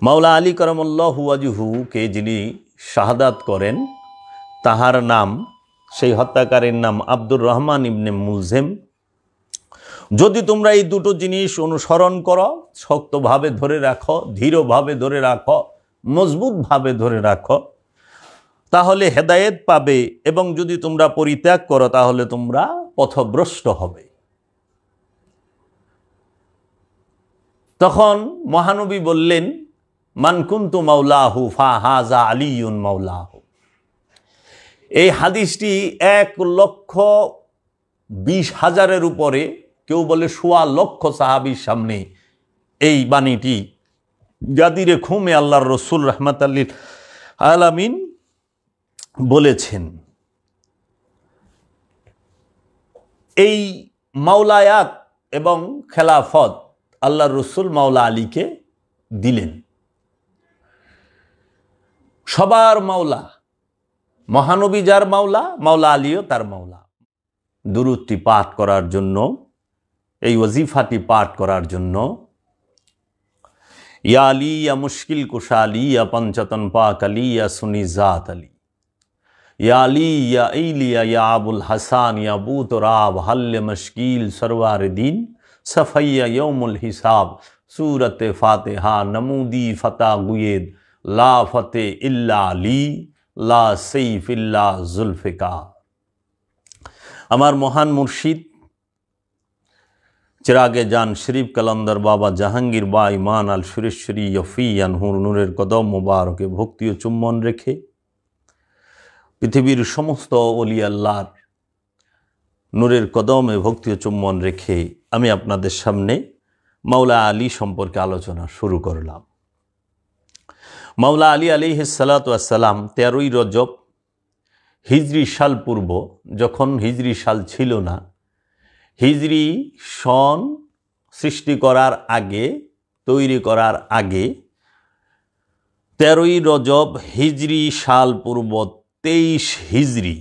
মাওলা আলী করমুল্লাহু ওয়াজহুকে যিনি শাহাদাত করেন তাহার নাম, সেই হত্যাকারীর নাম আব্দুর রহমান ইবনে মুলজেম। যদি তোমরা এই দুটো জিনিস অনুসরণ করো, শক্তভাবে ধরে রাখো, ধীরভাবে ধরে রাখো, মজবুতভাবে ধরে রাখো, তাহলে হেদায়েত পাবে, এবং যদি তোমরা পরিত্যাগ করো তাহলে তোমরা পথভ্রষ্ট হবে। তখন মহানবী বললেন, মান কুনতু মাওলাহু ফাহাযা আলিয়ুন মাওলাহু। এই হাদিসটি 1,20,000-এর উপরে, কেউ বলে 1,00,000 সাহাবীর সামনে এই বাণীটি গাদিরে খুমে আল্লাহর রসুল রাহমাতাল লিল আলামিন বলেছেন। এই মাওলায়াত এবং খেলাফত আল্লাহর রসুল মাওলা আলীকে দিলেন। সবার মাওলা, মহানবী যার মাওলা, মাওলা আলীও তার মাওলা। দুরূদটি পাঠ করার জন্য, এই ওয়াজিফাটি পাঠ করার জন্য, ইয়া আলী ইয়া মুশকিল কুশা আলী ইয়া পঞ্চতন পাক আলী ইয়া সুনি জাত আলী, ইয়া আলী ইয়া ইলিয়া ইয়া আবুল হাসান ইয়া আবু তুরাব হল্লে মুশকিল সরওয়ার দিন সফাইয়া यौमुल हिसाब सूरत फातिहा नमूदी फता गुयेद ला फते इल्ला अली ला सैफ इल्ला जुल्फिकार। আমার মহান মুর্শিদ চিরাগে জান শরীফ কালান্দার বাবা জাহাঙ্গীর বা ইমান আল সুরেশ্বরী ইয়ফিয়ান হুর নূরের কদম মোবারকে ভক্তি ও চুম্বন রেখে পৃথিবীর সমস্ত ওলি আল্লাহর নূরের কদমে ভক্তি ও চুম্বন রেখে আমি আপনাদের সামনে মাওলা আলী সম্পর্কে আলোচনা শুরু করলাম। মাওলা আলী আলাইহিস সালাতু ওয়াস সালাম 13ই রজব হিজরি সাল পূর্ব, যখন হিজরি সাল ছিল না, হিজরি সন সৃষ্টি করার আগে, তৈরি করার আগে 13ই রজব হিজরি সাল পূর্ব 23 হিজরি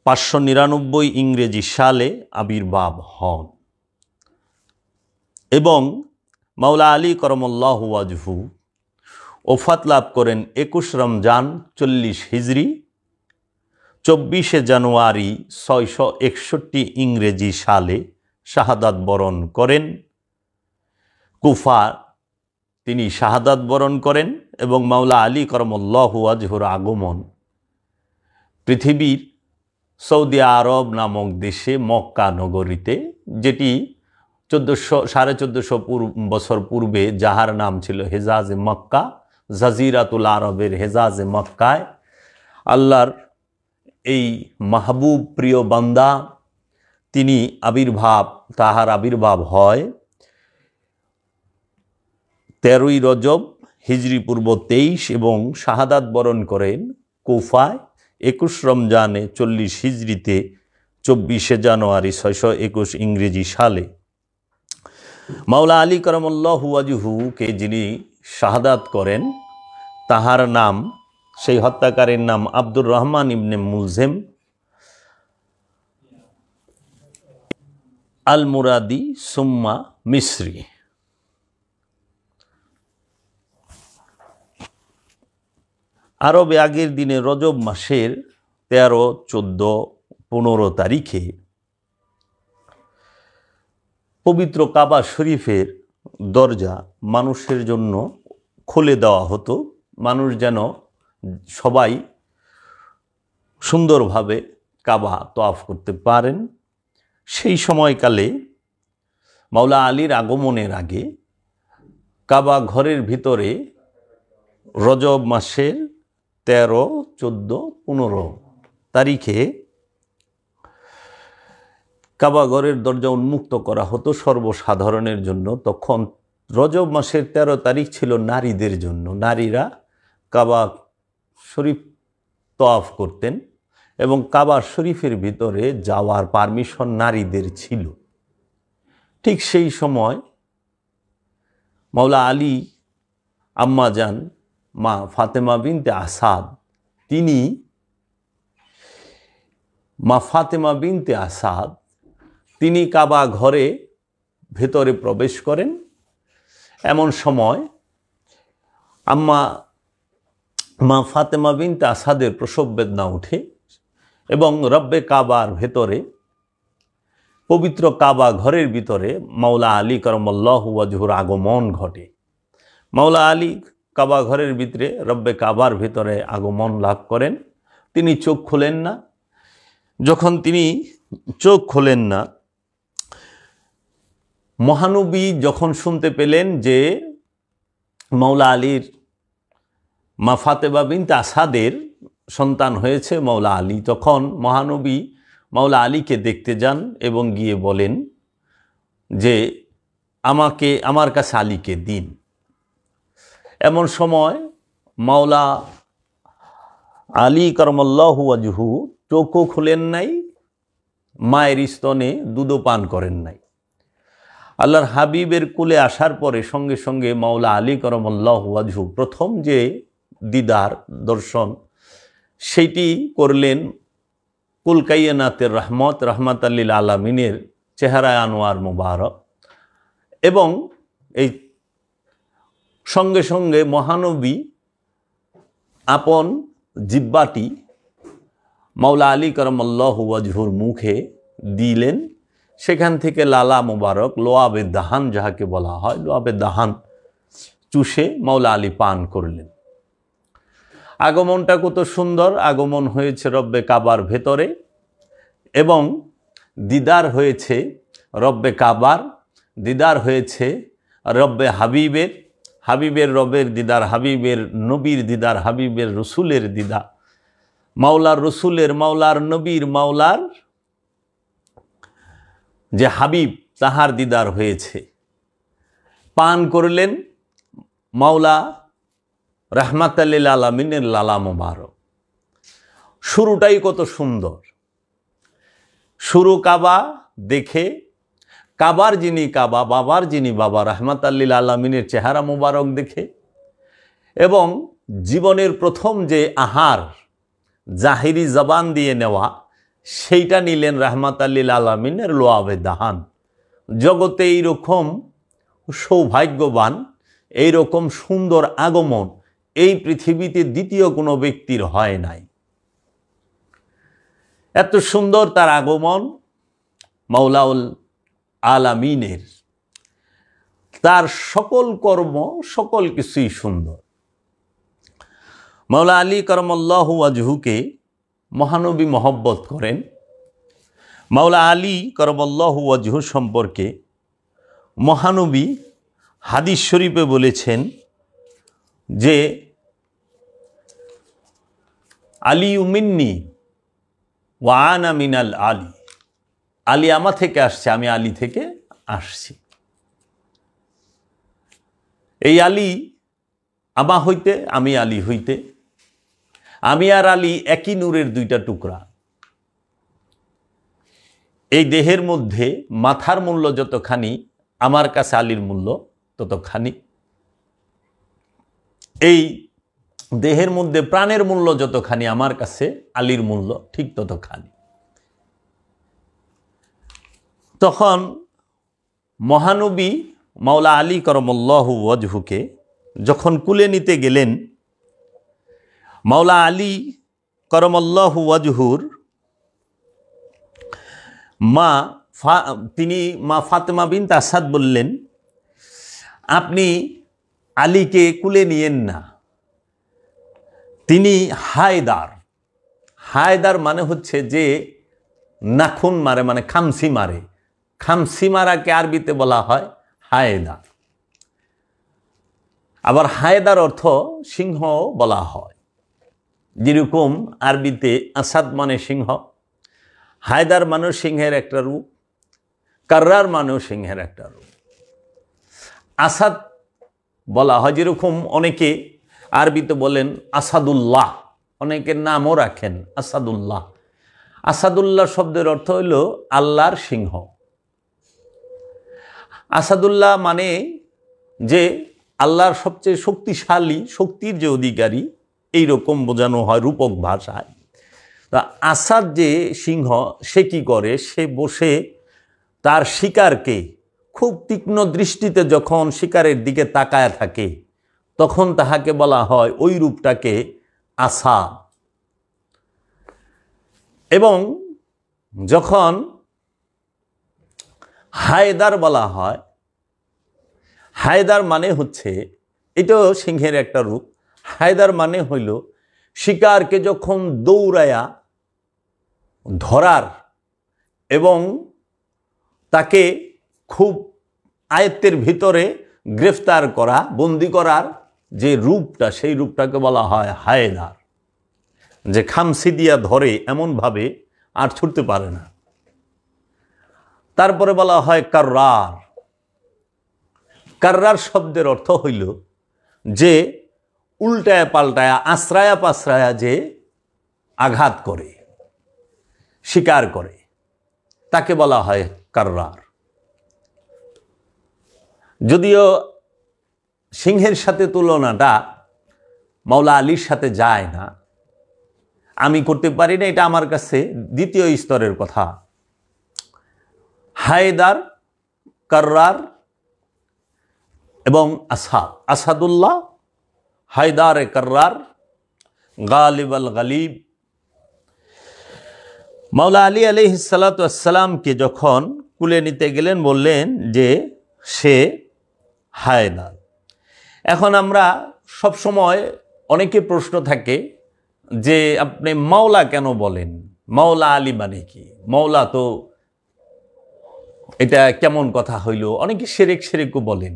599 ইংরেজি সালে আবির্ভাব হন এবং মাওলা আলী করমুল্লাহু ওয়াজহু ওফাত লাভ করেন 21 রমজান 40 হিজরি 24 জানুয়ারি 661 ইংরেজি সালে শাহাদাত বরণ করেন। কুফা তিনি শাহাদাত বরণ করেন এবং মাওলা আলী করমুল্লাহু ওয়াজহুর আগমন পৃথিবীর সৌদি আরব নামক দেশে মক্কা নগরীতে, যেটি 1450 বছর পূর্বে যাহার নাম ছিল হেজাজে মক্কা, জাজিরাতুল আরবের হেজাজে মক্কায় আল্লাহর এই মাহবুব প্রিয় বান্দা তিনি তাহার আবির্ভাব হয় 13ই রজব হিজরি পূর্ব 23 এবং শাহাদাত বরণ করেন কুফায় 21 রমজানে 40 হিজরিতে 24 জানুয়ারি 621 ইংরেজি সালে। মাওলা আলী করমুল্লাহু ওয়াজহুকে যিনি শাহাদাত করেন তাহার নাম, সেই হত্যাকারীর নাম আব্দুর রহমান ইবনে মুলজেম আল মুরাদি সুম্মা মিসরি। আরবে আগের দিনে রজব মাসের 13, 14, 15 তারিখে পবিত্র কাবা শরীফের দরজা মানুষের জন্য খুলে দেওয়া হতো, মানুষ যেন সবাই সুন্দরভাবে কাবা তওয়াফ করতে পারেন। সেই সময়কালে মাওলা আলীর আগমনের আগে কাবা ঘরের ভিতরে রজব মাসের 13, 14, 15 তারিখে কাবা ঘরের দরজা উন্মুক্ত করা হতো সর্বসাধারণের জন্য। তখন রজব মাসের 13 তারিখ ছিল নারীদের জন্য, নারীরা কাবা শরীফ তওয়াফ করতেন এবং কাবা শরীফের ভিতরে যাওয়ার পারমিশন নারীদের ছিল। ঠিক সেই সময় মাওলা আলী আম্মা জান মা ফাতেমা বিনতে আসাদ, তিনি মা ফাতেমা বিনতে আসাদ তিনি কাবা ঘরে ভেতরে প্রবেশ করেন এমন সময় মা ফাতেমা বিনতে আসাদের প্রসব বেদনা উঠে এবং রব্বে কাবার ভেতরে, পবিত্র কাবা ঘরের ভিতরে মাওলা আলী করমল্লাহু ওয়াজহুর আগমন ঘটে। মাওলা আলী কাবা ঘরের ভিতরে রব্বে কাবার ভিতরে আগমন লাভ করেন। তিনি চোখ খোলেন না। যখন তিনি চোখ খোলেন না, মহানবী যখন শুনতে পেলেন যে মাওলা আলীর মা ফাতেমা বিনতে আসাদের সন্তান হয়েছে মাওলা আলী, তখন মহানবী মাওলা আলীকে দেখতে যান এবং গিয়ে বলেন যে আমার কাছে আলীকে দিন। এমন সময় মাওলা আলী করমল্লাহু ওয়াজহু চোখও খুলেন নাই, মায়ের স্তনে দুধও পান করেন নাই। আল্লাহর হাবিবের কুলে আসার পরে সঙ্গে সঙ্গে মাওলা আলী করমল্লাহু ওয়াজহু প্রথম যে দিদার দর্শন সেইটি করলেন কুল কায়নাতের রহমত লিল আলামিনের চেহারায় আনোয়ার মুবারক, এবং এই সঙ্গে সঙ্গে মহানবী আপন জিব্বাটি মাওলা আলী করমল্লাহু ওয়াজহুর মুখে দিলেন। সেখান থেকে লালা মুবারক, লোয়াবে দাহান যাহাকে বলা হয়, লোয়াবে দাহান চুষে মাওলা আলী পান করলেন। আগমনটা কত সুন্দর! আগমন হয়েছে রব্বে কাবার ভেতরে এবং দিদার হয়েছে রব্বে কাবার, দিদার হয়েছে রব্বে হাবিবের রবের দিদার, হাবিবের নবীর দিদার, হাবিবের রসুলের দিদার, মাওলার রসুলের, মাওলার নবীর, মাওলার যে হাবিব তাহার দিদার হয়েছে। পান করলেন মাওলা রহমতুল লিল আলামিনের লালা মুবারক। শুরুটাই কত সুন্দর! শুরু কাবা দেখে, কাবার যিনি কাবা, বাবার যিনি বাবা, রহমতুল লিল আলামিনের চেহারা মুবারক দেখে, এবং জীবনের প্রথম যে আহার জাহিরি জবান দিয়ে নেওয়া সেইটা নিলেন রহমতুল লিল আলামিনের লোয়াবে দাহান। জগতে এইরকম সৌভাগ্যবান, এইরকম সুন্দর আগমন এই পৃথিবীতে দ্বিতীয় কোনো ব্যক্তির হয় নাই। এত সুন্দর তার আগমন মাওলাউল আলামিনের, তার সকল কর্ম সকল কিছুই সুন্দর। মাওলা আলী করমল্লাহু ওয়াজহুকে মহানবী মহব্বত করেন। মাওলা আলী করমল্লাহু ওয়াজহু সম্পর্কে মহানবী হাদিস শরীফে বলেছেন যে আলী মিন্নি ওয়া আনা মিনাল আলী, আলী আমা থেকে আসছে, আমি আলী থেকে আসছি। এই আলী আমা হইতে, আমি আলী হইতে, আমি আর আলী একই নূরের দুইটা টুকরা। এই দেহের মধ্যে মাথার মূল্য যতখানি, আমার কাছে আলীর মূল্য ততখানি। এই দেহের মধ্যে প্রাণের মূল্য যতখানি, আমার কাছে আলীর মূল্য ঠিক ততখানি। তখন মহানবী মাওলা আলী করমল্লাহু ওয়াজহুকে যখন কুলে নিতে গেলেন, মাওলা আলী করমল্লাহু ওয়াজহুর তিনি মা ফাতেমা বিনতে আসাদ বললেন, আপনি আলীকে কুলে নিয়েন না, তিনি হায়দার। হায়দার মানে হচ্ছে যে নাখুন মারে, মানে খামসি মারে। খামসি মারাকে আরবিতে বলা হয় হায়দার। আবার হায়দার অর্থ সিংহ বলা হয়। যেরকম আরবিতে আসাদ মানে সিংহ, হায়দার মানেও সিংহের একটা রূপ, কার্রার মানেও সিংহের একটা রূপ। আসাদ বলা হয়, যেরকম অনেকে আরবিতে বলেন আসাদুল্লাহ, অনেকের নামও রাখেন আসাদুল্লাহ। আসাদুল্লাহ শব্দের অর্থ হইল আল্লাহর সিংহ। আসাদুল্লাহ মানে যে আল্লাহর সবচেয়ে শক্তিশালী, শক্তির যে অধিকারী, এইরকম বোঝানো হয় রূপক ভাষায়। তা আসাদ যে সিংহ, সে কি করে? সে বসে তার শিকারকে খুব তীক্ষ্ণ দৃষ্টিতে যখন শিকারের দিকে তাকায় থাকে তখন তাহাকে বলা হয়, ওই রূপটাকে আসা। এবং যখন হায়দার বলা হয়, হায়দার মানে হচ্ছে, এটাও সিংহের একটা রূপ। হায়দার মানে হইল শিকারকে যখন দৌড়ায়া ধরার এবং তাকে খুব আয়ত্তের ভিতরে গ্রেফতার করা, বন্দি করার যে রূপটা, সেই রূপটাকে বলা হয় হায়দার, যে খামসি দিয়া ধরে এমনভাবে আর ছুটতে পারে না। তারপরে বলা হয় কাররার। কাররার শব্দের অর্থ হইল যে উল্টায়া পাল্টায়া, আশ্রায়া পাশ্রায়া যে আঘাত করে, শিকার করে, তাকে বলা হয় কাররার। যদিও সিংহের সাথে তুলনাটা মাওলা আলীর সাথে যায় না, আমি করতে পারি না, এটা আমার কাছে দ্বিতীয় স্তরের কথা। হায়দার, কাররার এবং আসাদ, আসাদুল্লাহ, হায়দার কাররার, গালিব আল গালিব। মাওলা আলী আলাইহিস সালাতু ওয়াস সালামকে যখন কুলে নিতে গেলেন বললেন যে সে হায়দার। এখন আমরা সব সময়, অনেকে প্রশ্ন থাকে যে আপনি মাওলা কেন বলেন, মাওলা আলী মানে কি? মাওলা তো এটা কেমন কথা হইল? অনেকে শিরকও বলেন।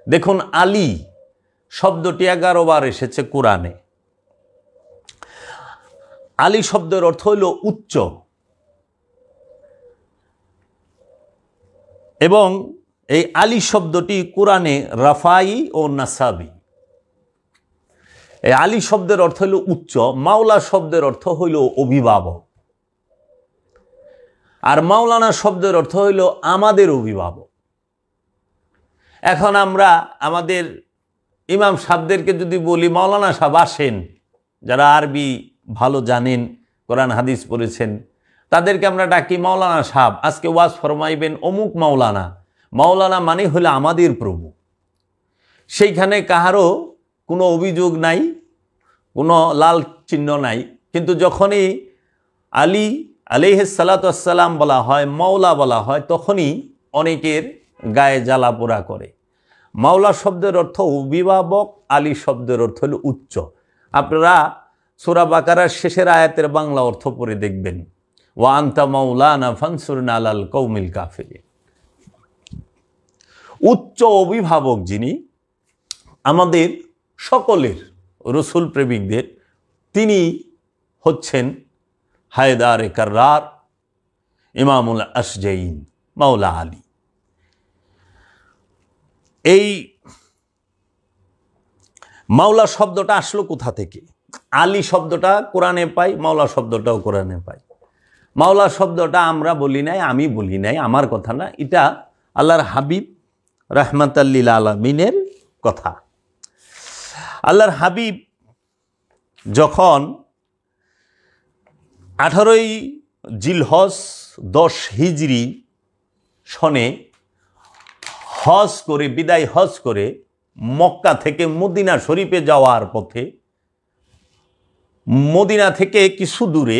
দেখুন, আলী শব্দটি 11 বার এসেছে কোরআনে। আলী শব্দের অর্থ হইল উচ্চ, এবং এই আলী শব্দটি কোরআনে রাফাই ও নাসাবি। এই আলী শব্দের অর্থ হইল উচ্চ, মাওলা শব্দের অর্থ হইল অভিভাবক, আর মাওলানা শব্দের অর্থ হইল আমাদের অভিভাবক। এখন আমরা আমাদের ইমাম সাহেবদেরকে যদি বলি মাওলানা সাহেব আসেন, যারা আরবি ভালো জানেন, কোরআন হাদিস পড়েছেন, তাদেরকে আমরা ডাকি মাওলানা সাহেব, আজকে ওয়াজ ফরমাইবেন অমুক মাওলানা। মাওলানা মানে হলো আমাদের প্রভু। সেইখানে কাহারও কোনো অভিযোগ নাই, কোনো লাল চিহ্ন নাই। কিন্তু যখনই আলী আলাইহিস সালাতু ওয়াস সালাম বলা হয়, মাওলা বলা হয়, তখনই অনেকের গায়ে জ্বালা পোড়া করে। মাওলা শব্দের অর্থ অভিভাবক, আলী শব্দের অর্থ হলো উচ্চ। আপনারা সূরা বাকারার শেষের আয়াতের বাংলা অর্থ পড়ে দেখবেন, ওয়া আনতা মাওলানা ফানসুরনা আলাল কওমিল কাফিরিন। উচ্চ অভিভাবক যিনি আমাদের সকলের, রসুল প্রেমিকদের, তিনি হচ্ছেন হায়দার কাররার, ইমামুল আশজাইন, মাওলা আলী। এই মাওলা শব্দটা আসলো কোথা থেকে? আলী শব্দটা কোরআনে পাই, মাওলা শব্দটাও কোরআনে পাই। মাওলা শব্দটা আমরা বলি নাই, আমি বলি নাই, আমার কথা না, এটা আল্লাহর হাবিব রাহমাতাল লিল আলামিনের কথা। আল্লাহর হাবিব যখন 18ই জিলহজ 10 হিজরি সনে হজ করে, বিদায় হজ করে মক্কা থেকে মদিনা শরীফে যাওয়ার পথে, মদিনা থেকে কিছু দূরে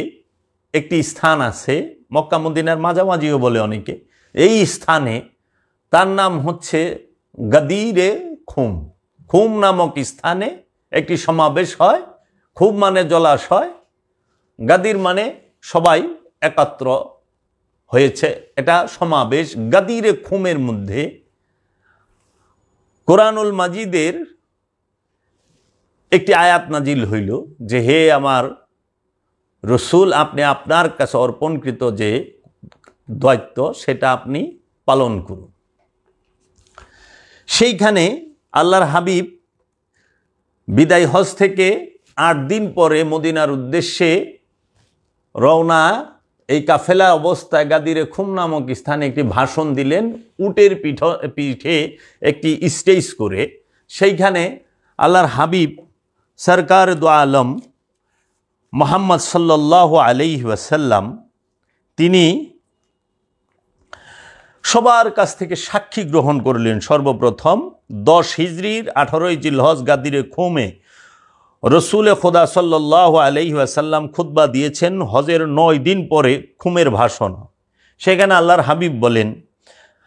একটি স্থান আছে, মক্কা মদিনার মাঝামাঝিও বলে অনেকে। এই স্থানে, তার নাম হচ্ছে গাদিরে খুম। খুম নামক স্থানে একটি সমাবেশ হয়। খুব মানে জলাশয়, গাদির মানে সবাই একত্র হয়েছে, এটা সমাবেশ। গাদিরে খুমের মধ্যে কোরআনুল মাজিদের একটি আয়াত নাজিল হইল যে, হে আমার রসুল, আপনি আপনার কাছে অর্পণকৃত যে দায়িত্ব সেটা আপনি পালন করুন। সেইখানে আল্লাহর হাবিব বিদায় হজ থেকে 8 দিন পরে মদিনার উদ্দেশ্যে রওনা, এই কাফেলা অবস্থায় গাদিরে খুম নামক স্থানে একটি ভাষণ দিলেন, উটের পিঠে একটি স্টেজ করে। সেইখানে আল্লাহর হাবিব সরকার দু আলম মুহাম্মদ সাল্লাল্লাহু আলাইহি ওয়াসাল্লাম তিনি সবার কাছ থেকে সাক্ষী গ্রহণ করলেন। সর্বপ্রথম 10 হিজরির 18 জিলহজ গাদিরে খুমে রসুল খোদা সাল্লাল্লাহু আলাইহি ওয়াসাল্লাম খুতবা দিয়েছেন হজের 9 দিন পরে খুমের ভাষণ। সেখানে আল্লাহর হাবিব বলেন,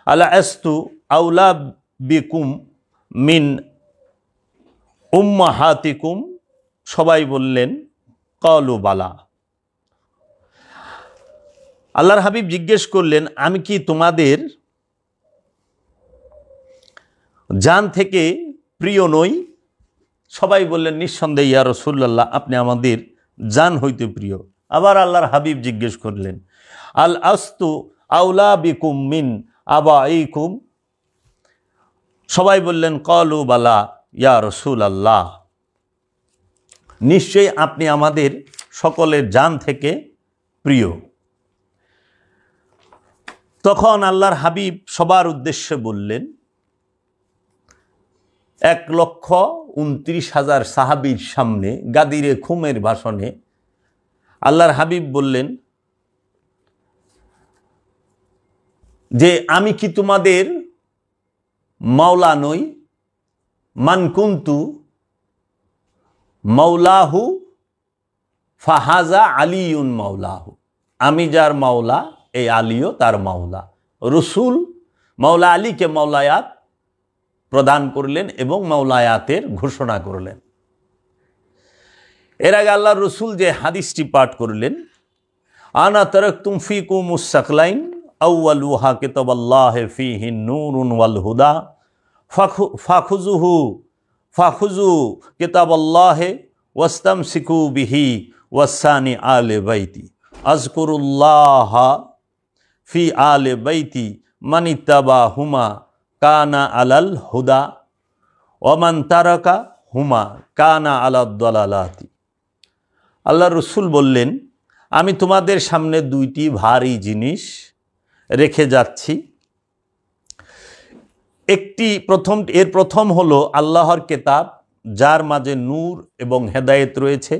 আলা আস্তু আউলা বিকুম মিন উম্মাহাতিকুম। সবাই বললেন ক্বালু বালা। আল্লাহর হাবিব জিজ্ঞেস করলেন, আমি কি তোমাদের জান থেকে প্রিয় নই? সবাই বললেন, নিঃসন্দেহে ইয়া রাসূলুল্লাহ, আপনি আমাদের জান হইতে প্রিয়। আবার আল্লাহর হাবিব জিজ্ঞেস করলেন, আল আস্তু আউলা বিকুম মিন আবাইকুম। সবাই বললেন ক্বালু বালা ইয়া রাসূলুল্লাহ, নিশ্চয়ই আপনি আমাদের সকলের জান থেকে প্রিয়। তখন আল্লাহর হাবিব সবার উদ্দেশ্যে বললেন, 1,29,000 সাহাবীর সামনে গাদিরে খুমের ভাষণে আল্লাহর হাবিব বললেন যে, আমি কি তোমাদের মাওলা নই? মান কুনতু মাওলাহু ফাহাজা আলিউন মাওলাহু। আমি যার মাওলা, এই আলীও তার মাওলা। রসুল মাওলা আলীকে মাওলায়াত প্রদান করলেন এবং মাওলায়াতের ঘোষণা করলেন। এর আগে আল্লাহ রসুল যে হাদিসটি পাঠ করলেন, আনা তারাকতুম ফিকুমুস সাকলাইন আউয়ালুহা কিতাবাল্লাহি ফীহি নূরুন ওয়াল হুদা ফাখুযু কিতাবাল্লাহি ওয়াস্তামসিকু বিহি ওয়াসানি আলে বাইতি আযকুরুল্লাহ ফি আলে বাইতি মানিত্তাবা হুমা কানা আলাল হুদা ওমান তারাকা হুমা কানা আলাদ দালালাতি। আল্লাহ রসুল বললেন, আমি তোমাদের সামনে 2টি ভারী জিনিস রেখে যাচ্ছি। এর প্রথম হলো আল্লাহর কিতাব, যার মাঝে নূর এবং হেদায়েত রয়েছে।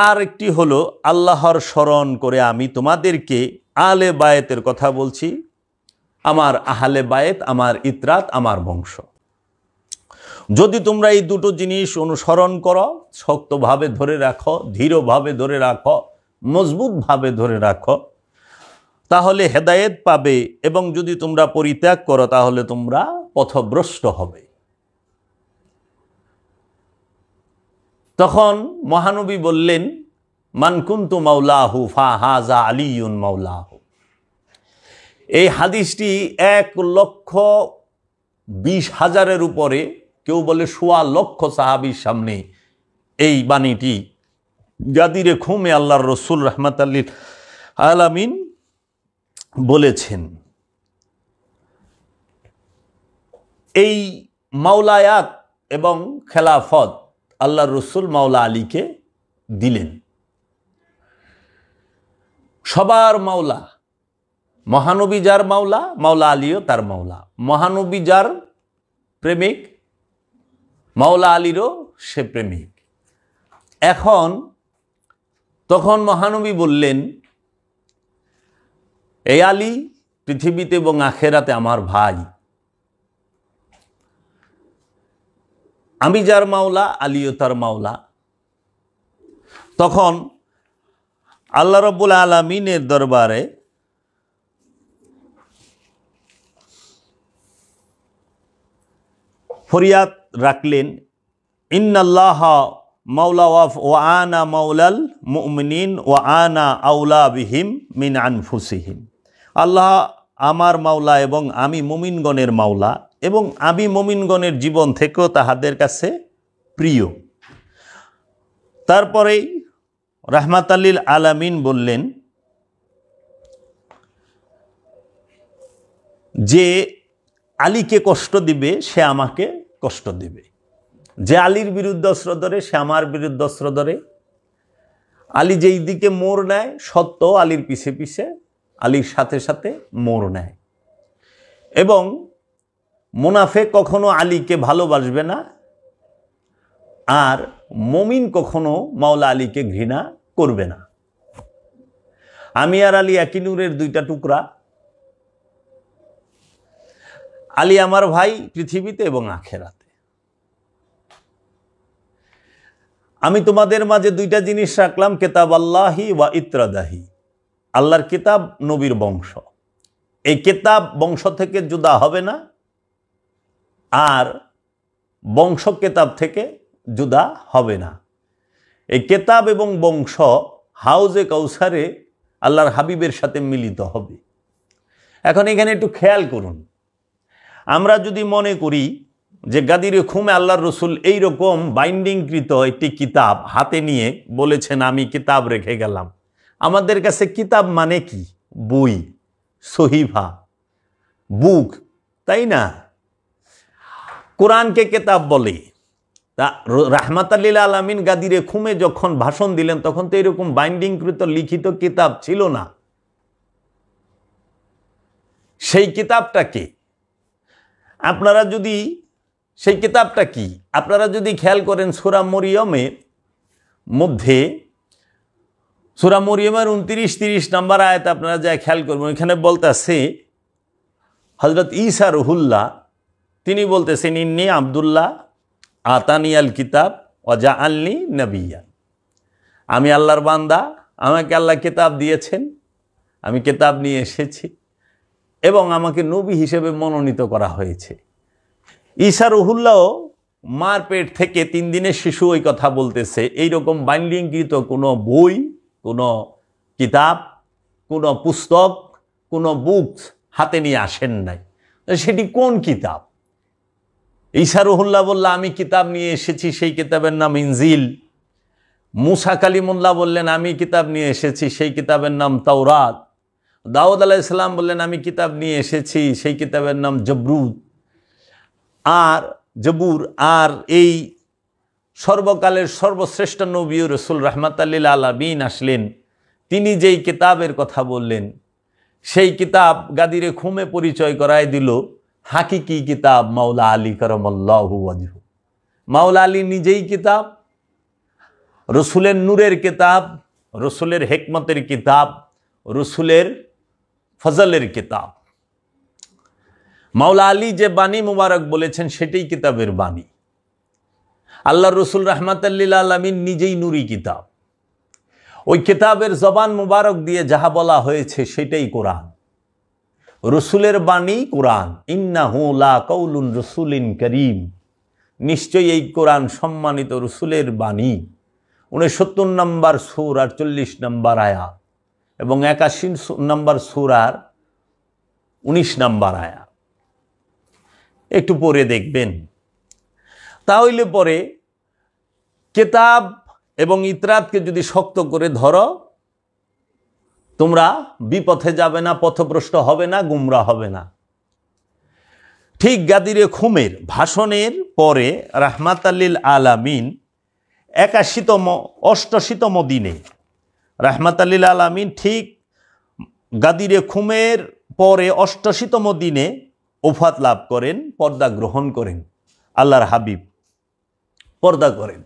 আর একটি হলো আল্লাহর স্মরণ করে আমি তোমাদেরকে আলে বায়েতের কথা বলছি, আমার আহলে বায়েত, আমার ইতরাত, আমার বংশ। যদি তোমরা এই 2টো জিনিস অনুসরণ করো, শক্তভাবে ধরে রাখো, দৃঢ়ভাবে ধরে রাখো, মজবুতভাবে ধরে রাখো, তাহলে হেদায়েত পাবে, এবং যদি তোমরা পরিত্যাগ করো তাহলে তোমরা পথভ্রষ্ট হবে। তখন মহানবী বললেন, মান কুনতু মাওলাহু ফাহাজা আলিউন মাওলাহু। এই হাদিসটি 1,20,000-এর উপরে, কেউ বলে 1,00,000 সাহাবীর সামনে এই বাণীটি গাদিরে খুমে আল্লাহর রসুল রাহমাতাল লিল আলামিন বলেছেন। এই মাওলায়াত এবং খেলাফত আল্লাহর রসুল মাওলা আলীকে দিলেন। সবার মাওলা, মহানবী যার মাওলা, মাওলা আলীও তার মাওলা। মহানবী যার প্রেমিক, মাওলা আলীরও সে প্রেমিক। তখন মহানবী বললেন, এই আলী পৃথিবীতে এবং আখেরাতে আমার ভাই। আমি যার মাওলা, আলীও তার মাওলা। তখন আল্লাহ রাব্বুল আলামিনের দরবারে ফরিয়াদ রাখলেন, ইন্নাল্লাহ মাওলা ওয়া আনা মাওলাল মুমিনিন ওয়া আনা আউলা বিহিম মিন আনফুসিহিম। আল্লাহ আমার মাওলা এবং আমি মুমিনগণের মাওলা, এবং আমি মুমিনগণের জীবন থেকেও তাহাদের কাছে প্রিয়। তারপরেই রাহমাতাল লিল আলামিন বললেন যে আলীকে কষ্ট দিবে সে আমাকে কষ্ট দিবে, যে আলীর বিরুদ্ধে অস্ত্র ধরে সে আমার বিরুদ্ধে অস্ত্র ধরে। আলী যেই দিকে মোড় নেয়, সত্য আলীর পিছে পিছে, আলীর সাথে সাথে মোড় নেয়। এবং মুনাফেক কখনো আলীকে ভালোবাসবে না, আর মুমিন কখনো মাওলা আলীকে ঘৃণা করবে না। আমি আর আলী একই নূরের 2টা টুকরা। আলী আমার ভাই পৃথিবীতে এবং আখেরাতে। আমি তোমাদের মাঝে দুইটা জিনিস রাখলাম, কিতাব আল্লাহি ওয়া ইত্রাদাহি, আল্লাহর কিতাব, নবীর বংশ। এই কিতাব বংশ থেকে জুদা হবে না, আর বংশ কিতাব থেকে জুদা হবে না। এই কিতাব এবং বংশ হাউজে কাউসারে আল্লাহর হাবিবের সাথে মিলিত হবে। এখন এখানে একটু খেয়াল করুন, আমরা যদি মনে করি যে গাদিরে খুমে আল্লাহর রসুল এইরকম বাইন্ডিংকৃত একটি কিতাব হাতে নিয়ে বলেছেন আমি কিতাব রেখে গেলাম, আমাদের কাছে কিতাব মানে কি? বই, সহিফা, বুক, তাই না? কোরআনকে কিতাব বলে। তা রাহমাতাল লিল আলামিন গাদিরে খুমে যখন ভাষণ দিলেন তখন তো এরকম বাইন্ডিংকৃত লিখিত কিতাব ছিল না। সেই কিতাবটা কি? আপনারা যদি সেই কিতাবটা কি আপনারা যদি খেয়াল করেন, সূরা মরিয়মের মধ্যে, সূরা মরিয়মের 29-30 নম্বর আয়াত আপনারা যা খেয়াল করবেন, এখানে বলতেছে হযরত ঈসা রুহুল্লাহ তিনি বলতেছেন ইন্নী আব্দুল্লাহ আতানি আল কিতাব ওয়া জাআলনি নবিয়্যা, আমি আল্লাহর বান্দা, আমাকে আল্লাহ কিতাব দিয়েছেন, আমি কিতাব নিয়ে এসেছি এবং আমাকে নবী হিসেবে মনোনীত করা হয়েছে। ঈসা রুহুল্লাহ মার পেট থেকে 3 দিনের শিশু ওই কথা বলতেছে। এইরকম বাইন্ডিংকৃত কোনো বই, কোনো কিতাব, কোনো পুস্তক, কোনো বুকস হাতে নিয়ে আসেন নাই। সেটি কোন কিতাব? ঈসা রুহুল্লাহ বললেন আমি কিতাব নিয়ে এসেছি, সেই কিতাবের নাম ইনজিল। মুসা কালিমুল্লাহ বললেন আমি কিতাব নিয়ে এসেছি, সেই কিতাবের নাম তাওরাত। দাউদ আলাইহিস সালাম বললেন আমি কিতাব নিয়ে এসেছি, সেই কিতাবের নাম জবুর। আর এই সর্বকালের সর্বশ্রেষ্ঠ নবী রাসূল রাহমাতাল লিল আলামিন আসলেন, তিনি যেই কিতাবের কথা বললেন সেই কিতাব গাদিরে খুমে পরিচয় করায় দিল হাকিকি কিতাব মাওলা আলী কারামাল্লাহু ওয়াজহু। মাওলা আলী নিজেই কিতাব, রসুলের নূরের কিতাব, রসুলের হিকমতের কিতাব, রসুলের ফজলের কিতাব। মাওলা আলী যে বাণী মুবারক বলেছেন সেটাই কিতাবের বাণী। আল্লাহ রসুল রাহমাতাল লিল আলামিন নিজেই নূরি কিতাব। ওই কিতাবের জবান মুবারক দিয়ে যাহা বলা হয়েছে সেটাই কোরআন। রসুলের বাণী কোরআন। ইন্নাহু লা কাউলুন রসুলিন করিম, নিশ্চয়ই এই কোরআন সম্মানিত রসুলের বাণী। 69 নম্বর সূরার 40 নম্বর আয়াত এবং 81 নম্বর সূরার 19 নম্বর আয়াত একটু পড়ে দেখবেন। তাহলে পরে কিতাব এবং ইতরাতকে যদি শক্ত করে ধরো, তোমরা বিপথে যাবে না, পথভ্রষ্ট হবে না, গুমরা হবে না। ঠিক গাদিরে খুমের ভাষণের পরে রাহমাতাল লিল আলামিন 88তম দিনে রাহমাতাল লিল আলামিন ঠিক গাদিরে খুমের পরে 88তম দিনে ওফাত লাভ করেন, পর্দা গ্রহণ করেন। আল্লাহর হাবিব পর্দা করেন।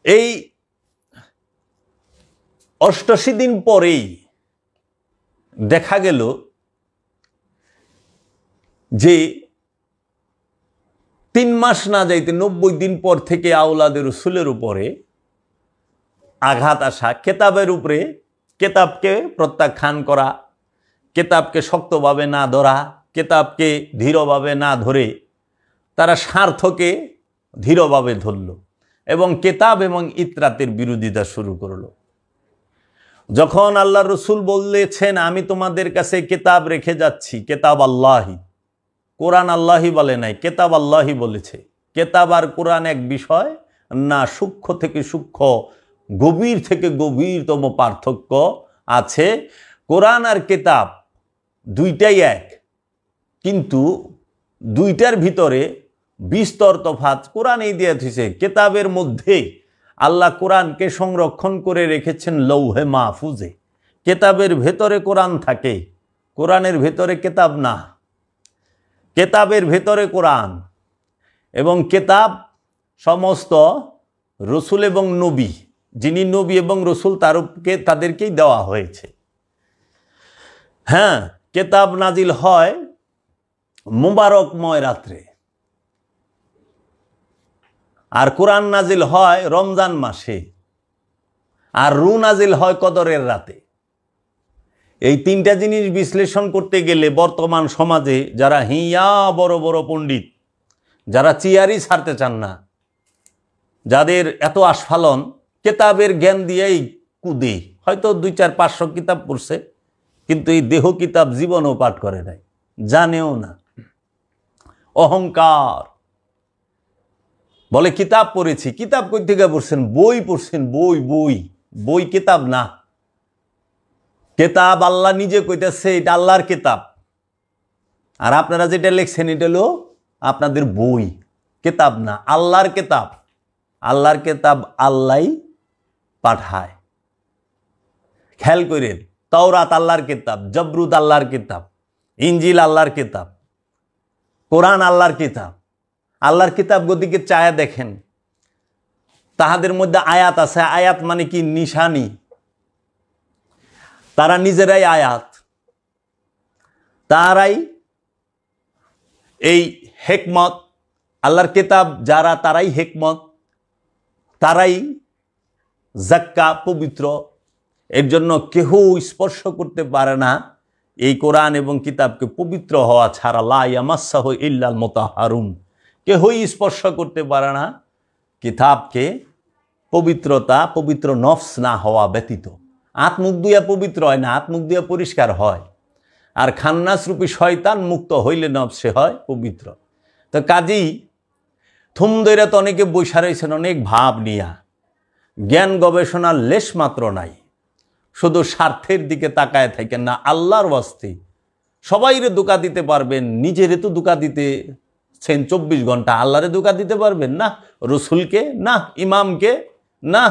এই 88 দিন পরেই দেখা গেল যে 3 মাস না যাইতে 90 দিন পর থেকে আওলাদের রসুলের উপরে আঘাত আসা, কেতাবের উপরে কেতাবকে প্রত্যাখ্যান করা, কেতাবকে শক্তভাবে না ধরা, কেতাবকে ধীরভাবে না ধরে তারা স্বার্থকে ধীরভাবে ধরল এবং কেতাব এবং ইতরাতের বিরোধিতা শুরু করলো। যখন আল্লাহ রসুল বলেছেন আমি তোমাদের কাছে কেতাব রেখে যাচ্ছি, কেতাব আল্লাহি, কোরআন আল্লাহি বলে নাই, কেতাব আল্লাহি বলেছে। কেতাব আর কোরআন এক বিষয় না, সূক্ষ্ম থেকে সূক্ষ্ম, গভীর থেকে গভীরতম পার্থক্য আছে। কোরআন আর কেতাব দুইটাই এক, কিন্তু দুইটার ভিতরে বিস্তর তফাৎ। কোরআন এই দিয়ে দিয়েছে, কেতাবের মধ্যেই আল্লাহ কোরআনকে সংরক্ষণ করে রেখেছেন লৌহে মাহফুজে। কেতাবের ভেতরে কোরআন থাকে, কোরআনের ভেতরে কেতাব না। কেতাবের ভেতরে কোরআন এবং কেতাব সমস্ত রসুল এবং নবী, যিনি নবী এবং রসুল তাদেরকেই দেওয়া হয়েছে। হ্যাঁ, কেতাব নাজিল হয় মুবারকময় রাত্রে। আর কোরআন নাজিল হয় রমজান মাসে, আর রু নাজিল হয় কদরের রাতে। এই তিনটা জিনিস বিশ্লেষণ করতে গেলে বর্তমান সমাজে যারা হিয়া বড় বড় পণ্ডিত, যারা চিয়ারই ছাড়তে চান না, যাদের এত আস্ফালন, কেতাবের জ্ঞান দিয়েই কুদে, হয়তো 200-500 কিতাব পড়ছে, কিন্তু এই দেহ কিতাব জীবনও পাঠ করে নাই, জানেও না। অহংকার বলে কিতাব পড়েছি। কিতাব কই থেকে পড়ছেন? বই পড়ছেন, বই বই বই, কিতাব না। কেতাব আল্লাহ নিজে কইতেছে এটা আল্লাহর কিতাব, আর আপনারা যেটা লিখছেন এটা হলো আপনাদের বই, কিতাব না, আল্লাহর কিতাব। আল্লাহর কিতাব আল্লাহই পাঠায়। খেয়াল করেন, তাওরাত আল্লাহর কিতাব, জবরুত আল্লাহর কিতাব, ইঞ্জিল আল্লাহর কিতাব, কোরআন আল্লাহর কিতাব। আল্লাহর কিতাব গদিকে চায়া দেখেন, তাহাদের মধ্যে আয়াত আছে। আয়াত মানে কি? নিশানি। তারা নিজেরাই আয়াত, তারাই এই হেকমত। আল্লাহর কিতাব যারা, তারাই হেকমত, তারাই জাক্কা, পবিত্র। এর জন্য কেহ স্পর্শ করতে পারে না এই কোরআন এবং কিতাবকে পবিত্র হওয়া ছাড়া। লা ইয়ামাসসাহু ইল্লাল মুতাহহারুন, কেহই স্পর্শ করতে পারে না কিতাবকে পবিত্রতা, পবিত্র নফস না হওয়া ব্যতীত। আত্মুখ দিয়া পবিত্র হয় না, আত্মুখ দিয়া পরিষ্কার হয়। আর খান্নাস রূপী শয়তান মুক্ত হইলে নফসে হয় পবিত্র। তো কাজেই থুম দইরা তো অনেকে বৈশা রয়েছেন অনেক ভাব নিয়া, জ্ঞান গবেষণার লেশ মাত্র নাই, শুধু স্বার্থের দিকে তাকায় থাকেন না। আল্লাহর ওয়াস্তে সবাইরে ধোঁকা দিতে পারবেন, নিজেরে তো ধোঁকা দিতেছেন 24 ঘন্টা, আল্লাহরে ধোঁকা দিতে পারবেন না, রসুলকে না, ইমামকে না।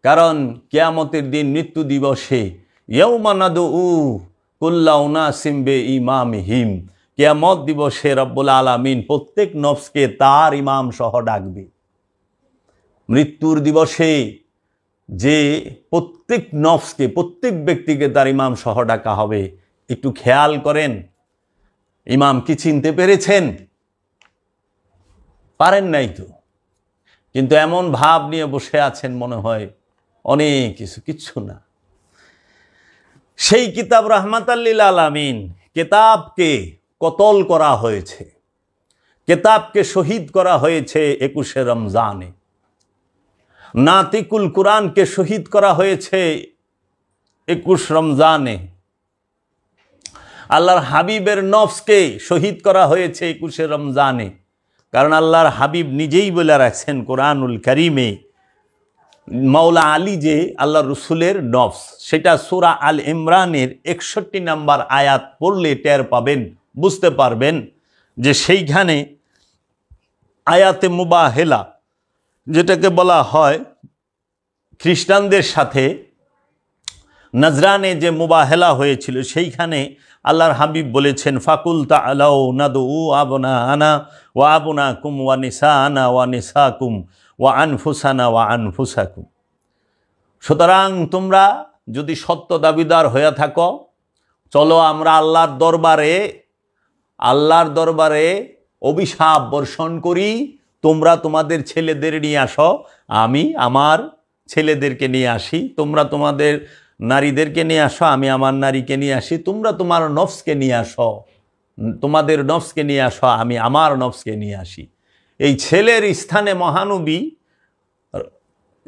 কারণ কিয়ামতের দিন, মৃত্যু দিবসে, ইয়াউমা নাদউ কুল্লা উনাসিম বিইমামিহিম, কিয়ামত দিবসে রব্বুল আলামিন প্রত্যেক নফসকে তার ইমাম সহ ডাকবে। মৃত্যুর দিবসে যে প্রত্যেক নফসকে, প্রত্যেক ব্যক্তিকে তার ইমাম সহ ডাকা হবে। একটু খেয়াল করেন, ইমাম কি চিনতে পেরেছেন? পারেন নাই তো, কিন্তু এমন ভাব নিয়ে বসে আছেন মনে হয় অনেক কিছু, কিচ্ছু না। সেই কিতাব রাহমাতাল লিল আলামিন, কিতাবকে কতল করা হয়েছে, কিতাবকে শহীদ করা হয়েছে 21শে রমজানে। নাতিকুল কুরআনকে শহীদ করা হয়েছে 21 রমজানে। আল্লাহর হাবিবের নফসকে শহীদ করা হয়েছে 21শে রমজানে। কারণ আল্লাহর হাবিব নিজেই বলে রাখছেন কোরআনুল কারিমে, মাওলা আলী যে আল্লাহ রসুলের নফস, সেটা সূরা আল ইমরানের 61 নম্বর আয়াত পড়লে টের পাবেন, বুঝতে পারবেন যে সেইখানে আয়াতে মুবাহেলা, যেটাকে বলা হয় খ্রিস্টানদের সাথে নজরানে যে মুবাহেলা হয়েছিল, সেইখানে আল্লাহর হাবিব বলেছেন, ফাকুল তাআলাউ নাদউ আবনাআনা ওয়া আবনাকুম ওয়া নিসাআনা ওয়া নিসাকুম ওয়া আনফুসানা ওয়া আনফুসাকুম। সুতরাং তোমরা যদি সত্য দাবিদার হয়ে থাকো, চলো আমরা আল্লাহর দরবারে অভিশাপ বর্ষণ করি। তোমরা তোমাদের ছেলেদের নিয়ে আসো, আমি আমার ছেলেদেরকে নিয়ে আসি, তোমরা তোমাদের নারীদেরকে নিয়ে আসো, আমি আমার নারীকে নিয়ে আসি, তোমরা তোমার নফসকে নিয়ে আসো, তোমাদের নফসকে নিয়ে আসো, আমি আমার নফসকে নিয়ে আসি। এই ছেলের স্থানে মহানবী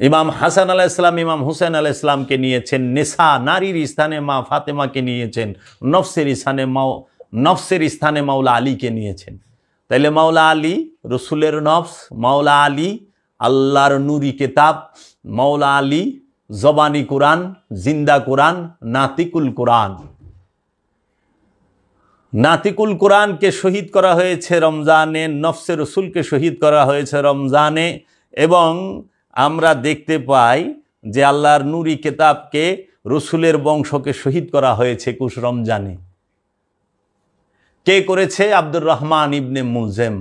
ইমাম হাসান আলাইহিস সালাম, ইমাম হুসেন আলাইহিস সালামকে নিয়েছেন। নেসা, নারীর স্থানে মা ফাতেমাকে নিয়েছেন। নফসের স্থানে মাওলা আলীকে নিয়েছেন। তাইলে মাওলা আলী রসুলের নফস, মাওলা আলী আল্লাহর নুরি কিতাব, মাওলা আলী জবানি কোরআন, জিন্দা কোরআন, নাতিকুল কোরআন। নাতিকুল কোরআনকে শহীদ করা হয়েছে রমজানে, নফসে রসুলকে শহীদ করা হয়েছে রমজানে। এবং আমরা দেখতে পাই যে আল্লাহর নুরি কিতাবকে, রসুলের বংশকে শহীদ করা হয়েছে 21 রমজানে। কে করেছে? আব্দুর রহমান ইবনে মুলজেম।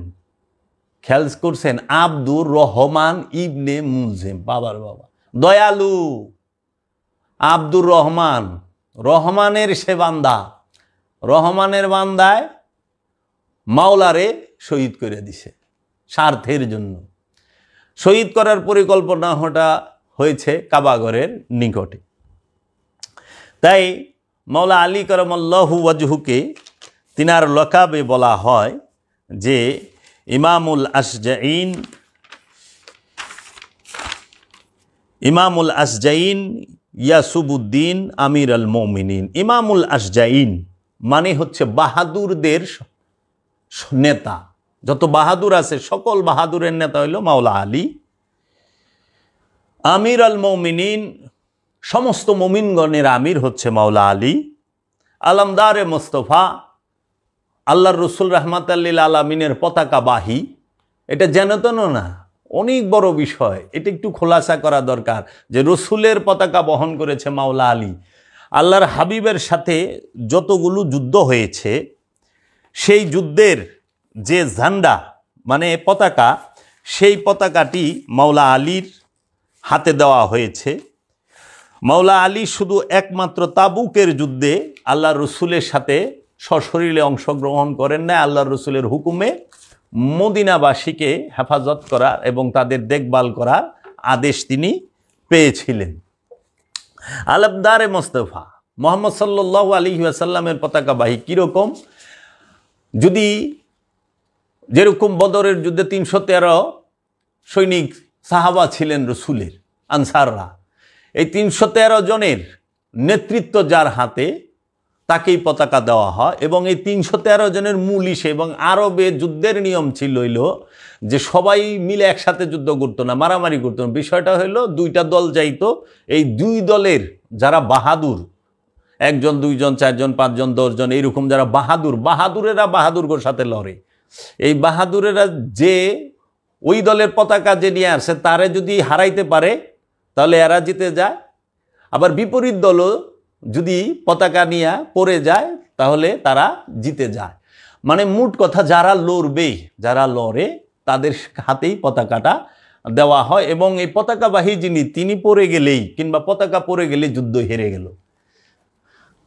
খেয়াল করছেন? আব্দুর রহমান ইবনে মুলজেম, বাবার বাবা, দয়ালু আব্দুর রহমান, রহমানের সে বান্দা, রহমানের বান্দায় মাওলারে শহীদ করে দিছে স্বার্থের জন্য। শহীদ করার পরিকল্পনাটা হয়েছে কাবাগরের নিকটে। তাই মাওলা আলী কারামাল্লাহু ওয়াজহুকে তিনার লকাবে বলা হয় যে ইমামুল আসজাইন, ইমামুল আসজাইন ইয়াসুবুদ্দিন আমির আল মুমিনিন। ইমামুল আসজাইন মানে হচ্ছে বাহাদুরদের নেতা, যত বাহাদুর আছে সকল বাহাদুরের নেতা হইল মাওলা আলী। আমির আল মুমিনিন, সমস্ত মুমিনগণের আমির হচ্ছে মাওলা আলী। আলমদারে মোস্তফা, আল্লাহর রসুল রহমাতাল্লিল আলমিনের পতাকাবাহী। এটা যেনতেন না, অনেক বড় বিষয়, এটা একটু খোলাসা করা দরকার যে রসুলের পতাকা বহন করেছে মাওলা আলী। আল্লাহর হাবিবের সাথে যতগুলো যুদ্ধ হয়েছে সেই যুদ্ধের যে ঝান্ডা মানে পতাকা, সেই পতাকাটি মাওলা আলীর হাতে দেওয়া হয়েছে। মাওলা আলী শুধু একমাত্র তাবুকের যুদ্ধে আল্লাহ রসুলের সাথে সশরীরে অংশগ্রহণ করেন না, আল্লাহ রসুলের হুকুমে মদিনাবাসীকে হেফাজত করার এবং তাদের দেখভাল করার আদেশ তিনি পেয়েছিলেন। আলমদারে মোস্তফা মোহাম্মদ সাল্লাল্লাহু আলাইহি ওয়াসাল্লামের পতাকাবাহী কীরকম? যদি যেরকম বদরের যুদ্ধে 313 সৈনিক সাহাবা ছিলেন রসুলের, আনসাররা, এই 313 জনের নেতৃত্ব যার হাতে তাকেই পতাকা দেওয়া হয়। এবং এই 313 জনের মূল ইসে এবং আরবে যুদ্ধের নিয়ম ছিল হইল যে সবাই মিলে একসাথে যুদ্ধ করতো না, মারামারি করতো না। বিষয়টা হইল দুইটা দল যাইতো, এই দুই দলের যারা বাহাদুর, 1 জন 2 জন 4 জন 5 জন 10 জন এইরকম যারা বাহাদুরেরা বাহাদুরগোর সাথে লড়ে। এই বাহাদুরেরা যে ওই দলের পতাকা যে নিয়ে আসে তারে যদি হারাইতে পারে তাহলে এরা জিতে যায়, আবার বিপরীত দলও যদি পতাকা নিয়ে পড়ে যায় তাহলে তারা জিতে যায়। মানে মোট কথা যারা লড়বে, যারা লড়ে তাদের হাতেই পতাকাটা দেওয়া হয়। এবং এই পতাকাবাহী যিনি, তিনি পড়ে গেলেই কিংবা পতাকা পড়ে গেলে যুদ্ধ হেরে গেল।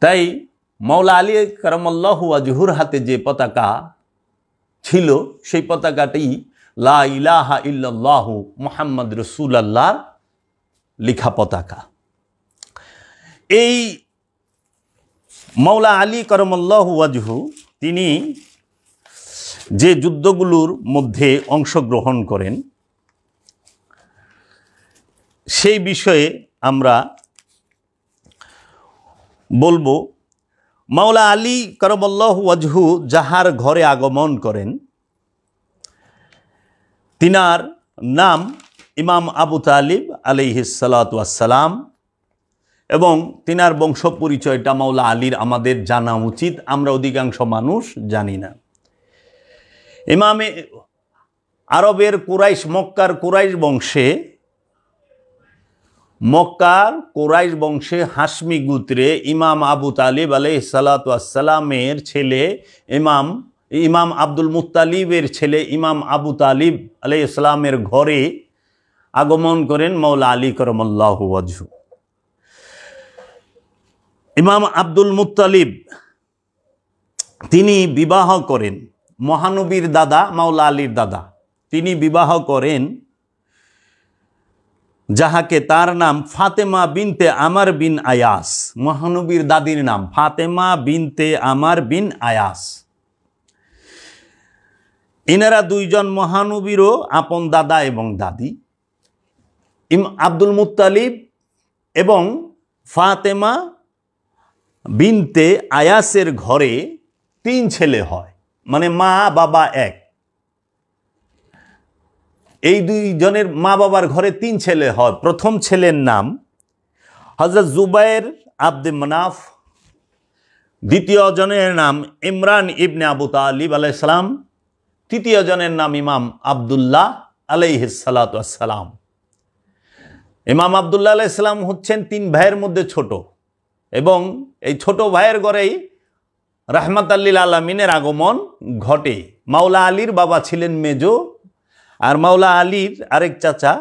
তাই মাওলা আলী কারামাল্লাহু ওয়াজহুর হাতে যে পতাকা ছিল সেই পতাকাটি লা ইলাহা ইল্লাল্লাহু মুহাম্মদ রাসূলুল্লাহর লেখা পতাকা। এই মাওলা আলী কারামাল্লাহু ওয়াজহু তিনি যে যুদ্ধগুলোর মধ্যে অংশগ্রহণ করেন সেই বিষয়ে আমরা বলবো। মাওলা আলী কারামাল্লাহু ওয়াজহু যাহার ঘরে আগমন করেন তিনার নাম ইমাম আবু তালিব আলাইহিস সালাতু ওয়াস সালাম, এবং তিনার বংশ পরিচয়টা মাওলা আলীর আমাদের জানা উচিত, আমরা অধিকাংশ মানুষ জানি না। ইমামে আরবের কুরাইশ, মক্কার কুরাইশ হাশমি গোত্রে ইমাম আবু তালিব আলাইহিস সালাতু ওয়াস সালামের ছেলে ইমাম আব্দুল মুত্তালিবের ছেলে ইমাম আবু তালিব আলাইহিস সালামের ঘরে আগমন করেন মাওলা আলী কারামাল্লাহু ওয়াজহু। ইমাম আব্দুল মুত্তালিব তিনি বিবাহ করেন, মহানবীর দাদা মাওলা আলীর দাদা, তিনি বিবাহ করেন যাহাকে, তার নাম ফাতেমা বিনতে আমার বিন আয়াস। মহানবীর দাদির নাম ফাতেমা বিনতে আমার বিন আয়াস। এনারা দুইজন মহানবীরও আপন দাদা এবং দাদি। আব্দুল মুত্তালিব এবং ফাতেমা বিনতে আয়াসের ঘরে 3 ছেলে হয়, মানে মা বাবা এক। এই দুইজনের মা বাবার ঘরে 3 ছেলে হয়। প্রথম ছেলের নাম হযরত জুবাইর আব্দে মানাফ, দ্বিতীয় জনের নাম ইমরান ইবনে আবু তালিব আলাইহিস সালাম, তৃতীয় জনের নাম ইমাম আব্দুল্লাহ আলাইহিস সালাতু ওয়াস সালাম। ইমাম আব্দুল্লাহ আলাইহিস সালাম হচ্ছেন 3 ভাইয়ের মধ্যে ছোট, এবং এই ছোট ভাইয়ের ঘরেই রাহমাতাল্লিল আলামিনের আগমন ঘটে। মাওলা আলীর বাবা ছিলেন মেজো, আর মাওলা আলীর আরেক চাচা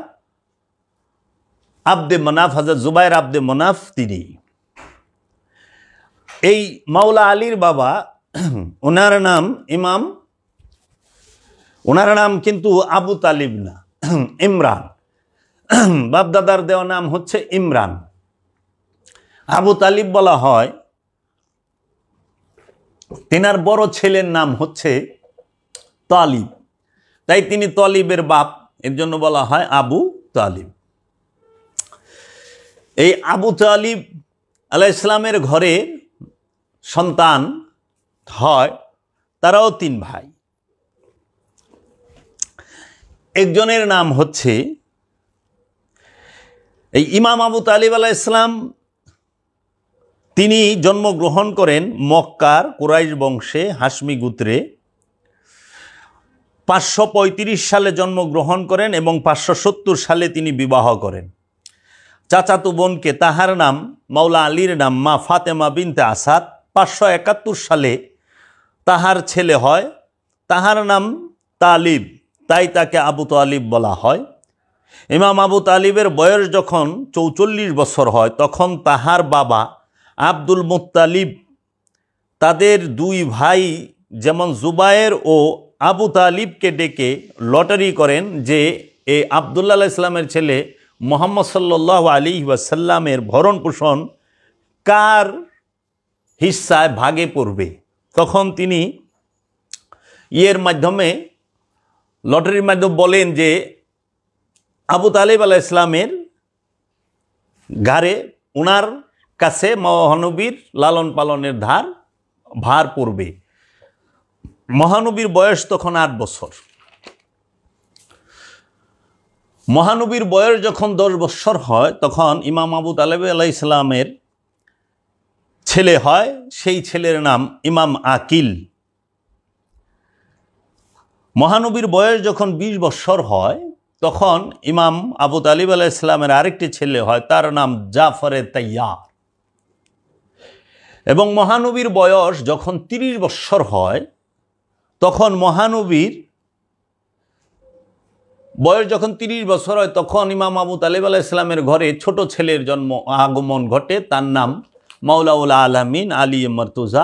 আব্দে মানাফ, হযরত জুবাইর আব্দে মানাফ, তিনি। এই মাওলা আলীর বাবা, ওনার নাম ইমাম ওনার নাম কিন্তু আবু তালিব না, ইমরান। বাপদাদার দেওয়া নাম হচ্ছে ইমরান। আবু তালিব বলা হয়, তিনার বড় ছেলের নাম হচ্ছে তালিব, তাই তিনি তালিবের বাপ, এর জন্য বলা হয় আবু তালিব। এই আবু তালিব আলাইহিস সালামের ঘরে সন্তান হয়, তারাও 3 ভাই। একজনের নাম হচ্ছে এই ইমাম আবু তালিব আলাইহিস সালাম। তিনি জন্মগ্রহণ করেন মক্কার কুরাইশ বংশে, হাশমি গোত্রে। 535 সালে জন্মগ্রহণ করেন এবং 570 সালে তিনি বিবাহ করেন। চাচাতো বোনকে, তাহার নাম মাওলা আলীর নাম মা ফাতেমা বিনতে আসাদ। 571 সালে তাহার ছেলে হয়, তাহার নাম তালিব, তাই তাকে আবু তালিব বলা হয়। ইমাম আবু তালিবের বয়স যখন 44 বছর হয়, তখন তাহার বাবা আব্দুল মুত্তালিব তাদের 2 ভাই যেমন জুবায়ের ও আবু তালিবকে ডেকে লটারি করেন যে এই আবদুল্লাহ আলাইহিস সালামের ছেলে মুহাম্মদ সাল্লাল্লাহু আলাইহি ওয়াসাল্লামের ভরণ পোষণ কার হিস্সায় ভাগে পড়বে। তখন তিনি মাধ্যমে, লটারির মাধ্যমে বলেন যে আবু তালিব আলাইহিস সালামের ঘাড়ে, ওনার কাছে মহানবীর লালন পালনের ভার পড়বে। মহানবীর বয়স তখন 8 বছর। মহানবীর বয়স যখন 10 বছর হয়, তখন ইমাম আবু তালিব আলাইহিস সালামের ছেলে হয়, সেই ছেলের নাম ইমাম আকিল। মহানবীর বয়স যখন 20 বছর হয়, তখন ইমাম আবু তালিব আলাইহিস সালামের আরেকটি ছেলে হয়, তার নাম জাফরে তাইয়ার। এবং মহানবীর বয়স যখন 30 বছর হয়, তখন মহানবীর বয়স যখন 30 বছর হয়, তখন ইমাম আবু তালিব আলাইহিস সালামের ঘরে ছোট ছেলের আগমন ঘটে, তার নাম মাওলাউল আলামিন আলী মারতুজা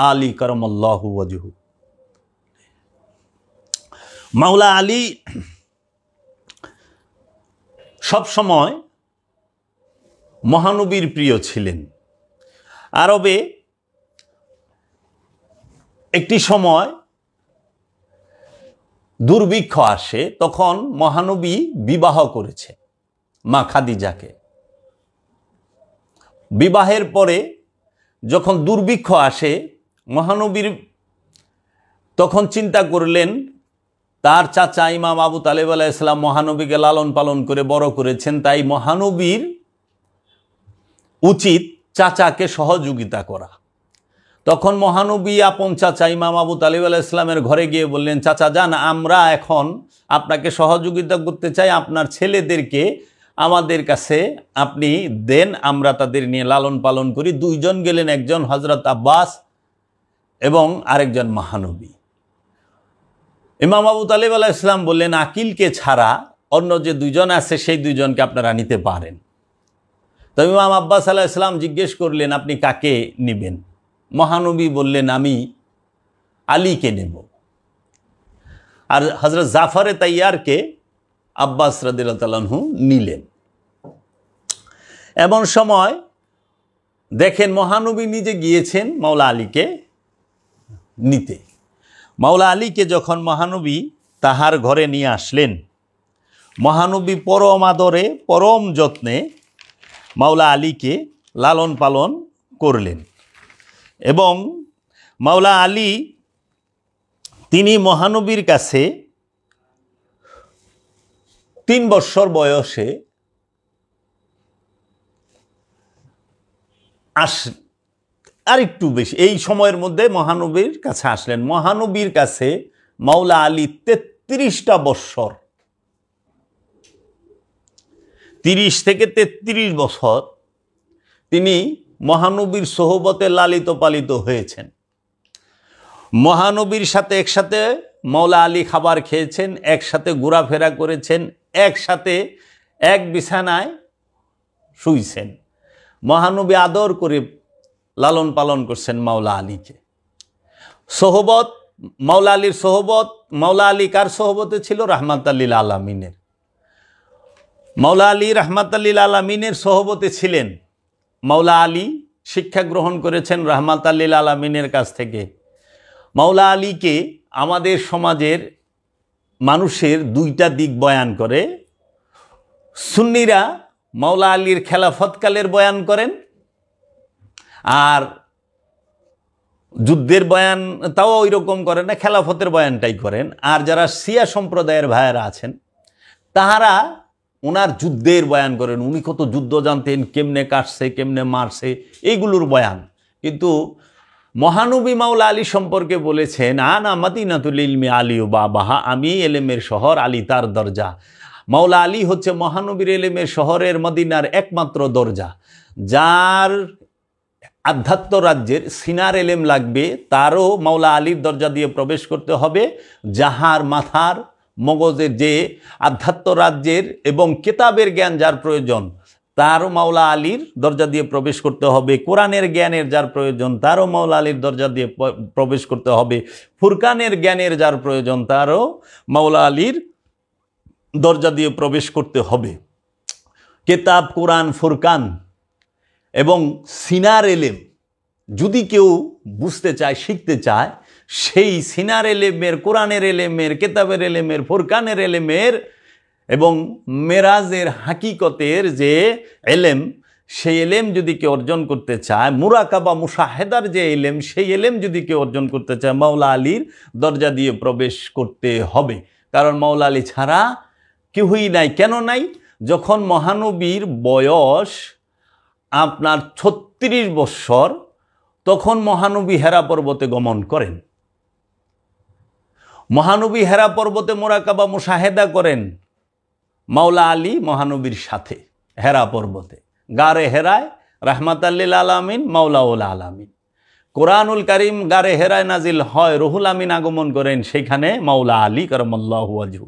আলী কারামাল্লাহু ওয়াজহু। মাওলা আলী সব সময় মহানবীর প্রিয় ছিলেন। আরবে একটি সময় দুর্ভিক্ষ আসে, তখন মহানবী বিবাহ করেছে মা খাদিজাকে। বিবাহের পরে যখন দুর্ভিক্ষ আসে, মহানবীর তখন চিন্তা করলেন, তার চাচা ইমাম আবু তালিব আলাইহিস সালাম মহানবীকে লালন পালন করে বড় করেছেন, তাই মহানবীর উচিত চাচাকে সহযোগিতা করা। তখন মহানবী আপন চাচা ইমাম আবু তালিব আলাইহিস সালামের ঘরে গিয়ে বললেন, চাচা যান, আমরা এখন আপনাকে সহযোগিতা করতে চাই, আপনার ছেলেদেরকে আমাদের কাছে আপনি দেন, আমরা তাদের নিয়ে লালন পালন করি। 2 জন গেলেন, একজন হযরত আব্বাস এবং আরেকজন মহানবী। ইমাম আবু তালিব আলাইহিস সালাম বললেন, আকিলকে ছাড়া অন্য যে 2 জন আছে, সেই 2 জনকে আপনারা নিতে পারেন। তো ইমাম আব্বাস আলাইহিস সালাম জিজ্ঞেস করলেন, আপনি কাকে নেবেন? মহানবী বললেন, আমি আলীকে নেব। আর হযরত জাফরে তাইয়ারকে আব্বাস রাদিয়াল্লাহু তাআলা আনহু নিলেন। এমন সময় দেখেন মহানবী নিজে গিয়েছেন মাওলা আলীকে নিতে। মাওলা আলীকে যখন মহানবী তাহার ঘরে নিয়ে আসলেন, মহানবী পরম আদরে পরম যত্নে মাওলা আলীকে লালন পালন করলেন। এবং মাওলা আলী তিনি মহানবীর কাছে 3 বছর বয়সে আর একটু বেশি, এই সময়ের মধ্যে মহানবীর কাছে আসলেন। মহানবীর কাছে মাওলা আলী 33টা বছর, 30 থেকে 33 বছর তিনি মহানবীর সোহবতে লালিত পালিত হয়েছেন। মহানবীর সাথে একসাথে মাওলা আলী খাবার খেয়েছেন, একসাথে ঘোরাফেরা করেছেন, একসাথে এক বিছানায় শুইছেন। মহানবী আদর করে লালন পালন করছেন মাওলা আলীকে। সোহবত মাওলা আলীর সোহবত, মাওলা আলী কার সোহবতে ছিল? রাহমাতাল্লিল আলামিনের। মাওলা আলী রাহমাতাল্লিল আলামিনের সোহবতে ছিলেন। মাওলা আলী শিক্ষা গ্রহণ করেছেন রাহমাতাল্লিল আলামিনের কাছ থেকে। মাওলা আলীকে আমাদের সমাজের মানুষের দুইটা দিক বয়ান করে। সুন্নিরা মাওলা আলীর খেলাফতকালের বয়ান করেন, আর যুদ্ধের বয়ান তাও ওই রকম করেন না, খেলাফতের বয়ানটাই করেন। আর যারা শিয়া সম্প্রদায়ের ভাইয়েরা আছেন তাহারা ওনার যুদ্ধের বয়ান করেন, উনি কত যুদ্ধ জানতেন, কেমনে কাটছে, কেমনে মারছে, এইগুলোর বয়ান। কিন্তু মহানবী মাওলা আলী সম্পর্কে বলেছেন, আনা মাদিনাতুল ইলমি আলী ও বাবাহা, আমি এলেমের শহর, আলী তার দরজা। মাওলা আলী হচ্ছে মহানবীর এলেমের শহরের মদিনার একমাত্র দরজা। যার আধ্যাত্ম রাজ্যের সিনার এলেম লাগবে তারও মাওলা আলীর দরজা দিয়ে প্রবেশ করতে হবে। যাহার মাথার মগজের যে আধ্যাত্ম রাজ্যের এবং কেতাবের জ্ঞান যার প্রয়োজন তারও মাওলা আলীর দরজা দিয়ে প্রবেশ করতে হবে। কোরআনের জ্ঞানের যার প্রয়োজন তারও মাওলা আলীর দরজা দিয়ে প্রবেশ করতে হবে। ফুরকানের জ্ঞানের যার প্রয়োজন তারও মাওলা আলীর দরজা দিয়ে প্রবেশ করতে হবে। কেতাব, কোরআন, ফুরকান এবং সিনার এলেম যদি কেউ বুঝতে চায়, শিখতে চায়, সেই সিনার এলেমের, কোরআনের এলেমের, কেতাবের এলেমের, ফুরকানের এলেমের এবং মেরাজের হাকিকতের যে এলেম, সেই এলেম যদি কেউ অর্জন করতে চায়, মুরাকাবা মুশাহেদার যে এলেম, সেই এলেম যদি কেউ অর্জন করতে চায়, মাওলা আলীর দরজা দিয়ে প্রবেশ করতে হবে। কারণ মাওলা আলী ছাড়া কেউই নাই। কেন নাই? যখন মহানবীর বয়স আপনার 36 বৎসর, তখন মহানবী হেরা পর্বতে গমন করেন। মহানবী হেরা পর্বতে মুরাকাবা মুশাহেদা করেন মাওলা আলী মহানবীর সাথে হেরা পর্বতে, গারে হেরায় রাহমাতাল্লিল আলামিন মাওলাউল আলামিন। কোরআনুল কারীম গারে হেরায় নাজিল হয়, রুহুল আমিন আগমন করেন সেখানে মাওলা আলী কারামাল্লাহু ওয়াজহু।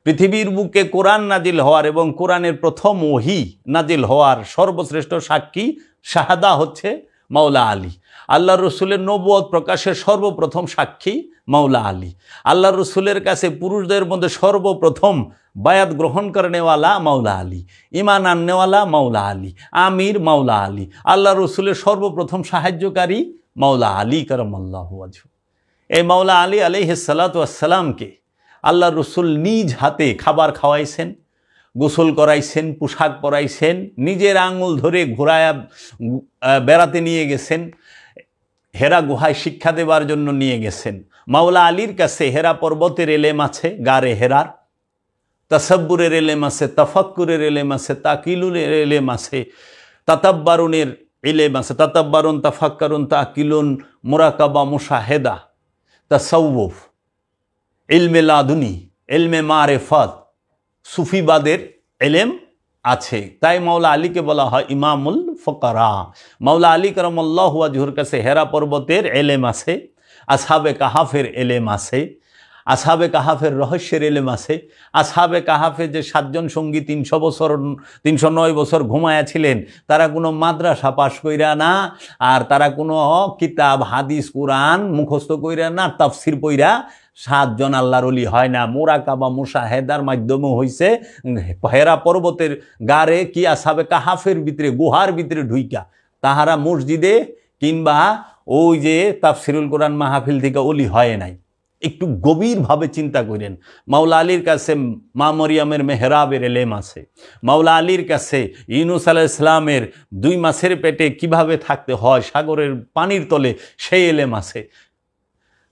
পৃথিবীর বুকে কোরআন নাজিল হওয়ার এবং কোরআনের প্রথম ওহী নাজিল হওয়ার সর্বশ্রেষ্ঠ সাক্ষী শাহাদা হচ্ছে মাওলা আলী। আল্লাহ রসুলের নবুয়ত প্রকাশের সর্বপ্রথম সাক্ষী মাওলা আলী। আল্লাহ রসুলের কাছে পুরুষদের মধ্যে সর্বপ্রথম বায়াত গ্রহণ করেনেওয়ালা মাওলা আলী, ইমান আননেওয়ালা মাওলা আলী, আমির মাওলা আলী। আল্লাহ রসুলের সর্বপ্রথম সাহায্যকারী মাওলা আলী কারামাল্লাহু ওয়াজহু। এই মাওলা আলী আলাইহিস সালাতু ওয়াস সালামকে আল্লাহ রসুল নিজ হাতে খাবার খাওয়াইছেন, গোসল করাইছেন, পোশাক পরাইছেন, নিজের আঙুল ধরে ঘোরায়া বেড়াতে নিয়ে গেছেন, হেরা গুহায় শিক্ষা দেবার জন্য নিয়ে গেছেন। মাওলা আলীর কাছে হেরা পর্বতের এলেম আছে, গারে হেরার তাসাব্বুরের এলেম আছে, তাফাক্কুরের এলেম আছে, তাকিলুনের এলেম আছে, তাতাব্বারুনের এলেম আছে। তাতাব্বারুন, তাফাক্কারুন, তাকিলুন, মুরাকাবা, মুশাহেদা, তাসাউফ, ইলমে লাদুনি, ইলমে মারেফাত, সুফিবাদের এলেম আছে। তাই মাওলা আলীকে বলা হয় ইমামুল ফুকারা। মাওলা আলী কারামাল্লাহু ওয়াজহুর কাছে হেরা পর্বতের এলেম আছে, আসহাবে কাহাফের এলেম আছে, আসহাবে কাহাফের রহস্যের এলেম আছে। আসহাবে কাহাফে যে 7 জন সঙ্গী 309 বছর ঘুমায়া ছিলেন, তারা কোনো মাদ্রাসা পাশ কইরা না, আর তারা কোনো কিতাব, হাদিস, কোরআন মুখস্থ কইরা না, তাফসির পইরা 7 জন আল্লাহর ওলি হয় না। মুরাকাবা মুশাহেদার মাধ্যমে হইছে হেরা পর্বতের গারে কি আসহাবে কাহাফের ভিতরে, গুহার ভিতরে ঢুইকা তাহারা মসজিদে কিংবা ওই যে তাফসিরুল কোরআন মাহফিল থেকে ওলি হয় নাই। একটু গভীরভাবে চিন্তা করেন। মাওলা আলীর কাছে মা মরিয়মের মেহরাবের এলেম আছে। মাওলা আলীর কাছে ইউনুস আলাইহিস সালামের 2 মাসের পেটে কিভাবে থাকতে হয় সাগরের পানির তলে, সেই এলেম আছে।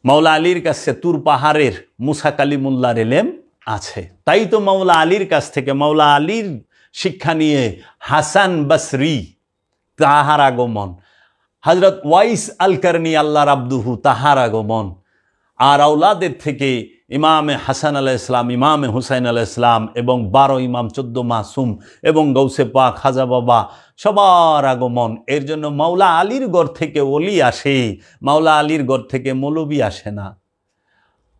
মাওলা আলীর কাছে তুর পাহাড়ের মুসা কালিমুল্লাহর এলেম আছে। তাই তো মাওলা আলীর কাছ থেকে, মাওলা আলীর শিক্ষা নিয়ে হাসান বসরি তাহার আগমন, হযরত ওয়াইস আল কারনি আল্লাহর আব্দুহু তাহার আগমন, আর আওলাদের থেকে ইমামে হাসান আলাইহিস সালাম, ইমামে হুসাইন আলাইহিস সালাম এবং 12 ইমাম, 14 মাসুম এবং গৌসে পাক, খাজা বাবা সবার আগমন। এর জন্য মাওলা আলীর ঘর থেকে ওলি আসে, মাওলা আলীর ঘর থেকে মৌলবি আসে না।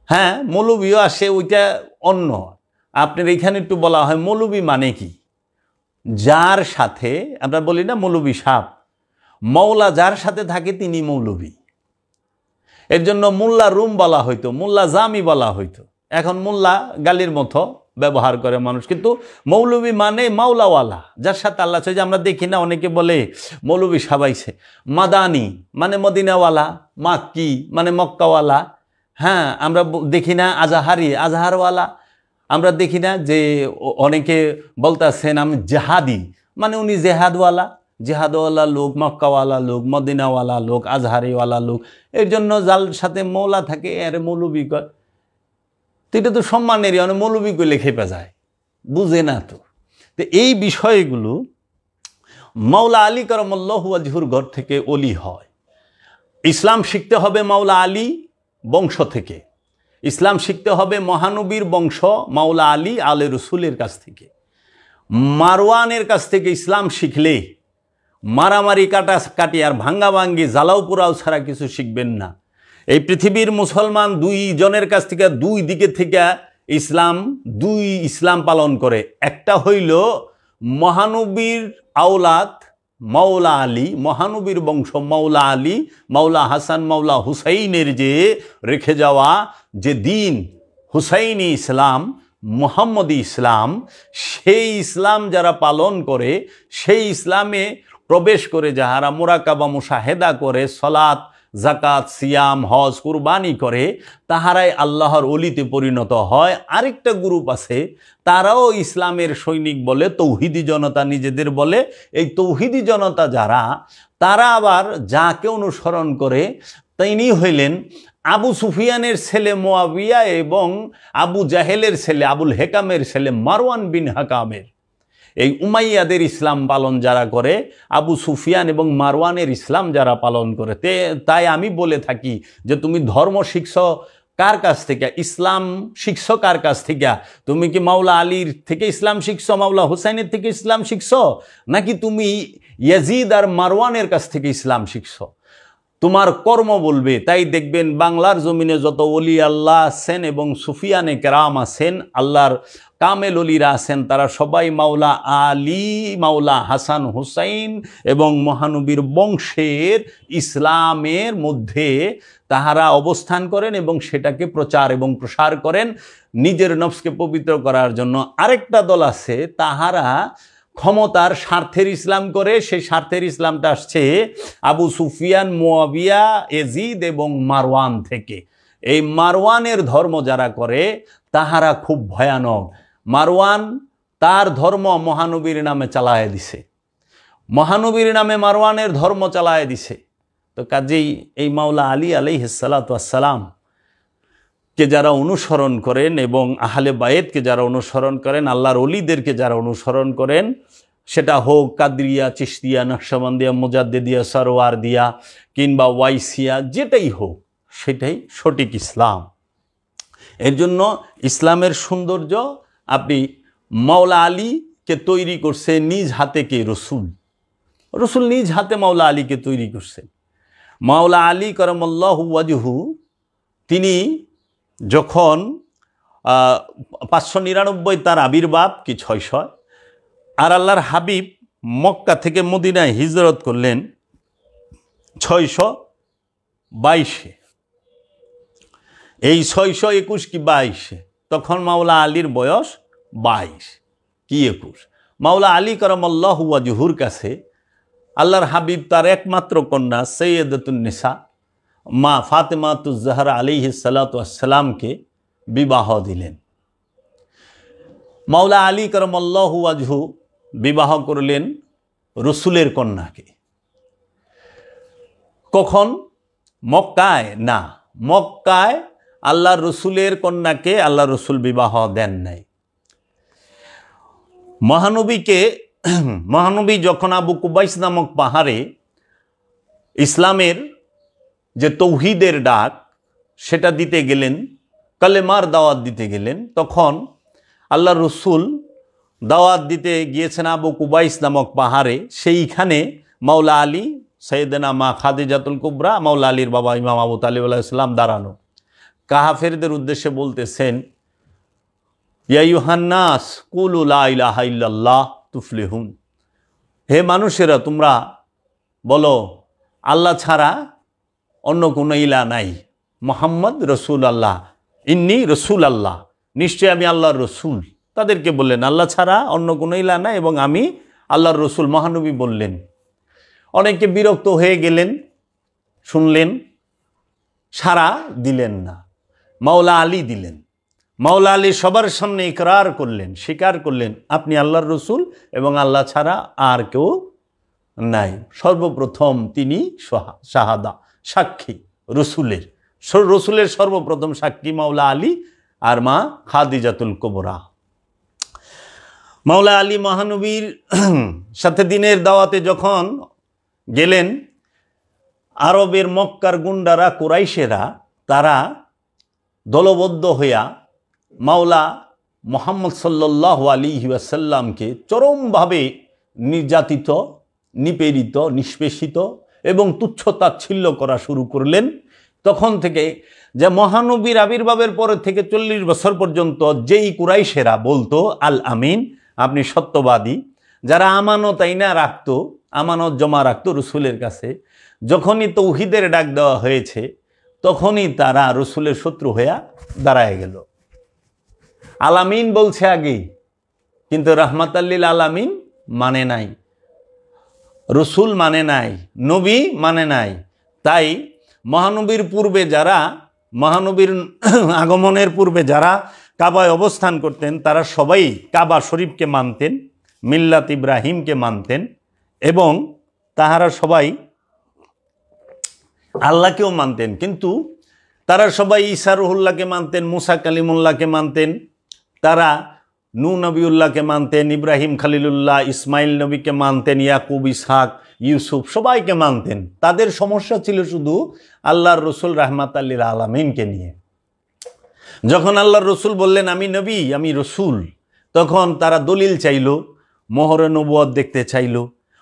হ্যাঁ, মৌলবিও আসে, ওইটা অন্য। আপনার এখানে একটু বলা হয় মৌলবি মানে কি? যার সাথে আমরা বলি না মৌলবি সাহেব, মৌলা যার সাথে থাকে তিনি মৌলবি। এর জন্য মোল্লা রুম বলা হইতো, মোল্লা জামি বলা হইতো। এখন মোল্লা গালির মতো ব্যবহার করে মানুষ, কিন্তু মৌলবী মানে মাওলাওয়ালা, যার সাথে আল্লাহ চাই। যে আমরা দেখি না অনেকে বলে মৌলবী সাবাইছে, মাদানি মানে মদিনাওয়ালা, মাক্কি মানে মক্কাওয়ালা। হ্যাঁ, আমরা দেখি না আজাহারি আজাহারওয়ালা। আমরা দেখি না যে অনেকে বলতেছেন আমি জেহাদি, মানে উনি জেহাদওয়ালা, জেহাদওয়ালা লোক, মক্কাওয়ালা লোক, মদিনাওয়ালা লোক, আজহারিওয়ালা লোক। এর জন্য যার সাথে মৌলা থাকে এর মৌলবী কয়। তো এটা তো সম্মানেরই, অনেক মৌলবী কই লেখে যায়, বুঝে না তো। তো এই বিষয়গুলো মাওলা আলী কারামাল্লাহু ওয়াজহুর ঘর থেকে ওলি হয়। ইসলাম শিখতে হবে মাওলা আলী বংশ থেকে, ইসলাম শিখতে হবে মহানবীর বংশ মাওলা আলী আলে রসুলের কাছ থেকে। মারওয়ানের কাছ থেকে ইসলাম শিখলে মারামারি কাটাকাটি আর ভাঙ্গাভাঙ্গি জ্বালাও পোড়াও ছাড়া কিছু শিখবেন না। এই পৃথিবীর মুসলমান দুই জনের কাছ থেকে, দুই দিকে থেকে দুই ইসলাম পালন করে। একটা হইল মহানবীর আওলাদ মাওলা আলী, মহানবীর বংশ মাওলা আলী, মাওলা হাসান মাওলা হুসাইনের যে রেখে যাওয়া যে দিন, হুসাইনি ইসলাম, মুহাম্মদী ইসলাম, সেই ইসলাম যারা পালন করে, সেই ইসলামে প্রবেশ করে যাহারা মুরাকাবা মুশাহেদা করে, সলাত জাকাত সিয়াম হজ কুরবানি করে, তাহারাই আল্লাহর ওলিতে পরিণত হয়। আরেকটা গ্রুপ আছে, তারাও ইসলামের সৈনিক বলে, তৌহিদি জনতা নিজেদের বলে। এই তৌহিদি জনতা যারা, তারা আবার যাকে অনুসরণ করে তিনি হইলেন আবু সুফিয়ানের ছেলে মুয়াবিয়া এবং আবু জাহেলের ছেলে আবুল হেকামের ছেলে মারওয়ান বিন হাকামের। এই উমাইয়াদের ইসলাম পালন যারা করে, আবু সুফিয়ান এবং মারওয়ানের ইসলাম যারা পালন করে, তাই আমি বলে থাকি যে তুমি ধর্ম শিখছ কার কাছ থেকে, ইসলাম শিখছ কার কাছ থেকে? তুমি কি মাওলা আলীর থেকে ইসলাম শিখছ, মাওলা হুসাইনের থেকে ইসলাম শিখছ, নাকি তুমি ইয়াজিদ আর মারওয়ানের কাছ থেকে ইসলাম শিখছ? তোমার কর্ম বলবে। তাই দেখবেন বাংলার জমিনে যত ওলি আল্লাহ আছেন এবং সুফিয়ানে কেরাম আছেন, আল্লাহর কামেল ওলিরা আছেন, তারা সবাই মাওলা আলী, মাওলা হাসান হুসাইন এবং মহানবীর বংশের ইসলামের মধ্যে তাহারা অবস্থান করেন এবং সেটাকে প্রচার এবং প্রসার করেন নিজের নফসকে পবিত্র করার জন্য। আরেকটা দল আছে, তাহারা ক্ষমতার স্বার্থের ইসলাম করে। সেই স্বার্থের ইসলামটা আসছে আবু সুফিয়ান, মুয়াবিয়া, এজিদ এবং মারওয়ান থেকে। এই মারওয়ানের ধর্ম যারা করে তাহারা খুব ভয়ানক। মারওয়ান তার ধর্ম মহানবীর নামে চালায় দিছে, মহানবীর নামে মারওয়ানের ধর্ম চালায় দিছে। তো কাজেই এই মাওলা আলী আলাইহিস সালাতু ওয়াস সালাম কে যারা অনুসরণ করেন এবং আহলে বায়েতকে যারা অনুসরণ করেন, আল্লাহর ওলিদেরকে যারা অনুসরণ করেন, সেটা হোক কাদরিয়া, চিশতিয়া, নকশবন্দিয়া, মুজাদ্দিদিয়া, সরওয়ার দিয়া কিংবা ওয়াইসিয়া, যেটাই হোক সেটাই সঠিক ইসলাম। এর জন্য ইসলামের সৌন্দর্য আপনি মাওলা আলীকে তৈরি করছে নিজ হাতে কে? রসুল। রসুল নিজ হাতে মাওলা আলীকে তৈরি করছেন। মাওলা আলী কারামাল্লাহু ওয়াজহু তিনি যখন 599 তার আবির্ভাব কি 600, আর আল্লাহর হাবিব মক্কা থেকে মদিনায় হিজরত করলেন 622। এই 621 কি 22, তখন মাওলা আলীর বয়স 22 কি 21। মাওলা আলী কারামাল্লাহু ওয়াজহুর কাছে আল্লাহর হাবিব তার একমাত্র কন্যা সৈয়দাতুন নিসা মা ফাতেমাতুজ জাহরা আলাইহিস সালাতু ওয়াস সালামকে বিবাহ দিলেন। মাওলা আলী কারামাল্লাহু ওয়াজহু বিবাহ করলেন রসুলের কন্যাকে। কখন? মক্কায় না, মক্কায় আল্লাহর রসুলের কন্যাকে আল্লাহ রসুল বিবাহ দেন নাই। মহানবী যখন আবু কুবাইস নামক পাহাড়ে ইসলামের যে তৌহিদের ডাক সেটা দিতে গেলেন, কালেমার দাওয়াত দিতে গেলেন, তখন আল্লাহ রসুল দাওয়াত দিতে গিয়েছেন আবু কুবাইস নামক পাহাড়ে। সেইখানে মাওলা আলী, সৈয়দনা মা খাদিজাতুল কুবরা, মাওলা আলীর বাবা ইমাম আবু তালিব আলাইহিস সালাম দাঁড়ানো, কাফেরদের উদ্দেশ্যে বলতেছেন, ইয়া আইয়ুহান নাস কুলু লা ইলাহা ইল্লাল্লাহ তুফলিহুন। হে মানুষেরা, তোমরা বলো আল্লাহ ছাড়া অন্য কোনো ইলা নাই, মোহাম্মদ রসুল আল্লাহ, ইন্নি রসুল আল্লাহ, নিশ্চয় আমি আল্লাহর রসুল। তাদেরকে বললেন আল্লাহ ছাড়া অন্য কোনো ইলাহ নাই এবং আমি আল্লাহর রসুল। মহানবী বললেন। অনেকে বিরক্ত হয়ে গেলেন, শুনলেন, সাড়া দিলেন না। মাওলা আলী দিলেন। মাওলা আলী সবার সামনে ইকরার করলেন, স্বীকার করলেন আপনি আল্লাহর রসুল এবং আল্লাহ ছাড়া আর কেউ নাই। সর্বপ্রথম তিনি শাহাদা, সাক্ষী রসুলের। রসুলের সর্বপ্রথম সাক্ষী মাওলা আলী আর মা খাদিজাতুল কুবরা। মাওলা আলী মহানবীর সাথে দিনের দাওয়াতে যখন গেলেন, আরবের মক্কার গুন্ডারা, কুরাইশেরা, তারা দলবদ্ধ হইয়া মাওলা মুহাম্মদ সাল্লাল্লাহু আলাইহি ওয়াসাল্লামকে চরমভাবে নির্যাতিত, নিপীড়িত, নিষ্পেষিত এবং তুচ্ছতাচ্ছিল্য করা শুরু করলেন। তখন থেকে যে মহানবীর আবির্ভাবের পরে থেকে 40 বছর পর্যন্ত যেই কুরাইশেরা বলতো আল আমিন, আপনি সত্যবাদী, যারা আমানত আইনা রাখতো, আমানত জমা রাখতো রসুলের কাছে, যখনই তৌহিদের ডাক দেওয়া হয়েছে তখনই তারা রসুলের শত্রু হইয়া দাঁড়ায় গেল। আলামিন বলছে আগেই, কিন্তু রাহমাতাল্লিল আলামিন মানে নাই, রসুল মানে নাই, নবী মানে নাই। তাই মহানবীর পূর্বে যারা, মহানবীর আগমনের পূর্বে যারা কাবায় অবস্থান করতেন তারা সবাই কাবা শরীফকে মানতেন, মিল্লাত ইব্রাহিমকে মানতেন এবং তাহারা সবাই আল্লাহকেও মানতেন। কিন্তু তারা সবাই ঈসা রুহুল্লাহকে মানতেন, মুসা কালিমুল্লাহকে মানতেন, তারা নূহ নবীউল্লাহকে মানতেন, ইব্রাহিম খালিলুল্লাহ, ইসমাইল নবীকে মানতেন, ইয়াকুব, ইসহাক, ইউসুফ সবাইকে মানতেন। তাদের সমস্যা ছিল শুধু আল্লাহর রসুল রাহমাতাল লিল আলামিনকে নিয়ে। যখন আল্লাহর রসুল বললেন আমি নবী, আমি রসুল, তখন তারা দলিল চাইল, মোহরে নবুয়ত দেখতে চাইল,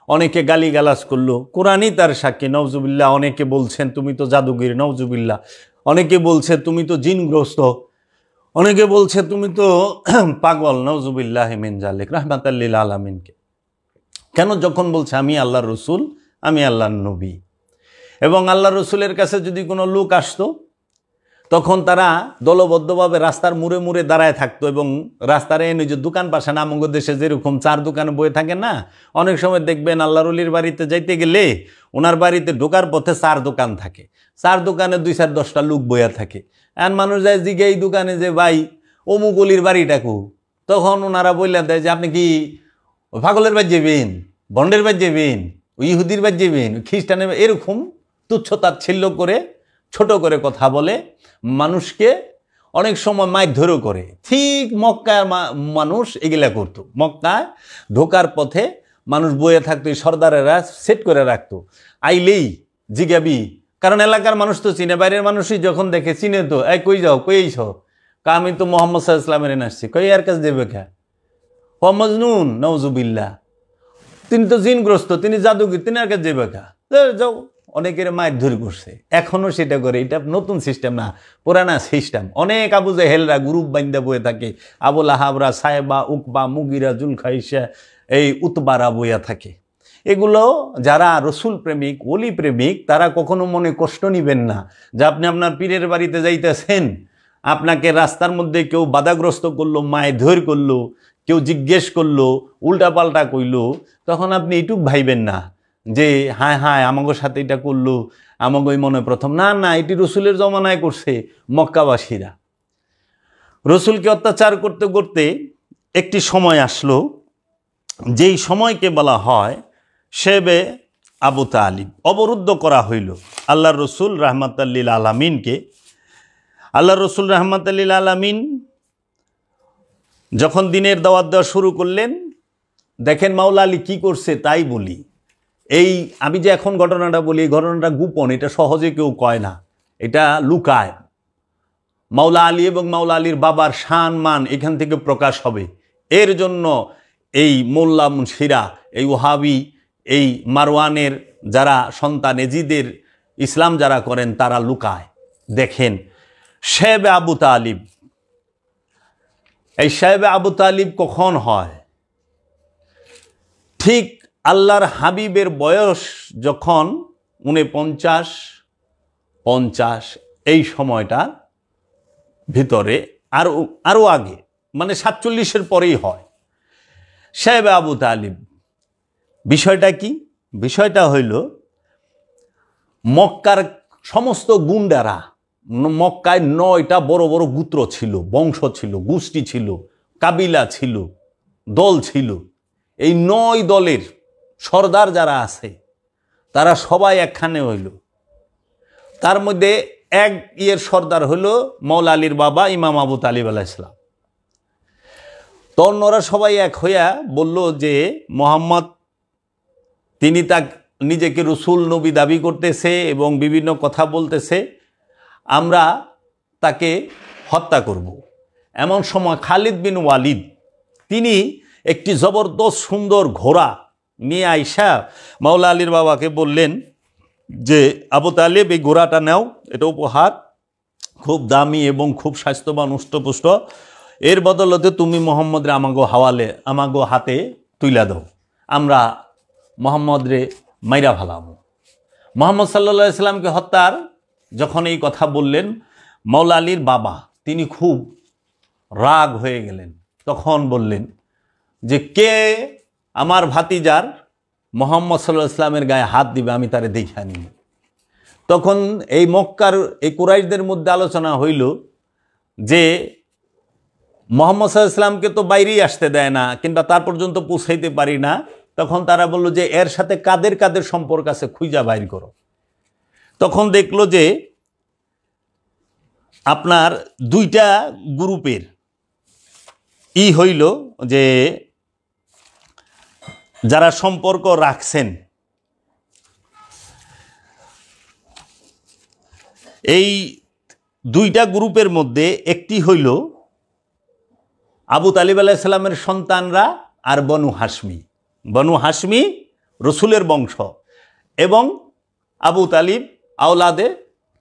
অনেকে গালিগালাজ করলো। কোরআনই তার সাক্ষী, নওজুবিল্লাহ। অনেকে বলছেন তুমি তো জাদুগির, নওজুবিল্লাহ। অনেকে বলছে তুমি তো জিনগ্রস্ত, অনেকে বলছে তুমি তো পাগল, নওজুবিল্লাহ মিন জালিক, রাহমাতাল লিল আলামিনকে। কেন? যখন বলছে আমি আল্লাহর রসুল, আমি আল্লাহর নবী। এবং আল্লাহর রসুলের কাছে যদি কোনো লোক আসতো তখন তারা দলবদ্ধভাবে রাস্তার মুড়ে মুড়ে দাঁড়ায় থাকতো এবং রাস্তার এনে যে দোকান পাশে, আমঙ্গ দেশে যেরকম 4 দোকানে বয়ে থাকে না, অনেক সময় দেখবেন আল্লাহর ওলির বাড়িতে যাইতে গেলে ওনার বাড়িতে ঢোকার পথে 4 দোকান থাকে, 4 দোকানে 2-4-10টা লোক বইয়া থাকে। আর মানুষ যায় জিগে এই দোকানে যে ভাই অমুক অলির বাড়িটাকু, তখন ওনারা বললে দেয় যে আপনি কি পাগলের বাড়ি যাবেন, বন্ডের বাড়ি যাবেন, ইহুদির বাড়ি যাবেন, খ্রিস্টানের, এরকম তুচ্ছতাচ্ছিল্য করে, ছোট করে কথা বলে, মানুষকে অনেক সময় মাইক ধরেও করে। ঠিক মক্কার মানুষ এগুলা করতো। মক্কায় ঢোকার পথে মানুষ বয়ে থাকতো, সর্দারেরা সেট করে রাখতো, আইলেই জিগাবি, কারণ এলাকার মানুষ তো চিনে, বাইরের মানুষই যখন দেখে চিনে তো, এই কই যাও, কই এইছ, আমি তো মোহাম্মদ সাল্লাল্লাহু আলাইহি ওয়াসাল্লামের এনে আসছি, কই আর কাছে দেবে খা, ও মজনুন, নওজুবিল্লাহ, তিনি তো জিনগ্রস্ত, তিনি জাদুগির, তিনি আর কাছে দেবে খা, যাও। অনেকের মায়ের ধরে করছে, এখনো সেটা করে। এটা নতুন সিস্টেম না, পুরানা সিস্টেম। অনেক আবু জেহেলরা গ্রুপ বান্ধা বয়ে থাকে, আবুল আহাবরা, সাহেবা, উকবা, মুগিরা, জুলখাইসা, এই উতবারা বইয়া থাকে। এগুলো যারা রসুল প্রেমিক, ওলি প্রেমিক, তারা কখনো মনে কষ্ট নিবেন না যে আপনি আপনার পীরের বাড়িতে যাইতেছেন, আপনাকে রাস্তার মধ্যে কেউ বাধাগ্রস্ত করলো, মায়ের ধৈর করলো, কেউ জিজ্ঞেস করলো, উল্টাপাল্টা কইলো, তখন আপনি এটুক ভাইবেন না যে হায় হায় আমাদের সাথে এটা করলো, আমাকে মনে প্রথম। না না, এটি রসুলের জমানায় করছে মক্কাবাসীরা। রসুলকে অত্যাচার করতে করতে একটি সময় আসলো, যেই সময়কে বলা হয় শেবে আবু তালিব। অবরুদ্ধ করা হইল আল্লাহর রসুল রাহমাতাল লিল আলামিনকে। আল্লাহর রসুল রাহমাতাল লিল আলামিন যখন দিনের দাওয়াত দেওয়া শুরু করলেন, দেখেন মাওলা আলী কী করছে তাই বলি। এই আমি যে এখন ঘটনাটা বলি, এই ঘটনাটা গোপন, এটা সহজে কেউ কয় না, এটা লুকায়। মাওলা আলী এবং মাওলা আলীর বাবার শান মান এখান থেকে প্রকাশ হবে। এর জন্য এই মোল্লা মুন্সিরা, এই ওহাবি, এই মারওয়ানের যারা সন্তান, এজিদের ইসলাম যারা করেন, তারা লুকায়। দেখেন শেবে আবু তালিব, এই শেবে আবু তালিব কখন হয়? ঠিক আল্লাহর হাবিবের বয়স যখন 49-50 এই সময়টা ভিতরে আরও আগে, মানে 47-এর পরেই হয়। সাহেব আবু তালিব, বিষয়টা কি? বিষয়টা হইল মক্কার সমস্ত গুন্ডারা, মক্কায় 9টা বড় বড় গোত্র ছিল, বংশ ছিল, গোষ্ঠী ছিল, কাবিলা ছিল, দল ছিল। এই 9 দলের সর্দার যারা আছে তারা সবাই একখানে হইল। তার মধ্যে এক সর্দার হইল মৌলা আলীর বাবা ইমাম আবু তালিব আলাইহিস সালাম। তো অন্যরা সবাই এক হইয়া বলল যে মোহাম্মদ তিনি নিজেকে রসুল নবী দাবি করতেছে এবং বিভিন্ন কথা বলতেছে, আমরা তাকে হত্যা করব। এমন সময় খালিদ বিন ওয়ালিদ তিনি একটি জবরদস্ত সুন্দর ঘোড়া নিয়ে আইসা মাওলা আলীর বাবাকে বললেন যে আবু তালেব, এই ঘোড়াটা নাও, এটা উপহার, খুব দামি এবং খুব স্বাস্থ্যবান, উষ্টপুষ্ট। এর বদলতে তুমি মোহাম্মদরে আমাগো হাতে তুইলা দাও, আমরা মোহাম্মদরে মাইরা ফেলাম। মোহাম্মদ সাল্লাল্লাহু আলাইহি সাল্লামকে হত্যার যখন এই কথা বললেন, মাওলা আলীর বাবা তিনি খুব রাগ হয়ে গেলেন। তখন বললেন যে কে আমার ভাতিজার মোহাম্মদ সাল্লাল্লাহু আলাইহি সাল্লামের গায়ে হাত দিবে, আমি তারে দেখা নিই। তখন এই মক্কার এই কুরাইশদের মধ্যে আলোচনা হইল যে মোহাম্মদ সাল্লাল্লাহু আলাইহি সাল্লামকে তো বাইরেই আসতে দেয় না, কিংবা তার পর্যন্ত পৌঁছাইতে পারি না। তখন তারা বলল যে এর সাথে কাদের কাদের সম্পর্ক আছে খুঁজা বাইর করো। তখন দেখলো যে আপনার 2টা গ্রুপের হইল যে যারা সম্পর্ক রাখছেন, এই 2টা গ্রুপের মধ্যে একটি হইল আবু তালিব আলাইহিস সালামের সন্তানরা আর বনু হাশমি রসুলের বংশ, এবং আবু তালিব আওলাদে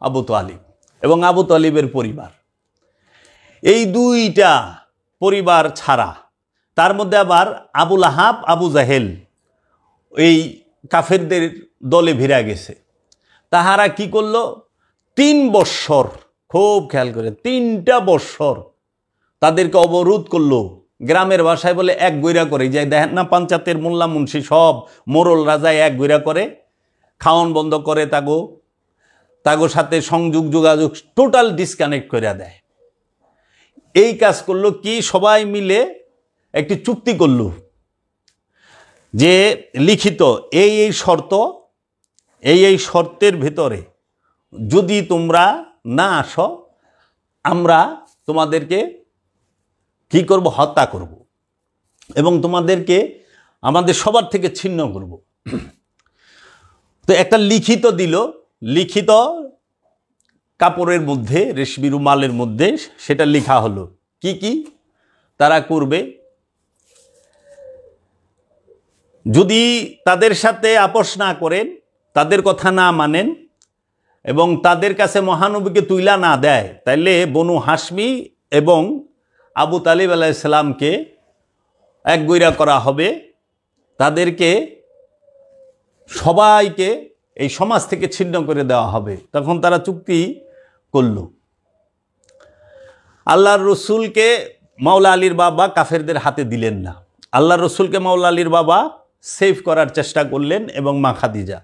আবু তালিব এবং আবু তালিবের পরিবার। এই 2টা পরিবার ছাড়া তার মধ্যে আবার আবুল আহাব, আবু জাহেল এই কাফেরদের দলে ভিড়া গেছে। তাহারা কি করলো, 3 বৎসর, খুব খেয়াল করে 3টা বৎসর তাদেরকে অবরোধ করলো। গ্রামের ভাষায় বলে এক গৈরা করে, যাই দেখেন না পঞ্চায়েতের মোল্লা মুন্সি সব মোরল রাজায় এক গৈরা করে, খাওয়ান বন্ধ করে, তাগো সাথে সংযোগ যোগাযোগ টোটাল ডিসকানেক্ট করে দেয়। এই কাজ করলো কি, সবাই মিলে একটি চুক্তি করলো যে লিখিত এই শর্ত, এই শর্তের ভিতরে যদি তোমরা না আসো, আমরা তোমাদেরকে কি করব, হত্যা করব এবং তোমাদেরকে আমাদের সবার থেকে ছিন্ন করব। তো একটা লিখিত দিল, লিখিত কাপড়ের মধ্যে, রেশমি রুমালের মধ্যে সেটা লেখা হলো কি কি তারা করবে। যদি তাদের সাথে আপোষ না করেন, তাদের কথা না মানেন এবং তাদের কাছে মহানবীকে তুইলা না দেয়, তাইলে বনু হাশমি এবং আবু তালিব আলাইহিস সালামকে এক গৈরা করা হবে, তাদেরকে সবাইকে এই সমাজ থেকে ছিন্ন করে দেওয়া হবে। তখন তারা চুক্তি করল। আল্লাহর রসুলকে মাওলা আলীর বাবা কাফেরদের হাতে দিলেন না। আল্লাহর রসুলকে মাওলা আলীর বাবা সেভ করার চেষ্টা করলেন এবং মা খাদিজা।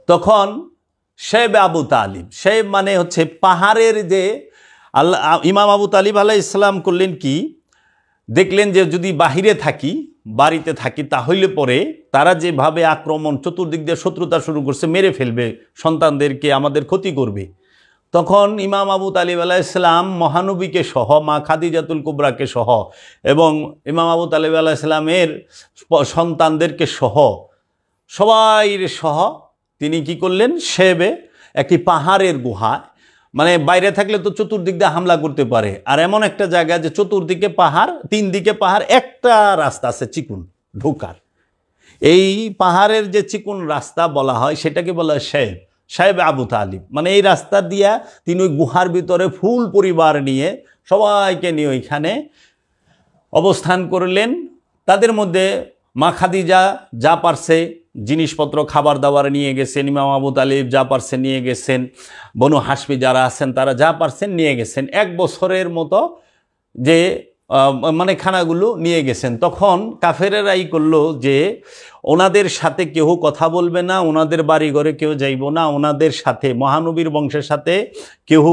তখন সাহেব আবু তালিব, সাহেব মানে হচ্ছে পাহাড়ের যে ইমাম আবু তালিব আলাইহিস সালাম করলেন কি, দেখলেন যে যদি বাহিরে থাকি, বাড়িতে থাকি, তাহলে পরে তারা যেভাবে আক্রমণ, চতুর্দিক দিয়ে শত্রুতা শুরু করছে, মেরে ফেলবে সন্তানদেরকে, আমাদের ক্ষতি করবে। তখন ইমাম আবু তালিব আলাইহিস সালাম মহানবীকে সহ, মা খাদিজাতুল কুবরাকে সহ এবং ইমাম আবু তালিব আলাইহিস সালামের সন্তানদেরকে সহ, সবাই সহ তিনি কি করলেন, সেবে একটি পাহাড়ের গুহায়, মানে বাইরে থাকলে তো চতুর্দিক দিয়ে হামলা করতে পারে, আর এমন একটা জায়গা যে চতুর্দিকে পাহাড়, 3 দিকে পাহাড়, একটা রাস্তা আছে চিকুন ঢোকার। এই পাহাড়ের যে চিকুন রাস্তা বলা হয় সেটাকে বলা হয় সাহেব আবু তালিব। মানে এই রাস্তা দিয়া তিনি ওই গুহার ভিতরে ফুল পরিবার নিয়ে সবাইকে নিয়ে ওইখানে অবস্থান করলেন। তাদের মধ্যে মা খাদিজা যা পারছে জিনিসপত্র খাবার দাবার নিয়ে গেছেন, ইমাম আবু তালিব যা পারছেন নিয়ে গেছেন, বনু হাসমি যারা আছেন তারা যা পারছেন নিয়ে গেছেন, 1 বছরের মতো যে মানে খানাগুলো নিয়ে গেছেন। তখন কাফেরেরাই করলো যে ওনাদের সাথে কেউ কথা বলবে না, ওনাদের বাড়ি ঘরে কেউ যাইব না, ওনাদের সাথে মহানবীর বংশের সাথে কেউ,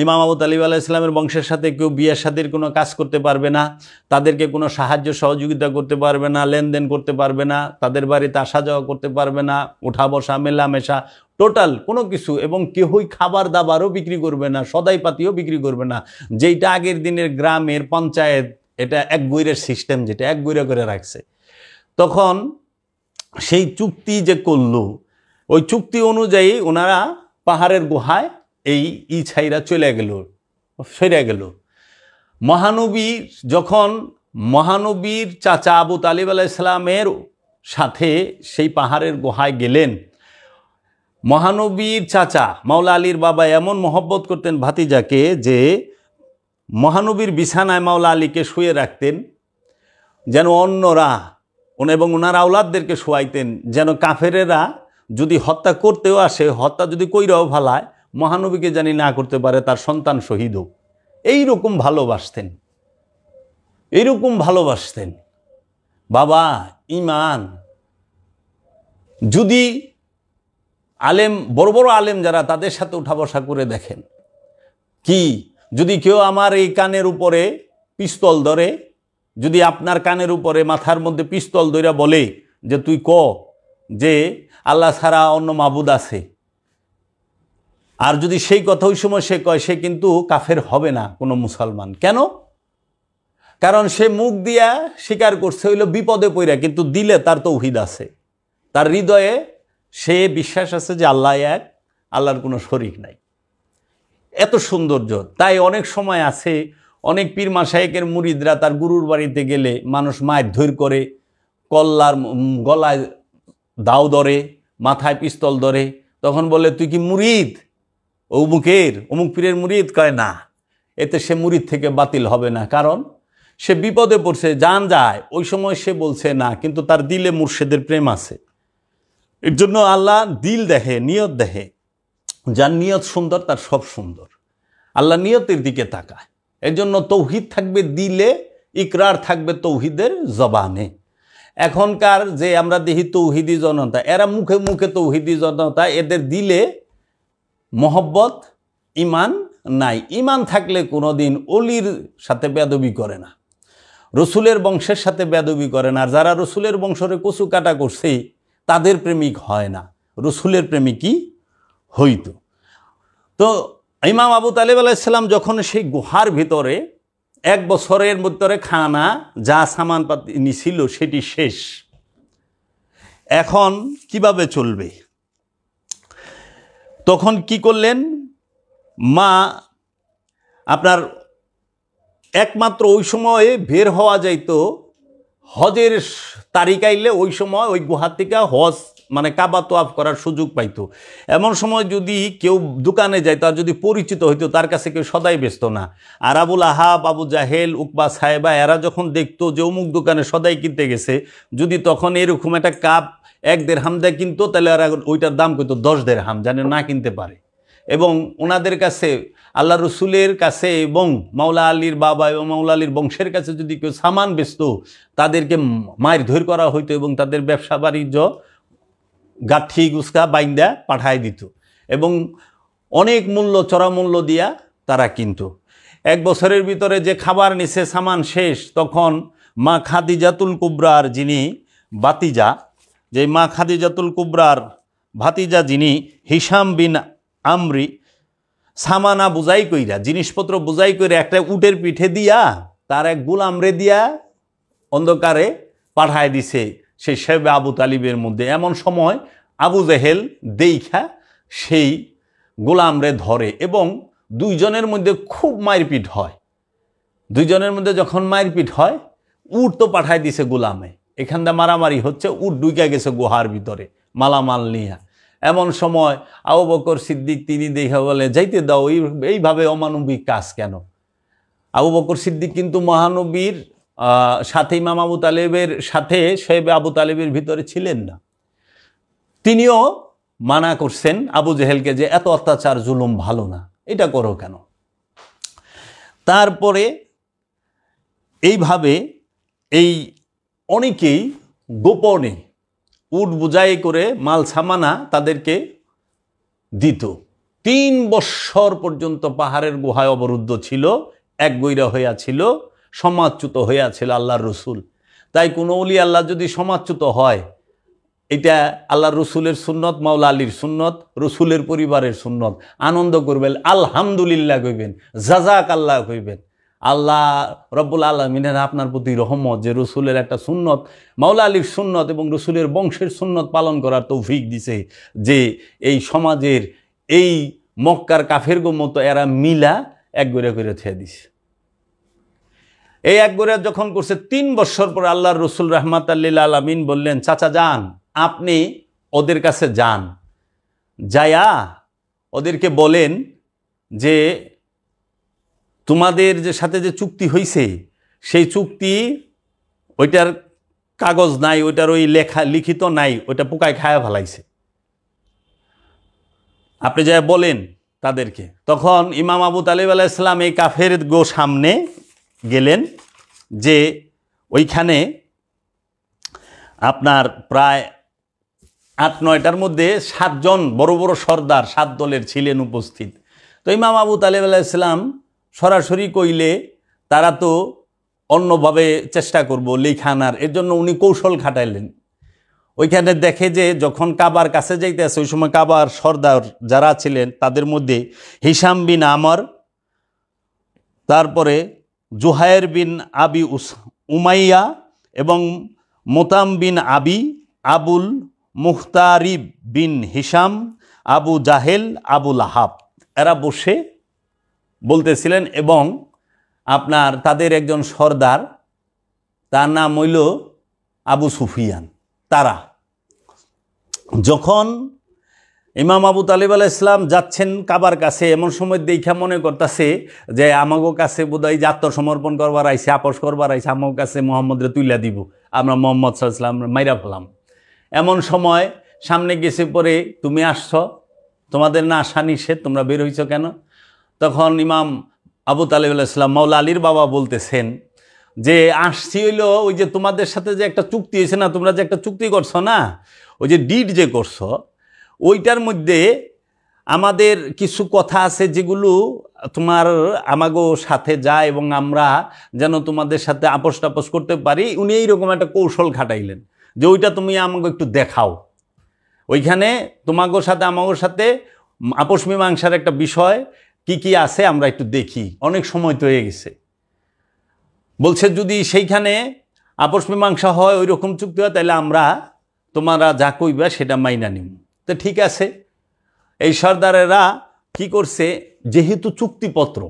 ইমাম আবু তালিব আলাইহিস সালামের বংশের সাথে কেউ বিয়ে শাদীর কোনো কাজ করতে পারবে না, তাদেরকে কোনো সাহায্য সহযোগিতা করতে পারবে না, লেনদেন করতে পারবে না, তাদের বাড়িতে আসা যাওয়া করতে পারবে না, ওঠা বসা মেলামেশা টোটাল কোনো কিছু, এবং কেউই খাবার দাবারও বিক্রি করবে না, সদাই পাতিও বিক্রি করবে না। যেইটা আগের দিনের গ্রামের পঞ্চায়েত, এটা এক গৈরের সিস্টেম, যেটা এক গৈরা করে রাখছে। তখন সেই চুক্তি যে করলো, ওই চুক্তি অনুযায়ী ওনারা পাহাড়ের গুহায় এই ছাইরা চলে গেল, ফিরে গেল। মহানবী যখন মহানবীর চাচা আবু তালিব আলাইহিস সালামের সাথে সেই পাহাড়ের গুহায় গেলেন, মহানবীর চাচা মাওলা আলীর বাবা এমন মহব্বত করতেন ভাতিজাকে যে মহানবীর বিছানায় মাওলা আলীকে শুয়ে রাখতেন, যেন অন্যরা এবং ওনার আওলাদদেরকে শোয়াইতেন, যেন কাফেরেরা যদি হত্যা করতেও আসে, হত্যা যদি কইরাও ফালায়, মহানবীকে জানি না করতে পারে, তার সন্তান শহীদ হোক। এইরকম ভালোবাসতেন, এইরকম ভালোবাসতেন। বাবা ইমান, যদি আলেম, বড় বড় আলেম যারা, তাদের সাথে উঠা বসা করে দেখেন, কি যদি কেউ আমার এই কানের উপরে পিস্তল ধরে, যদি আপনার কানের উপরে মাথার মধ্যে পিস্তল ধরে বলে যে তুই ক যে আল্লাহ ছাড়া অন্য মাবুদ আছে, আর যদি সেই কথা ওই সময় সে কয়, সে কিন্তু কাফের হবে না কোনো মুসলমান। কেন? কারণ সে মুখ দিয়া স্বীকার করছে হইল বিপদে পড়া, কিন্তু দিলে তার তৌহিদ আছে, তার হৃদয়ে সে বিশ্বাস আছে যে আল্লাহ এক, আল্লাহর কোনো শরীক নাই। এত সৌন্দর্য। তাই অনেক সময় আছে, অনেক পীর মাশায়েখের মুরিদরা তার গুরুর বাড়িতে গেলে মানুষ মায়ের ধৈর করে, কল্লার গলায় দাও ধরে, মাথায় পিস্তল ধরে, তখন বলে তুই কি মুরিদ অমুকের, অমুক পীরের মুরিদ? কয় না, এতে সে মুরিদ থেকে বাতিল হবে না, কারণ সে বিপদে পড়ছে, জান যায়, ওই সময় সে বলছে না, কিন্তু তার দিলে মুর্শিদের প্রেম আছে। এর জন্য আল্লাহ দিল দেখে, নিয়ত দেখে, যার নিয়ত সুন্দর তার সব সুন্দর। আল্লাহ নিয়তের দিকে তাকায়। এর জন্য তৌহিদ থাকবে দিলে, ইকরার থাকবে তৌহিদের জবানে। এখনকার যে আমরা দেখি তৌহিদি জনতা, এরা মুখে মুখে তৌহিদি জনতা, এদের দিলে মহব্বত ইমান নাই। ইমান থাকলে কোনোদিন অলির সাথে বেয়াদবি করে না, রসুলের বংশের সাথে বেয়াদবি করে না। আর যারা রসুলের বংশরে কচু কাটা করছে তাদের প্রেমিক হয় না, রসুলের প্রেমিকই হইতো। তো ইমাম আবু তালিব আলাইহিস সালাম যখন সেই গুহার ভিতরে 1 বছরের ভিতরে খানা যা সামান পাতি ছিল সেটি শেষ, এখন কিভাবে চলবে? তখন কি করলেন? মা আপনার একমাত্র ওই সময়ে বের হওয়া যাইতো, হজের তারিখ আইলে ওই সময় ওই গুহা থেকে হজ মানে কাবা তোয়াফ করার সুযোগ পাইতো। এমন সময় যদি কেউ দোকানে যাইতো আর যদি পরিচিত হইতো, তার কাছে কেউ সদাই বেচত না। আর আবুল আহাব, আবু জাহেল, উকবা সাহেবা এরা যখন দেখতো যে অমুক দোকানে সদাই কিনতে গেছে, যদি তখন এরকম একটা কাপ 1 দিরহাম দেয় কিনতো, তাহলে আর ওইটার দাম কত 10 দিরহাম, যেন না কিনতে পারে। এবং ওনাদের কাছে, আল্লাহ রসুলের কাছে এবং মাওলা আলীর বাবা এবং মাওলা আলীর বংশের কাছে যদি কেউ সামান বেচত, তাদেরকে মায়ের ধৈর করা হইতো এবং তাদের ব্যবসা বাণিজ্য গাঠি গুসকা বাইন্দা পাঠায় দিত, এবং অনেক মূল্য, চড়া মূল্য দিয়া তারা কিনতো। 1 বছরের ভিতরে যে খাবার নিছে, সামান শেষ, তখন মা খাদিজাতুল কুবরার যিনি বাতিজা, যে মা খাদিজাতুল কুবরার ভাতিজা যিনি হিশাম বিন আমরি, সামানা বুঝাই কইরা, জিনিসপত্র বুঝাই কইরা একটা উটের পিঠে দিয়া তার এক গোলামরে দিয়া অন্ধকারে পাঠায় দিছে সেই শেবে আবু তালিবের মধ্যে। এমন সময় আবু জেহেল দেইখা সেই গোলামরে ধরে এবং 2 জনের মধ্যে খুব মারপিট হয়। 2 জনের মধ্যে যখন মারপিট হয়, উট তো পাঠায় দিছে গোলামে, এখান থেকে মারামারি হচ্ছে, উট ঢুকে গেছে গুহার ভিতরে মালামাল নিয়ে। এমন সময় আবু বকর সিদ্দিক তিনি দেখা বলে, যাইতে দাও, এইভাবে অমানবিক কাজ কেন? আবু বকর সিদ্দিক কিন্তু মহানবীর সাথে, ইমাম আবু তালেবের সাথে শেবে আবু তালেবের ভিতরে ছিলেন না, তিনিও মানা করছেন আবু জেহেলকে যে এত অত্যাচার জুলুম ভালো না, এটা করো কেন। তারপরে এইভাবে এই অনেকেই গোপনে উট বোঝাই করে মাল সামানা তাদেরকে দিত। 3 বৎসর পর্যন্ত পাহাড়ের গুহায় অবরুদ্ধ ছিল, এক গইরা হইয়া ছিল, সমাজচ্যুত হইয়া ছিল আল্লাহর রসুল। তাই কোনো ওলি আল্লাহ যদি সমাজচ্যুত হয়, এটা আল্লাহর রসুলের সুন্নত, মাওলা আলীর সুন্নত, রসুলের পরিবারের সুন্নত। আনন্দ করবেন, আলহামদুলিল্লাহ কইবেন, জাযাক আল্লাহ কইবেন। আল্লাহ রব্বুল আলামিনের আপনার প্রতি রহমত যে রসুলের একটা সুন্নত, মাওলা আলীর সুন্নত এবং রসুলের বংশের সুন্নত পালন করার তৌফিক দিছে, যে এই সমাজের এই মক্কার কাফেরগো মতো এরা মিলা এক গড়ে করে ছেড়ে দিছে। এই এক গড়ে যখন করছে 3 বৎসর পর আল্লাহর রসুল রাহমাতাল লিল আলামিন বললেন, চাচা যান, আপনি ওদের কাছে যান, যায়া ওদেরকে বলেন যে তোমাদের যে সাথে যে চুক্তি হইছে সেই চুক্তি ওইটার কাগজ নাই, ওইটার ওই লেখা লিখিত নাই, ওইটা পোকায় খায়া ফেলাইছে, আপনি যা বলেন তাদেরকে। তখন ইমাম আবু তালিব আলাইহিস সালাম এই কাফের গো সামনে গেলেন, যে ওইখানে আপনার প্রায় 8-9টার মধ্যে 7 জন বড় বড় সর্দার 7 দলের ছিলেন উপস্থিত। তো ইমাম আবু তালিব আলাইহিস সালাম সরাসরি কইলে তারা তো অন্যভাবে চেষ্টা করব লেখানার, এর জন্য উনি কৌশল খাটাইলেন। ওইখানে দেখে যে যখন কাবার কাছে যাইতেছে, ওই সময় কাবার সর্দার যারা ছিলেন তাদের মধ্যে হিশাম বিন আমর, তারপরে জুহায়ের বিন আবি উমাইয়া এবং মোতাম বিন আবি, আবুল মুখতারিব বিন হিশাম, আবু জাহেল, আবু লাহাব, এরা বসে বলতেছিলেন। এবং আপনার তাদের একজন সর্দার, তার নাম হইল আবু সুফিয়ান। তারা যখন ইমাম আবু তালিব আলাইহিস সালাম যাচ্ছেন কাবার কাছে, এমন সময় দেখা মনে করতেছে যে আমাগো কাছে বোধহয় যে আত্মসমর্পণ করবার আইসে, আপোষ করবার আইসে, আমার কাছে মোহাম্মদরে তুইলা দিব, আমরা মোহাম্মদ সাল্লাল্লাহু আলাইহি ওয়াসাল্লাম মাইরা ফেলাম। এমন সময় সামনে গেছে পরে, তুমি আসছ, তোমাদের না আসা নিষেধ, তোমরা বের হইছ কেন? তখন ইমাম আবু তালিব আলাইহিস সালাম মাওলা আলীর বাবা বলতেছেন যে আসছি হইল ওই যে তোমাদের সাথে যে একটা চুক্তি হয়েছে না, তোমরা যে একটা চুক্তি করছো না, ওই যে ডিড যে করছো, ওইটার মধ্যে আমাদের কিছু কথা আছে যেগুলো তোমার আমাগো সাথে যায় এবং আমরা যেন তোমাদের সাথে আপোষ টাপোষ করতে পারি। উনি এইরকম একটা কৌশল খাটাইলেন যে ওইটা তুমি আমাকে একটু দেখাও, ওইখানে তোমাগোর সাথে আমাগোর সাথে আপোষ মীমাংসার একটা বিষয় কি কি আছে আমরা একটু দেখি, অনেক সময় তো হয়ে গেছে। বলছে যদি সেইখানে আপোষ মীমাংসা হয়, ওই রকম চুক্তি হয়, তাহলে আমরা তোমরা যা কইবা সেটা মাইনা নিব। তো ঠিক আছে। এই সর্দারেরা কি করছে, যেহেতু চুক্তিপত্র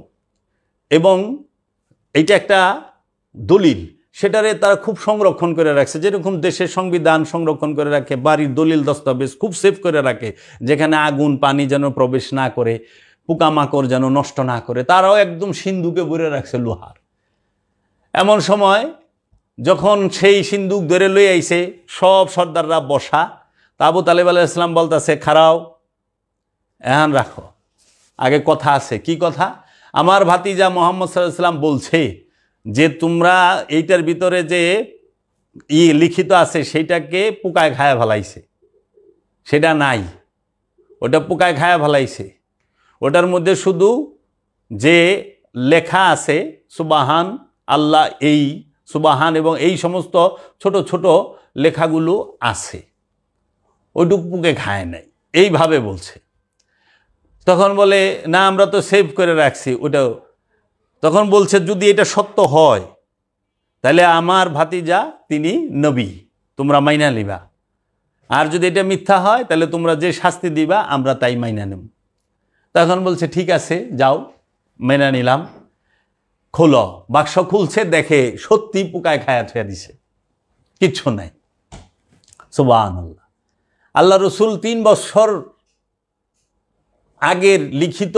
এবং এইটা একটা দলিল, সেটারে তারা খুব সংরক্ষণ করে রাখছে, যেরকম দেশের সংবিধান সংরক্ষণ করে রাখে, বাড়ির দলিল দস্তাবেজ খুব সেফ করে রাখে, যেখানে আগুন পানি যেন প্রবেশ না করে, পোকামাকড় যেন নষ্ট না করে, তারাও একদম সিন্ধুকে ভরে রাখছে লোহার। এমন সময় যখন সেই সিন্দুক ধরে লই আইছে, সব সর্দাররা বসা, তা আবু তালিব আলাইহিস সালাম বলতেছে, খাড়াও, এখন রাখো, আগে কথা আছে। কি কথা? আমার ভাতিজা মুহাম্মদ সাল্লাল্লাহু আলাইহি ওয়াসাল্লাম বলছে যে তোমরা এইটার ভিতরে যে লিখিত আছে সেইটাকে পোকায় খায়া ফেলাইছে, সেটা নাই, ওটা পোকায় খায়া ফেলাইছে। ওটার মধ্যে শুধু যে লেখা আছে সুবাহান আল্লাহ, এই সুবাহান এবং এই সমস্ত ছোট ছোট লেখাগুলো আছে, ওইটুকু পোকে খায় নাই, এইভাবে বলছে। তখন বলে না, আমরা তো সেভ করে রাখছি ওটাও। তখন বলছে যদি এটা সত্য হয় তাহলে আমার ভাতিজা তিনি নবী, তোমরা মাইনা নিবা, আর যদি এটা মিথ্যা হয় তাহলে তোমরা যে শাস্তি দিবা আমরা তাই মাইনা নেব। তখন বলছে ঠিক আছে, যাও, মেনে নিলাম। খোলো, বাক্স খুলছে, দেখে সত্যি পোকায় খায়া ঠেয়া দিছে, কিচ্ছু নাই। সুবহানাল্লাহ। আল্লাহ রসুল 3 বছর আগের লিখিত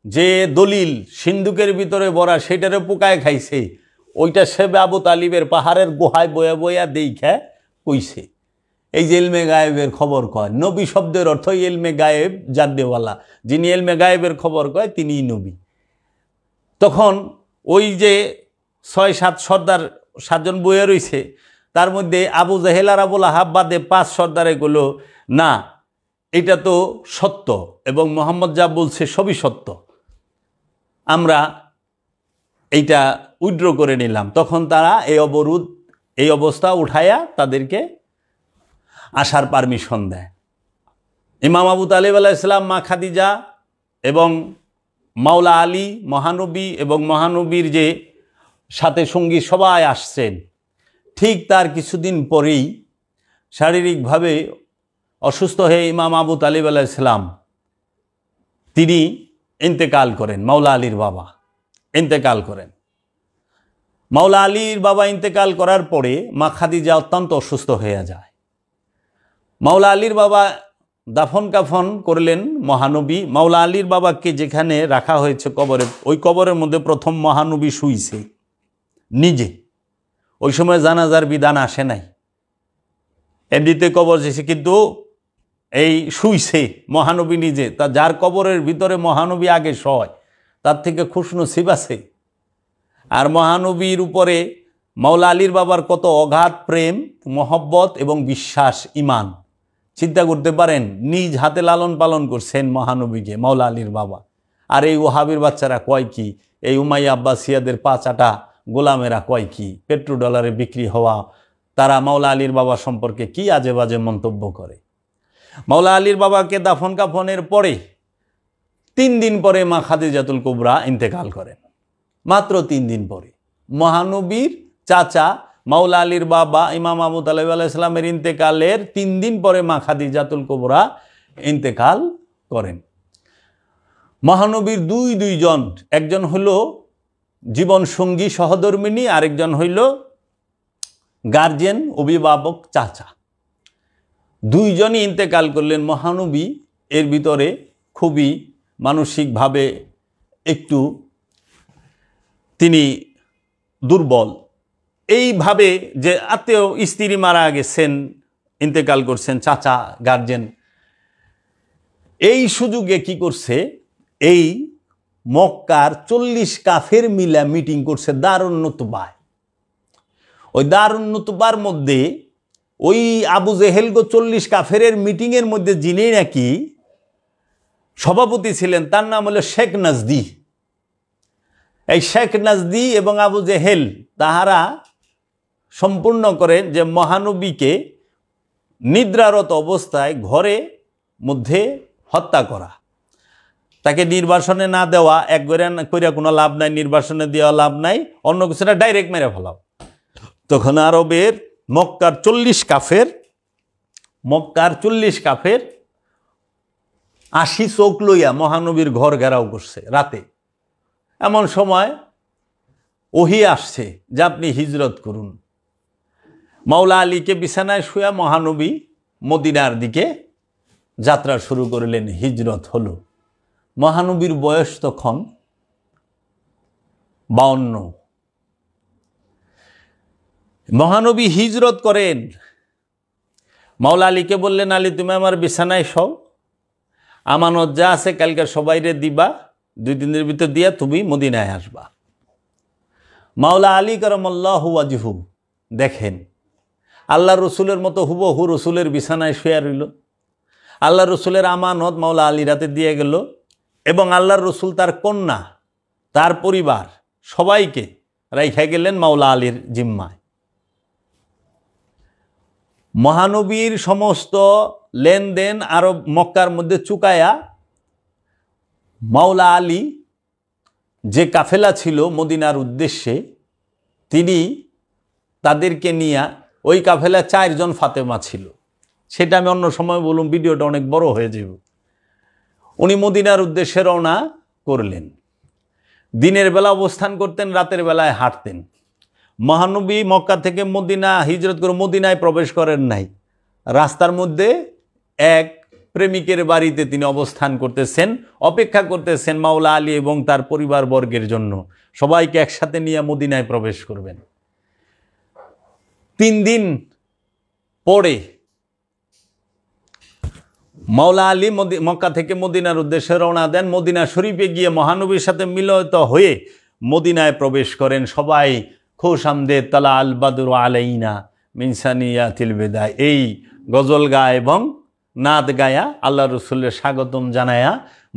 যে দলিল সিন্ধুকের ভিতরে ভরা, সেটারে পোকায় খাইছে, ওইটা সে আবু তালিবের পাহাড়ের গুহায় বয়া বয়া দেইখা কইছে। এই যে ইলমে গায়েবের খবর কয়, নবী শব্দের অর্থ ইলমে গায়েব জাননেওয়ালা, যিনি ইলমে গায়েবের খবর কয় তিনিই নবী। তখন ওই যে ৬-৭ সর্দার ৭জন বইয়ে রয়েছে, তার মধ্যে আবু জাহেল আর আবুল আহাব বাদে ৫ সর্দারে গেল, না এটা তো সত্য এবং মোহাম্মদ যা বলছে সবই সত্য, আমরা এইটা উইথড্র করে নিলাম। তখন তারা এই অবস্থা উঠাইয়া তাদেরকে আসার পারমিশন দেয়। ইমাম আবু তালেব আলাইহিস সালাম, মা খাদিজা এবং মাওলা আলী মহানবী এবং মহানবীর যে সাথে সঙ্গী সবাই আসছেন। ঠিক তার কিছুদিন পরেই শারীরিকভাবে অসুস্থ হয়ে ইমাম আবু তালেব আলাইহিস সালাম তিনি ইন্তেকাল করেন। মাওলা আলীর বাবা ইন্তেকাল করেন। মাওলা আলীর বাবা ইন্তেকাল করার পরে মা খাদিজা অত্যন্ত অসুস্থ হয়ে যায়। মাওলা আলীর বাবা দাফন কাফন করলেন মহানবী। মাওলা আলীর বাবাকে যেখানে রাখা হয়েছে কবরে, ওই কবরের মধ্যে প্রথম মহানবী শুইছে নিজে। ওই সময় জানাজার বিধান আসে নাই, এমনিতে কবর যেছে, কিন্তু এই শুইছে মহানবী নিজে। তা যার কবরের ভিতরে মহানবী আগে শয় তার থেকে খুশনসিব আছে। আর মহানবীর উপরে মাওলা আলীর বাবার কত অগাধ প্রেম, মহব্বত এবং বিশ্বাস, ইমান। চিন্তা করতে পারেন, নিজ হাতে লালন পালন করছেন মহানবীকে মাওলা আলীর বাবা। আর এই ওহাবির বাচ্চারা কয় কি, এই উমাইয়া আব্বাসিয়াদের ৫ আটা গোলামেরা কয় কি, $1 বিক্রি হওয়া, তারা মাওলা আলীর বাবা সম্পর্কে কি আজে বাজে মন্তব্য করে। মাওলা আলীর বাবাকে দাফন কাফনের পরে 3 দিন পরে মা খাদিজাতুল কুবরা ইন্তেকাল করেন। মাত্র 3 দিন পরে মহানবীর চাচা মাওলা আলীর বাবা ইমাম আবু তালেব আলাইহিস সালামের ইন্তেকালের 3 দিন পরে মা খাদিজাতুল কুবরা ইন্তেকাল করেন। মহানবীর দুইজন, একজন হইল জীবন সঙ্গী সহধর্মিনী, আরেকজন হইল গার্জিয়ান, অভিভাবক, চাচা। দুইজনই ইন্তেকাল করলেন। মহানবী এর ভিতরে খুবই মানসিকভাবে একটু তিনি দুর্বল। এইভাবে যে আত্মীয় স্ত্রী মারা গেছেন, ইন্তেকাল করছেন, চাচা গার্জেন, এই সুযোগে কি করছে, এই মক্কার 40 কাফের মিলা মিটিং করছে দারুন নুতবায়। ওই দারুন নুতবার মধ্যে ওই আবু জেহেল 40 কাফেরের মিটিংয়ের মধ্যে যিনি নাকি সভাপতি ছিলেন তার নাম হলো শেখ নাজদি। এই শেখ নাজদি এবং আবু জেহেল তাহারা সম্পূর্ণ করেন যে মহানবীকে নিদ্রারত অবস্থায় ঘরে মধ্যে হত্যা করা, তাকে নির্বাসনে না দেওয়া, এক করে কোনো লাভ নাই, নির্বাসনে দেওয়া লাভ নাই, অন্য কিছুটা ডাইরেক্ট মেরে ফেলাও। তখন আরবের মক্কার 40 কাফের 80 চোখ লইয়া মহানবীর ঘর ঘেরাও করছে রাতে। এমন সময় ওহী আসছে যে আপনি হিজরত করুন। মাওলা আলীকে বিছানায় শুয়া মহানবী মদিনার দিকে যাত্রা শুরু করলেন, হিজরত হলো। মহানবীর বয়স তখন 52। মহানবী হিজরত করেন। মাওলা আলীকে বললেন, আলী তুমি আমার বিছানায় শও, আমানত যা আছে কালকে সবাইরে দিবা, 2 দিনের ভিতর দিয়া তুমি মদিনায় আসবা। মাওলা আলী কারামাল্লাহু ওয়াজহু দেখেন আল্লাহ রসুলের মতো হুবহু রসুলের বিছানায় শুয়ে রইল। আল্লাহ রসুলের আমানত মাওলা আলীর হাতে দিয়ে গেল এবং আল্লাহর রসুল তার কন্যা, তার পরিবার সবাইকে রাইখা গেলেন মাওলা আলীর জিম্মায়। মহানবীর সমস্ত লেনদেন আরব মক্কার মধ্যে চুকায়া মাওলা আলী যে কাফেলা ছিল মদিনার উদ্দেশ্যে, তিনি তাদেরকে নিয়ে, ওই কাফেলা 4 জন ফাতেমা ছিল, সেটা আমি অন্য সময় বলুন, ভিডিওটা অনেক বড় হয়ে যাব। উনি মদিনার উদ্দেশ্যে রওনা করলেন। দিনের বেলা অবস্থান করতেন, রাতের বেলায় হাঁটতেন। মহানবী মক্কা থেকে মদিনা হিজরত করে মদিনায় প্রবেশ করেন নাই, রাস্তার মধ্যে এক প্রেমিকের বাড়িতে তিনি অবস্থান করতেছেন, অপেক্ষা করতেছেন মাওলা আলী এবং তার পরিবার বর্গের জন্য, সবাইকে একসাথে নিয়ে মদিনায় প্রবেশ করবেন। 3 দিন পরে মাওলা আলী মক্কা থেকে মদিনার উদ্দেশ্যে রওনা দেন। মদিনা শরীফে গিয়ে মহানবীর সাথে মিলিত হয়ে মদিনায় প্রবেশ করেন। সবাই খুশ আমদে তালা আল বাদুর আলাইনা মিন সানিয়াতিল বিদা, এই গজল গায় এবং নাদ গায়া আল্লাহ রসুলের স্বাগতম জানায়া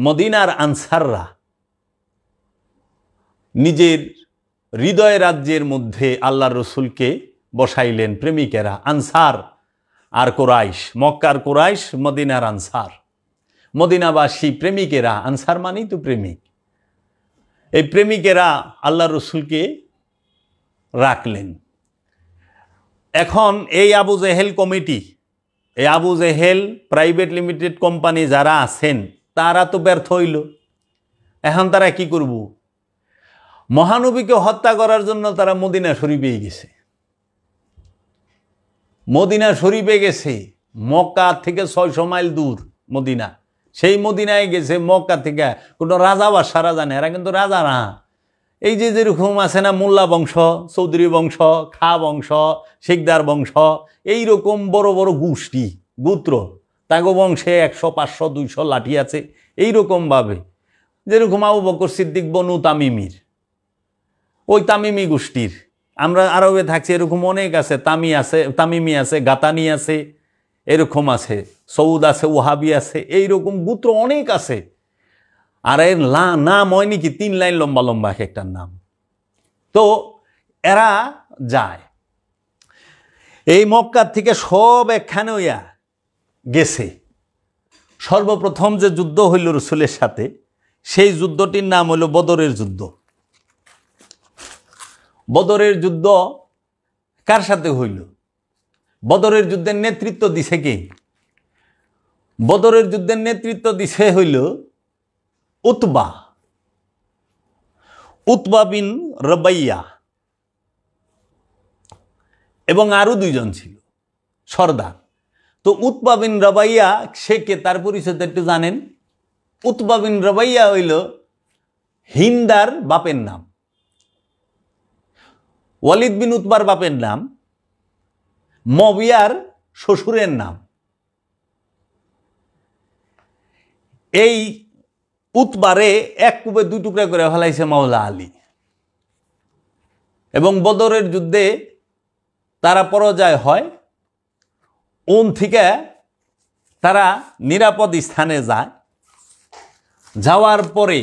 মদিনার আনসাররা নিজের হৃদয় রাজ্যের মধ্যে আল্লাহ রসুলকে বসাইলেন। প্রেমিকেরা আনসার আর কোরাইশ, মক্কার কোরাইশ, মদিনার আনসার, মদিনাবাসী প্রেমিকেরা, আনসার মানেই তো প্রেমিক, এই প্রেমিকেরা আল্লাহ রসুলকে রাখলেন। এখন এই আবু জেহেল কমিটি, এই Abu Jahl private limited company যারা আছেন তারা তো ব্যর্থ হইল। এখন তারা কি করব? মহানবীকে হত্যা করার জন্য তারা মদিনা শরীফে গেছে। মদিনা শরীফে গেছে, মক্কা থেকে 600 মাইল দূর মদিনা। সেই মদিনায় গেছে মক্কা থেকে কোনো রাজা বাদশারা জানে, এরা কিন্তু রাজা না। এই যে যেরকম আছে না মোল্লা বংশ, চৌধুরী বংশ, খা বংশ, শিকদার বংশ, এইরকম বড় বড় গোষ্ঠী গোত্র, তাগো বংশে 100, 500, 200 লাঠি আছে। এইরকমভাবে যেরকম আবু বকর সিদ্দিক বনু তামিমির, ওই তামিমি গোষ্ঠীর, আমরা আরবে থাকছি এরকম অনেক আছে, তামিমি আছে, গাতানি আছে, এরকম আছে, সৌদ আছে, ওহাবি আছে, এইরকম গোত্র অনেক আছে। আর এর নাম হয় নাকি 3 লাইন লম্বা লম্বা এক একটার নাম। তো এরা যায় এই মক্কার থেকে সব একখানে হইয়া গেছে। সর্বপ্রথম যে যুদ্ধ হইল রসুলের সাথে, সেই যুদ্ধটির নাম হইল বদরের যুদ্ধ। বদরের যুদ্ধ কার সাথে হইল? বদরের যুদ্ধের নেতৃত্ব দিছে কে? বদরের যুদ্ধের নেতৃত্ব দিছে হইল উতবা বিন রবাইয়া, এবং আরো 2 জন ছিল সর্দার। তো উতবা বিন রবাইয়া সে কে, তার পরিচয় একটু জানেন? উতবা বিন রবাইয়া হইল হিন্দার বাপের নাম, ওয়ালিদ বিন উতবার বাপের নাম, মুয়াবিয়ার শ্বশুরের নাম। এই উতবারে এক কূপে 2 টুকরা করে ফেলাইছে মাওলা আলী। এবং বদরের যুদ্ধে তারা পরাজয় হয়। থেকে তারা নিরাপদ স্থানে যায়। যাওয়ার পরে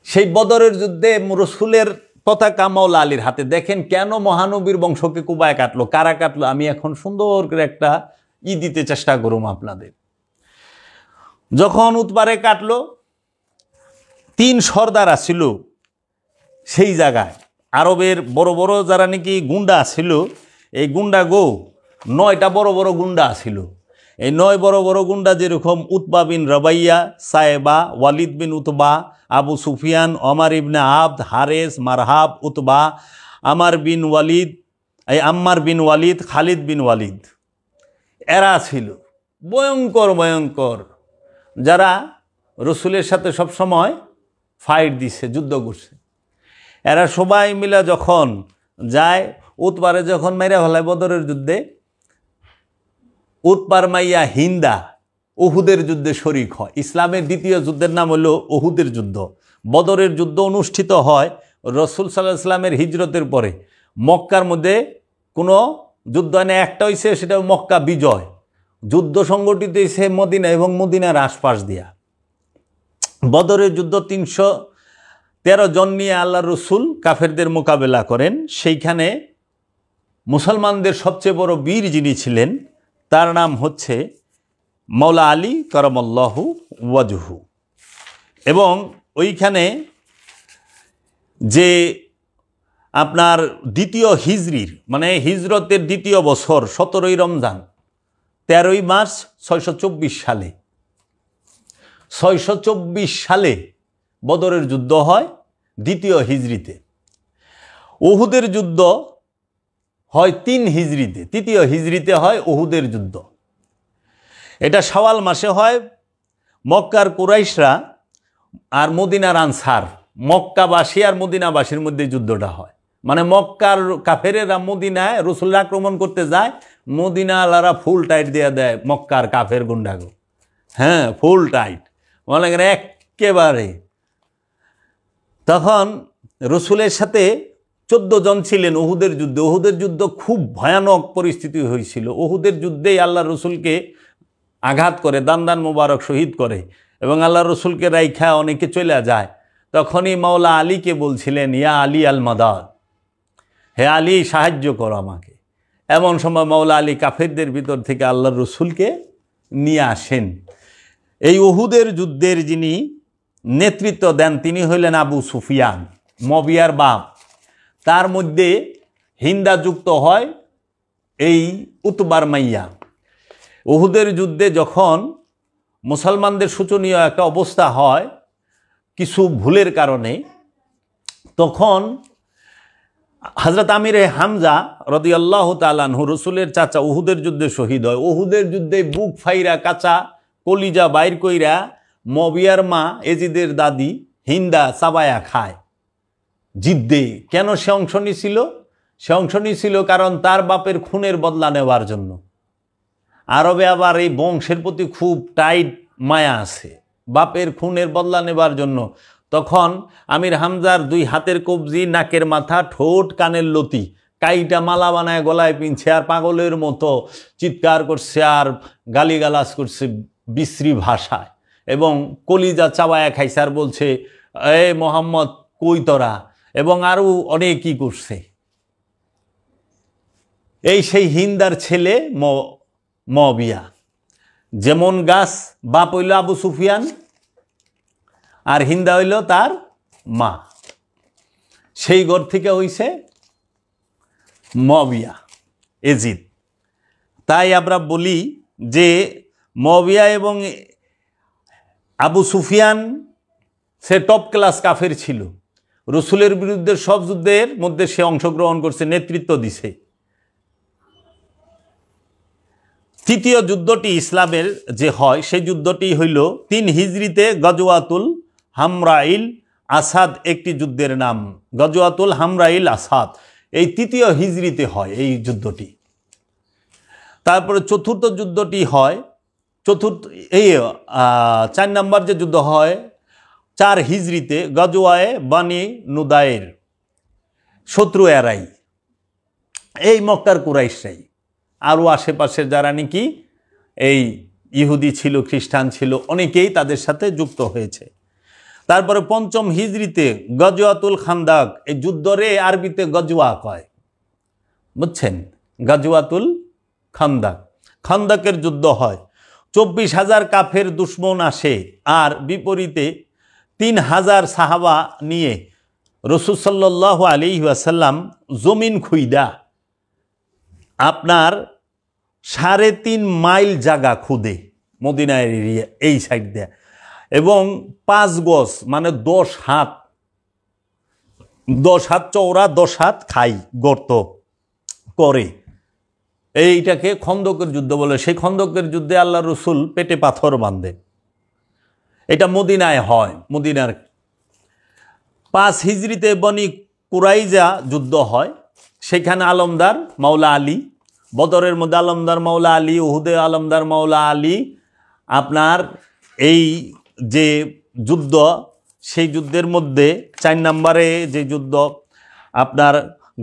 সেই বদরের যুদ্ধে রসুলের পতাকা মাওলা আলীর হাতে। দেখেন কেন মহানবীর বংশকে কুবায় কাটলো, কারা কাটলো, আমি এখন সুন্দর করে একটা দিতে চেষ্টা করুম আপনাদের। যখন উতবারে কাটলো, 3 সর্দার ছিল সেই জায়গায়, আরবের বড় বড় যারা নাকি গুন্ডা ছিল, এই গুন্ডা 9টা বড় বড় গুন্ডা ছিল। এই 9 বড় বড় গুন্ডা যেরকম উতবা বিন রবাইয়া, সায়েবা, ওয়ালিদ বিন উতবা, আবু সুফিয়ান, ওমর ইবনে আবদ, হারেস, মারহাব, উতবা, আম্মার বিন ওয়ালিদ, খালিদ বিন ওয়ালিদ, এরা ছিল ভয়ঙ্কর ভয়ঙ্কর, যারা রসুলের সাথে সবসময় ফাইট দিছে, যুদ্ধ করছে। এরা সবাই মিলে যখন যায়, উতবারে যখন মেরে ফেলায় বদরের যুদ্ধে, উতবার মাইয়া হিন্দা উহুদের যুদ্ধে শরিক হয়। ইসলামের দ্বিতীয় যুদ্ধের নাম হলো উহুদের যুদ্ধ। বদরের যুদ্ধ অনুষ্ঠিত হয় রসুল সাল্লাল্লাহু আলাইহি ওয়াসাল্লামের হিজরতের পরে। মক্কার মধ্যে কোনো যুদ্ধ হয় না, একটা হয়েছে, সেটা মক্কা বিজয়। যুদ্ধ সংগঠিত হয়েছে মদিনা এবং মদিনার আশপাশ দিয়া। বদরের যুদ্ধ 313 জন নিয়ে আল্লাহ রসুল কাফেরদের মোকাবেলা করেন। সেইখানে মুসলমানদের সবচেয়ে বড় বীর যিনি ছিলেন, তার নাম হচ্ছে মাওলা আলী কারামাল্লাহু ওয়াজহু। এবং ওইখানে যে আপনার দ্বিতীয় হিজরির, মানে হিজরতের দ্বিতীয় বছর, 17ই রমজান, 13ই মার্চ 624 সালে, 624 সালে বদরের যুদ্ধ হয় দ্বিতীয় হিজরিতে। উহুদের যুদ্ধ হয় 3 হিজরিতে, তৃতীয় হিজরিতে হয় উহুদের যুদ্ধ। এটা শাওয়াল মাসে হয়। মক্কার কুরাইশরা আর মদিনার আনসার, মক্কাবাসী আর মদিনাবাসীর মধ্যে যুদ্ধটা হয়। মানে মক্কার কাফেরেরা মদিনায় রসুল আক্রমণ করতে যায়, মদিনা আলারা ফুল টাইট দিয়ে দেয় মক্কার কাফের গুন্ডাগো। হ্যাঁ, ফুল টাইট, মনে করেন একেবারে। তখন রসুলের সাথে 14 জন ছিলেন উহুদের যুদ্ধে। উহুদের যুদ্ধ খুব ভয়ানক পরিস্থিতি হয়েছিল। উহুদের যুদ্ধেই আল্লাহ রসুলকে আঘাত করে, দান মোবারক শহীদ করে এবং আল্লাহ রসুলকে রাইখা অনেকে চলে যায়। তখনই মাওলা আলীকে বলছিলেন, ইয়া আলী আল মাদাদ, হে আলী সাহায্য করো আমাকে। এমন সময় মাওলা আলী কাফেরদের ভিতর থেকে আল্লাহ রসুলকে নিয়ে আসেন। এই উহুদের যুদ্ধের যিনি নেতৃত্ব দেন তিনি হইলেন আবু সুফিয়ান, মুয়াবিয়ার বাপ। তার মধ্যে হিন্দা যুক্ত হয় এই উতবার মাইয়া। উহুদের যুদ্ধে যখন মুসলমানদের শোচনীয় একটা অবস্থা হয় কিছু ভুলের কারণে, তখন হযরত আমিরে হামজা রাদিয়াল্লাহু তাআলা আনহু, রসুলের চাচা, উহুদের যুদ্ধে শহীদ হয়। উহুদের যুদ্ধে বুক ফাইরা কাঁচা কলিজা বাইর কইরা মুয়াবিয়ার মা এজিদের দাদি হিন্দা চাবায়া খায় জিদ্দে। কেন সে অংশ নিছিল? সে অংশ নিছিল কারণ তার বাপের খুনের বদলা নেওয়ার জন্য। আরবে আবার এই বংশের প্রতি খুব টাইট মায়া আছে, বাপের খুনের বদলা নেবার জন্য। তখন আমির হামজার 2 হাতের কবজি, নাকের মাথা, ঠোঁট, কানের লতি কাইটা মালা বানায় গলায় পিনছে আর পাগলের মতো চিৎকার করছে আর গালিগালাজ করছে বিশ্রী ভাষায়, এবং কলিজা চাবায়া খাইছে আর বলছে, এ মোহাম্মদ কই তোরা, এবং আরও অনেকই করছে। এই সেই হিন্দার ছেলে মুয়াবিয়া। যেমন গাছ, বাপ হইল আবু সুফিয়ান আর হিন্দা হইল তার মা। সেই ঘর থেকে হইছে মুয়াবিয়া, এজিদ। তাই আমরা বলি যে মুয়াবিয়া এবং আবু সুফিয়ান সে টপ ক্লাস কাফের ছিল। রসুলের বিরুদ্ধে সব যুদ্ধের মধ্যে সে অংশগ্রহণ করছে, নেতৃত্ব দিছে। তৃতীয় যুদ্ধটি ইসলামের যে হয় সেই যুদ্ধটি হইল 3 হিজরিতে গজওয়াতুল হামরাইল আসাদ, একটি যুদ্ধের নাম গজওয়াতুল হামরাইল আসাদ। এই 3য় হিজরিতে হয় এই যুদ্ধটি। তারপরে চতুর্থ যুদ্ধটি হয় এই 4 নম্বর যে যুদ্ধ হয় 4 হিজরিতে গজওয়ায়ে বানি নুদায়ের, শত্রু এরাই, এই মক্কার কুরাইশরাই, আরও আশেপাশের যারা নাকি এই ইহুদি ছিল, খ্রিস্টান ছিল, অনেকেই তাদের সাথে যুক্ত হয়েছে। তারপরে 5ম হিজরিতে গজওয়াতুল খান্দাক, এই যুদ্ধরে আরবিতে গজওয়া কয়, বুঝছেন, গজওয়াতুল খান্দাক, খান্দাকের যুদ্ধ হয়। 24,000 কাফের দুশ্মন আসে আর বিপরীতে 3,000 সাহাবা নিয়ে রাসূল সাল্লাল্লাহু আলাইহি ওয়াসাল্লাম জমিন খুইদা আপনার 3.5 মাইল জায়গা খুদে মদিনার এরিয়া এই সাইড দিয়ে, এবং 5 গজ মানে 10 হাত চওড়া 10 হাত খাই গর্ত করে, এইটাকে খন্দকের যুদ্ধ বলে। সেই খন্দকের যুদ্ধে আল্লাহ রসুল পেটে পাথর বাঁধে। এটা মদিনায় হয়। মদিনার 5 হিজরিতে বনি কুরাইজা যুদ্ধ হয়। সেখানে আলমদার মাওলা আলী, বদরের মধ্যে আলমদার মাওলা আলী, উহুদে আলমদার মাওলা আলী। আপনার এই যে যুদ্ধ, সেই যুদ্ধের মধ্যে 4 নম্বরে যে যুদ্ধ আপনার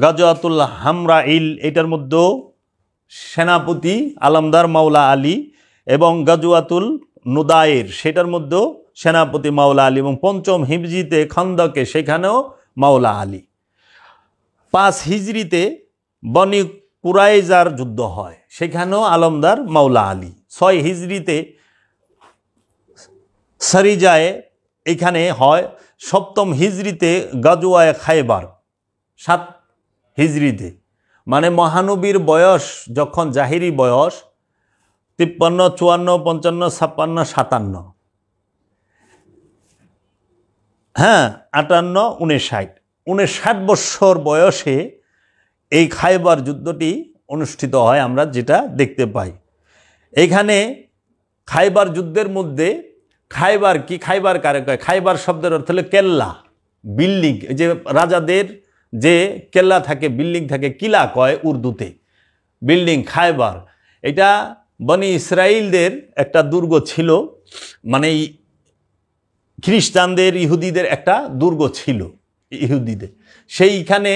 গজওয়াতুল হামরাইল, এটার মধ্যেও সেনাপতি আলমদার মাওলা আলী, এবং গজওয়াতুল নুদায়ের সেটার মধ্যেও সেনাপতি মাওলা আলী, এবং 5ম হিজরিতে খন্দকে সেখানেও মাওলা আলী। 5 হিজরিতে বনি কুরাইজার যুদ্ধ হয়, সেখানেও আলমদার মাওলা আলী। 6 হিজরিতে সারিজায়ে এখানে হয়। 7ম হিজরিতে গজওয়ায়ে খায়বার, 7 হিজরিতে, মানে মহানবীর বয়স যখন জাহিরি বয়স 53, 54, 55, 56, 57, হ্যাঁ 58, 59 বৎসর বয়সে এই খায়বার যুদ্ধটি অনুষ্ঠিত হয়, আমরা যেটা দেখতে পাই। এখানে খায়বার যুদ্ধের মধ্যে খায়বার কি, খায়বার কারে কয়? খায়বার শব্দের অর্থ হলো কেল্লা, বিল্ডিং। যে রাজাদের যে কেল্লা থাকে, বিল্ডিং থাকে, কিলা কয় উর্দুতে। বিল্ডিং খায়বার, এটা বনি ইসরাইলদের একটা দুর্গ ছিল, মানে খ্রিস্টানদের ইহুদিদের একটা দুর্গ ছিল ইহুদিদের, সেইখানে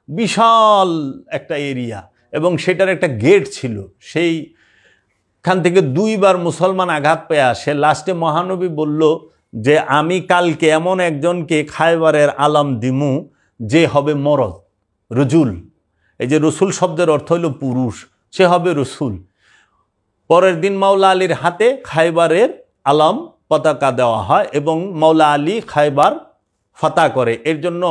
বিশাল একটা এরিয়া এবং সেটার একটা গেট ছিল, সেইখান থেকে 2 বার মুসলমান আঘাত পেয়ে আসে। লাস্টে মহানবী বলল যে আমি কালকে এমন একজনকে খায়বারের আলাম দিমু যে হবে মরদ, রজুল, এই যে রসুল শব্দের অর্থ হইল পুরুষ, সে হবে রসুল। পরের দিন মাওলা আলীর হাতে খায়বারের আলাম পতাকা দেওয়া হয় এবং মাওলা আলী খায়বার ফাতা করে। এর জন্য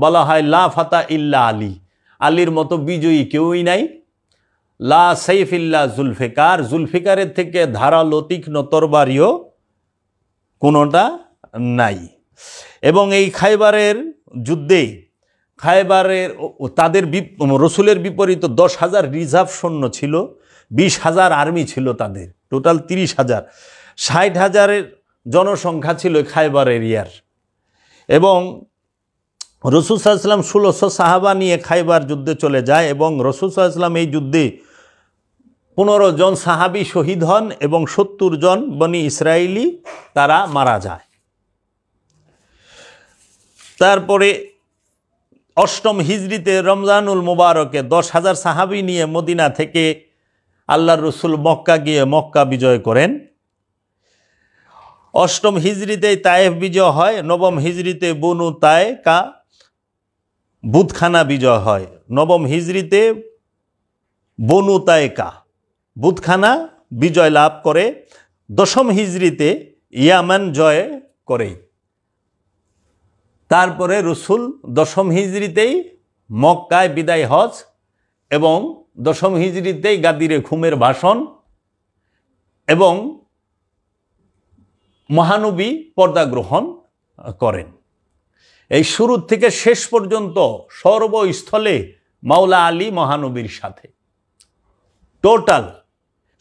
বলা হয় লা ফাতা ইল্লা আলী, আলীর মতো বিজয়ী কেউই নাই। লা সাইফ ইল্লা জুলফিকার, জুলফিকারের থেকে ধারালো তীক্ষ্ণ তরবারিও কোনোটা নাই। এবং এই খায়বারের যুদ্ধে তাদের রসুলের বিপরীত 10,000 রিজার্ভ সৈন্য ছিল, 20,000 আর্মি ছিল, তাদের টোটাল 30,000, 60,000-এর জনসংখ্যা ছিল খায়বার এরিয়ার। এবং রসুল সাল্লাল্লাহু আলাইহি ওয়াসাল্লাম 1600 সাহাবা নিয়ে খায়বার যুদ্ধে চলে যায় এবং রসুল সাল্লাল্লাহু আলাইহি ওয়াসাল্লাম এই যুদ্ধে 15 জন সাহাবী শহীদ হন এবং 70 জন বনি ইসরায়েলি তারা মারা যায়। তারপরে 8ম হিজরিতে রমজানুল মুবারকে 10,000 সাহাবী নিয়ে মদিনা থেকে আল্লাহর রসুল মক্কা গিয়ে মক্কা বিজয় করেন। 8ম হিজরিতে তায়েফ বিজয় হয়। 9ম হিজরিতে বনু তায়েকা বুতখানা বিজয় হয়। 9ম হিজরিতে বনু তায়েকা বুতখানা বিজয় লাভ করে। 10ম হিজরিতে ইয়ামান জয় করে। তারপরে রসুল 10ম হিজরিতেই মক্কায় বিদায় হজ এবং 10ম হিজরিতেই গাদিরে খুমের ভাষণ এবং মহানবী পর্দা গ্রহণ করেন। এই শুরু থেকে শেষ পর্যন্ত সর্বস্থলে মাওলা আলী মহানবীর সাথে। টোটাল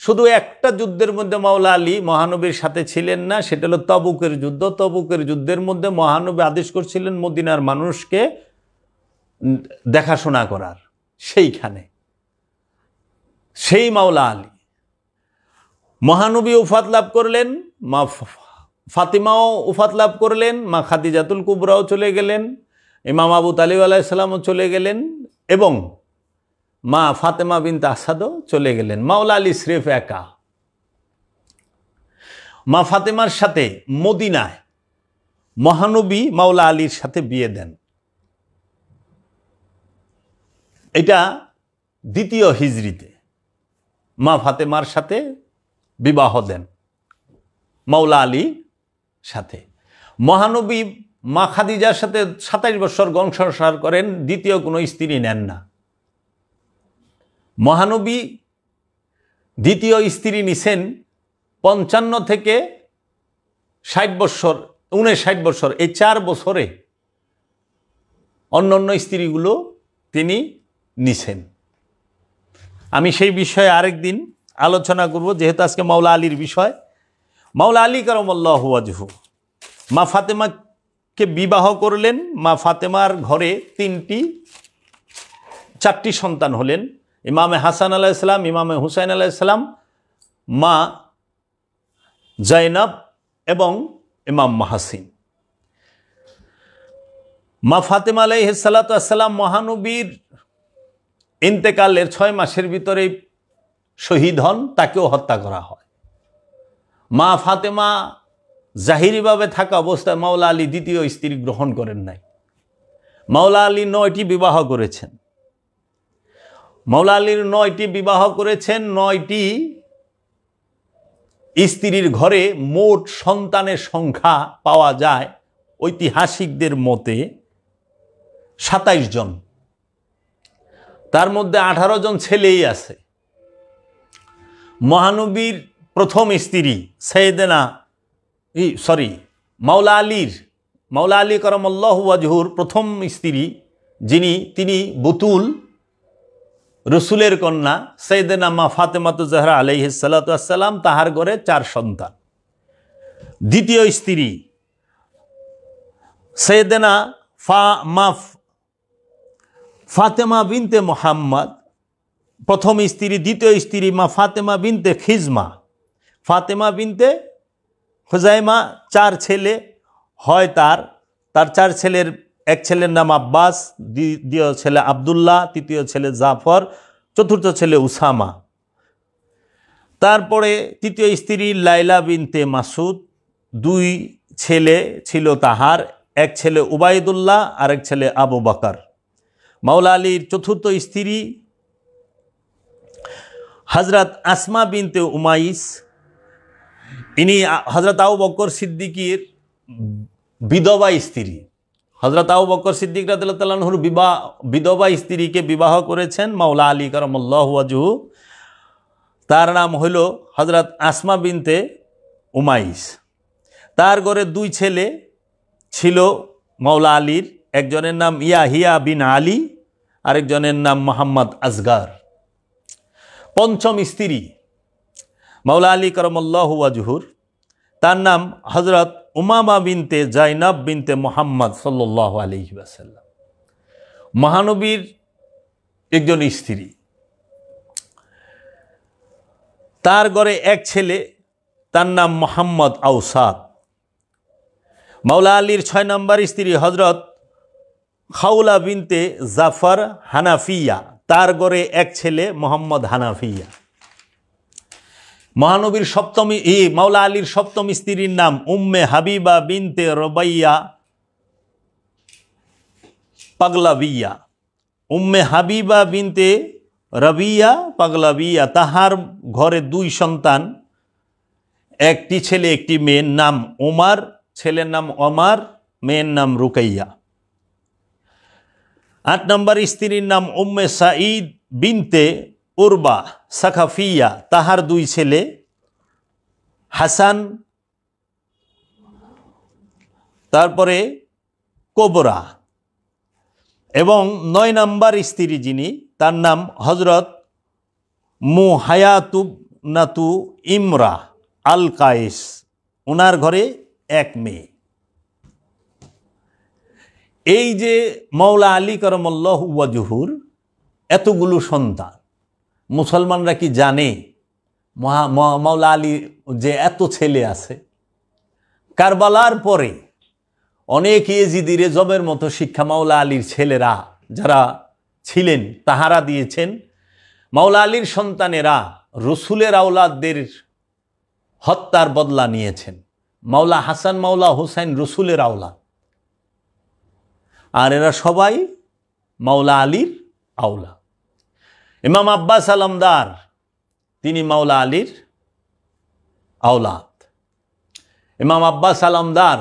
শুধু একটা যুদ্ধের মধ্যে মাওলা আলী মহানবীর সাথে ছিলেন না, সেটা হলো তবুকের যুদ্ধ। তবুকের যুদ্ধের মধ্যে মহানবী আদেশ করছিলেন মদিনার মানুষকে দেখাশোনা করার, সেইখানে সেই মাওলা আলী। মহানবী উফাত লাভ করলেন, মা ফাতিমাও উফাত লাভ করলেন, মা খাদিজাতুল কুবরাও চলে গেলেন, ইমাম আবু তালিব আলাইহিস সালামও চলে গেলেন এবং মা ফাতেমা বিনতে আসাদও চলে গেলেন। মাওলা আলী স্রেফ একা। মা ফাতেমার সাথে মদিনায় মহানবী মাওলা আলীর সাথে বিয়ে দেন। এটা 2য় হিজরিতে মা ফাতেমার সাথে বিবাহ দেন মাওলা আলী সাথে। মহানবী মা খাদিজার সাথে 27 বছর সংসার করেন, দ্বিতীয় কোনো স্ত্রী নেন না। মহানবী দ্বিতীয় স্ত্রী নিছেন 55 থেকে 60 বছর, 59 বছর, এই 4 বছরে অন্যান্য স্ত্রীগুলো তিনি নিছেন। আমি সেই বিষয়ে আরেকদিন আলোচনা করব, যেহেতু আজকে মাওলা আলীর বিষয়। মাওলা আলী কারামাল্লাহু ওয়াজহু মা ফাতেমাকে বিবাহ করলেন। মা ফাতেমার ঘরে 4টি সন্তান হলেন, ইমামে হাসান আলাইহিস সালাম, ইমামে হুসাইন আলাইহিস সালাম, মা জাইনাব এবং ইমাম মাহাসিন। মা ফাতেমা আলাইহিস সালাতু ওয়াস সালাম মহানবীর ইন্তেকালের 6 মাসের ভিতরে শহীদ হন, তাকেও হত্যা করা হয়। মা ফাতেমা জাহিরিভাবে থাকা অবস্থায় মাওলা আলী দ্বিতীয় স্ত্রী গ্রহণ করেন নাই। মাওলা আলী 9টি বিবাহ করেছেন। মাওলা আলীর 9টি বিবাহ করেছেন। 9টি স্ত্রীর ঘরে মোট সন্তানের সংখ্যা পাওয়া যায় ঐতিহাসিকদের মতে 27 জন। তার মধ্যে 18 জন ছেলেই আছে। মহানবীর প্রথম স্ত্রী মাওলা আলী কারামাল্লাহু ওয়াজহুর প্রথম স্ত্রী তিনি বুতুল, রসুলের কন্যা সাইয়েদেনা মা ফাতেমাতু জাহরা আলাইহিস সালাতু ওয়াস সালাম, তাহার ঘরে 4 সন্তান। দ্বিতীয় স্ত্রী সাইয়েদেনা ফাতেমা বিনতে মুহাম্মদ, প্রথম স্ত্রী, দ্বিতীয় স্ত্রী মা ফাতেমা বিনতে খিজমা, ফাতেমা বিনতে হুজাইমা, 4 ছেলে হয় তার 4 ছেলের এক ছেলের নাম আব্বাস, দ্বিতীয় ছেলে আবদুল্লাহ, তৃতীয় ছেলে জাফর, চতুর্থ ছেলে উসামা। তারপরে তৃতীয় স্ত্রী লাইলা বিনতে মাসুদ, 2 ছেলে ছিল তাহার, এক ছেলে উবাইদুল্লাহ আর এক ছেলে আবু বকর। মাওলা আলীর চতুর্থ স্ত্রী হজরত আসমা বিনতে উমাইস, ইনি হজরত আবু বকর সিদ্দিকীর বিধবা স্ত্রী। হজরত আবু বকর সিদ্দিক রাদিয়াল্লাহু তাআলা আনহুর বিধবা স্ত্রীকে বিবাহ করেছেন মাওলা আলী কারামাল্লাহু ওয়াজহু। তার নাম হইল হজরত আসমা বিনতে উমাইস। তার ঘরে 2 ছেলে ছিল মাওলা আলীর, একজনের নাম ইয়াহিয়া বিন আলী, আরেকজনের নাম মোহাম্মদ আসগার। পঞ্চম স্ত্রী মাওলা আলী কারামাল্লাহু ওয়াজহুর, তার নাম হজরত উমামা বিনতে জাইনাব বিনতে মোহাম্মদ সাল্লাল্লাহু আলাইহি ওয়াসাল্লাম, মহানবীর একজন স্ত্রী। তার ঘরে এক ছেলে, তার নাম মোহাম্মদ আউসাদ। মাওলা আলীর 6 নম্বর স্ত্রী হজরত খাউলা বিনতে জাফর হানাফিয়া, তার ঘরে এক ছেলে মোহাম্মদ হানাফিয়া। মহানবীর মাওলা আলীর সপ্তম স্ত্রীর নাম উম্মে হাবিবা বিনতে রবাইয়া পাগলাবিয়া, উম্মে হাবিবা বিনতে রবিয়া পাগলাবিয়া। তাহার ঘরে 2 সন্তান, একটি ছেলে একটি মেয়ের নাম ওমর, ছেলের নাম ওমর, মেয়ের নাম রুকাইয়া। 8 নম্বর স্ত্রীর নাম উম্মে সাঈদ বিনতে উরবা সাকাফিয়া, তাহার 2 ছেলে হাসান, তারপরে কোবরা। এবং 9 নম্বর স্ত্রী যিনি, তার নাম হজরত মুহায়াতুবনাতু ইমরা আল কায়েস, ওনার ঘরে 1 মেয়ে। এই যে মাওলা আলী কারামাল্লাহু ওয়াজহুর এতগুলো সন্তান, মুসলমানরা কি জানে মাওলা আলী যে এত ছেলে আছে? কারবালার পরে অনেক ইয়েজিদিরে জবের মতো শিক্ষা মাওলা আলীর ছেলেরা যারা ছিলেন তাহারা দিয়েছেন। মাওলা আলীর সন্তানেরা রসুলের আওলাদদের হত্যার বদলা নিয়েছেন। মাওলা হাসান, মাওলা হুসাইন রসুলের আওলাদ, আর এরা সবাই মাওলা আলীর আওলাদ। ইমাম আব্বাস আলমদার, তিনি মাওলা আলীর আওলাদ। ইমাম আব্বাস আলমদার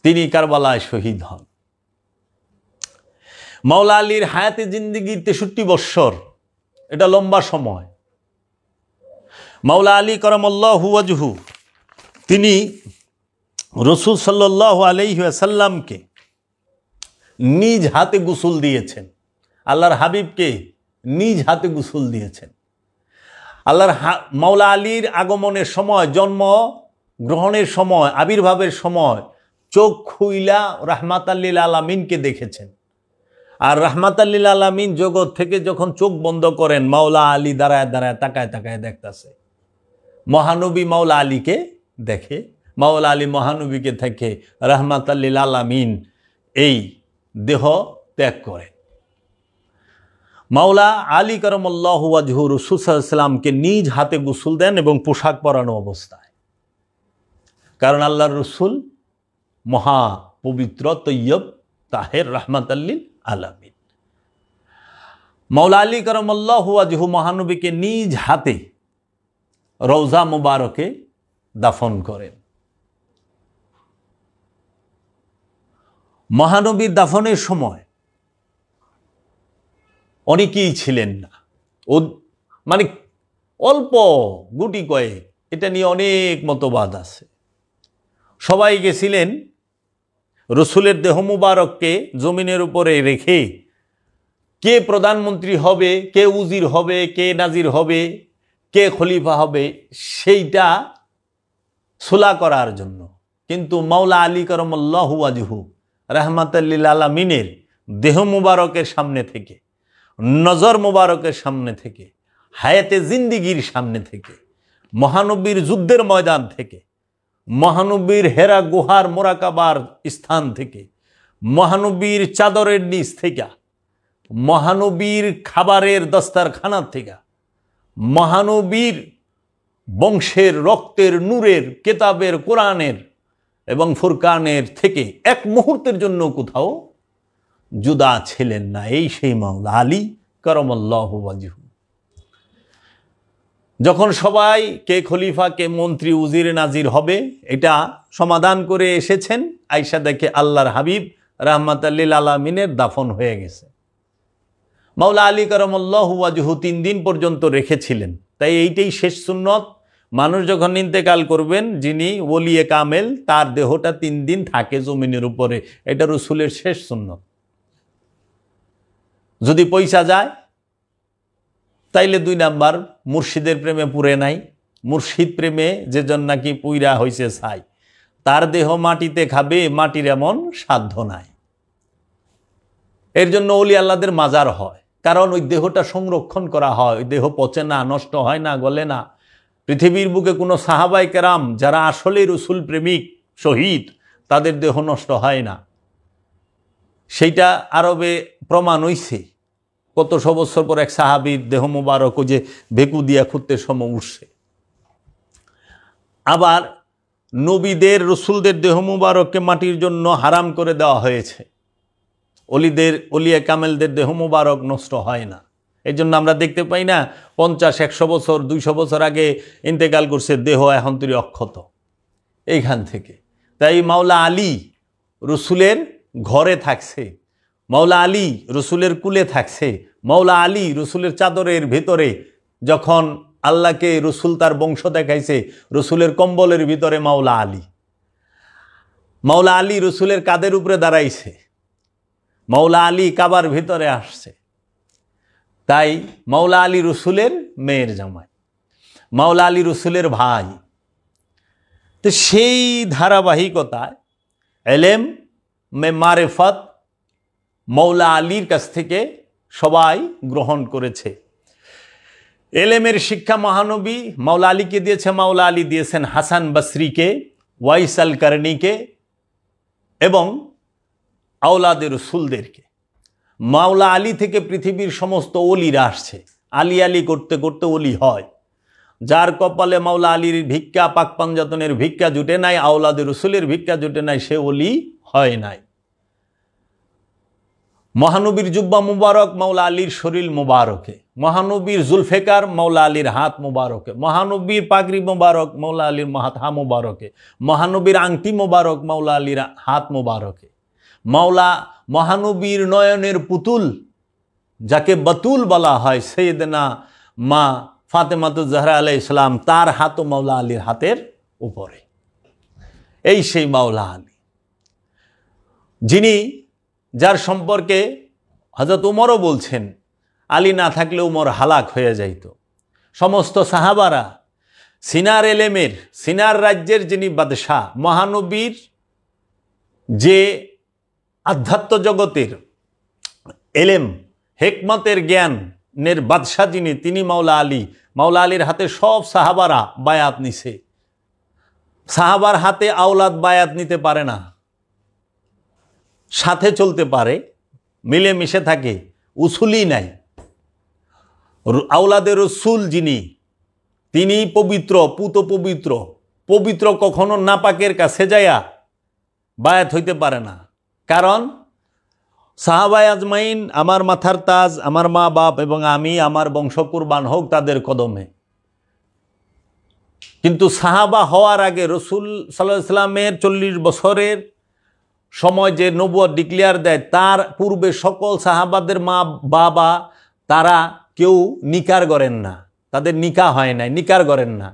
তিনি কারবালায় শহীদ হন। মাওলা আলীর হায়াতে জিন্দিগি 63 বৎসর, এটা লম্বা সময়। মাওলা আলী কারামাল্লাহু ওয়াজহু তিনি রসুল সাল্লাল্লাহু আলাইহি ওয়াসাল্লামকে নিজ হাতে গোসল দিয়েছেন, আল্লাহর হাবিবকে নিজ হাতে গোসল দিয়েছেন। মাওলা আলীর আগমনের সময়, জন্ম গ্রহণের সময়, আবির্ভাবের সময় চোখ খুইলা রাহমাতাল লিল আলামিনকে দেখেছেন। আর রাহমাতাল লিল আলামিন জগৎ থেকে যখন চোখ বন্ধ করেন, মাওলা আলী দাঁড়ায় দাঁড়ায় তাকায় তাকায় দেখতেছে। মহানবী মাওলা আলীকে দেখে, মাওলা আলী মহানবীকে থেকে রাহমাতাল লিল আলামিন এই দেহ ত্যাগ করে। মাওলা আলী কারামাল্লাহু ওয়াজহু রাসূল সাল্লাল্লাহু আলাইহি ওয়াসাল্লামকে নিজ হাতে গোসল দেন এবং পোশাক পরানো অবস্থায়, কারণ আল্লাহর রসুল মহা পবিত্র, তৈয়ব, তাহের, রাহমাতাল লিল আলামিন। মাওলা আলী কারামাল্লাহু ওয়াজহু মহানবীকে নিজ হাতে রওজা মুবারকে দাফন করেন। মহানবীর দাফনের সময় অনেকেই ছিলেন না, মানে অল্প গুটি কয়েক, এটা নিয়ে অনেক মতবাদ আছে। সবাই গেছিলেন রসুলের দেহ মুবারককে জমিনের উপরে রেখে কে প্রধানমন্ত্রী হবে, কে উজির হবে, কে নাজির হবে, কে খলিফা হবে, সেইটা সুলা করার জন্য। কিন্তু মাওলা আলী কারামাল্লাহু ওয়াজহু রাহমাতাল লিল আলামিনের দেহ মুবারকের সামনে থেকে নজর মোবারকের সামনে থেকে, হায়াতে জিন্দিগির সামনে থেকে, মহানবীর যুদ্ধের ময়দান থেকে, মহানবীর হেরা গুহার মোরাকাবার স্থান থেকে, মহানবীর চাদরের নিচ থেকে, মহানবীর খাবারের দস্তারখানা থেকে, মহানবীর বংশের রক্তের নূরের কেতাবের কোরআনের এবং ফুরকানের থেকে এক মুহূর্তের জন্য কোথাও জুদা ছিলেন না। এই সেই মাওলা আলী করমাল্লাহু ওয়াজহু। যখন সবাই কে খলিফা কে মন্ত্রী উজির নাজির হবে এটা সমাধান করে এসেছেন, আয়েশা দেখে আল্লাহর হাবিব রাহমাতাল লিল আলামিনের দাফন হয়ে গেছে। মাওলা আলী করমাল্লাহু ওয়াজহু 3 দিন পর্যন্ত রেখেছিলেন। তাই এইটাই শেষ সুন্নত। মানুষ যখন ইন্তেকাল করবেন, যিনি ওলিয়ে কামেল, তার দেহটা 3 দিন থাকে জমিনের উপরে। এটা রসুলের শেষ সুন্নত। যদি পয়সা যায় তাইলে 2 নাম্বার মুর্শিদের প্রেমে পুরে নাই। মুর্শিদ প্রেমে যেজন নাকি পুইরা হইছে ছাই, তার দেহ মাটিতে খাবে, মাটির এমন সাধ্য নাই। এর জন্য ওলি আল্লাহদের মাজার হয়, কারণ ওই দেহটা সংরক্ষণ করা হয়। ওই দেহ পচে না, নষ্ট হয় না, গলে না। পৃথিবীর বুকে কোনো সাহাবায়ে কেরাম যারা আসলে রসুল প্রেমিক শহীদ, তাদের দেহ নষ্ট হয় না। সেইটা আরবে প্রমাণ হইছে। কত বছর পর এক সাহাবীর দেহ মুবারক ওই যে ভেকু দিয়া খুঁড়তে সময় উঠছে। আবার নবীদের রসুলদের দেহ মুবারককে মাটির জন্য হারাম করে দেওয়া হয়েছে। ওলিয়া কামেলদের দেহ মুবারক নষ্ট হয় না। এই জন্য আমরা দেখতে পাই না 50-100 বছর 200 বছর আগে ইন্তেকাল করছে, দেহ এখন তুই অক্ষত। এইখান থেকে তাই মাওলা আলী রসুলের ঘরে থাকছে, মাওলা আলী রসুলের কুলে থাকছে, মাওলা আলী রসুলের চাদরের ভিতরে যখন আল্লাহকে রসুল তার বংশ দেখাইছে, রসুলের কম্বলের ভিতরে মাওলা আলী। মাওলা আলী রসুলের কাঁধের উপরে দাঁড়াইছে, মাওলা আলী কাবার ভিতরে আসছে। তাই মাওলা আলী রসুলের মেয়ের জামাই, মাওলা আলী রসুলের ভাই। তো সেই ধারাবাহিকতায় এলেম মে মারেফত মাওলা আলীর কাছ থেকে সবাই গ্রহণ করেছে। এলেমের শিক্ষা মহানবী মাওলা আলীকে দিয়েছে, মাওলা আলী দিয়েছেন হাসান বসরিকে, ওয়াইস আল কারনিকে এবং আওলাদের রসুলদেরকে। মাওলা আলী থেকে পৃথিবীর সমস্ত ওলিরা আসছে। আলী আলী করতে করতে ওলি হয়। যার কপালে মাওলা আলীর ভিক্ষা, পাক পাঞ্জাতনের ভিক্ষা জুটে নাই, আওলাদের রসুলের ভিক্ষা জুটে নাই, সে ওলি হয় নাই। মহানবীর জুব্বা মুবারক মাওলা আলীর শরীর মুবারকে, মহানবীর জুলফেকার মাওলা আলীর হাত মুবারকে, মহানবীর পাগড়ি মুবারক মাওলা আলীর হাত মুবারকে, মহানবীর আংটি মুবারক মাওলা আলীর হাত মুবারকে, মহানবীর নয়নের পুতুল যাকে বাতুল বলা হয়, সৈয়দনা মা ফাতেমাতুজ জাহরা আলাইহিস সালাম, তার হাতও মাওলা আলীর হাতের উপরে। এই সেই মাওলা আলী, যিনি যার সম্পর্কে হযরত উমরও বলছেন, আলী না থাকলে উমর হালাক হয়ে যাইত। সমস্ত সাহাবারা সিনার এলেমের, সিনার রাজ্যের যিনি বাদশাহ, মহানবীর যে আধ্যাত্ম জগতের এলেম হেকমতের জ্ঞানের বাদশাহ যিনি, তিনি মাওলা আলী। মাওলা আলীর হাতে সব সাহাবারা বায়াত নিছে। সাহাবার হাতে আওলাদ বায়াত নিতে পারে না, সাথে চলতে পারে, মিলে মিশে থাকে, উসুলই নাই। আওলাদের রসুল যিনি, তিনি পবিত্র, পুত পবিত্র। পবিত্র কখনো নাপাকের কাছে যায়া বায়াত হইতে পারে না। কারণ সাহাবায়ে আজমাইন, আমার মাথার তাজ, আমার মা বাপ এবং আমি, আমার বংশ কুরবান হোক তাদের কদমে। কিন্তু সাহাবা হওয়ার আগে রসুল সাল্লাল্লাহু আলাইহি ওয়াসাল্লামের 40 বছরের সময় যে নবুয়ত ডিক্লেয়ার দেয়, তার পূর্বে সকল সাহাবাদের মা বাবা তারা কেউ নিকার করেন না, তাদের নিকা হয় নাই, নিকার করেন না।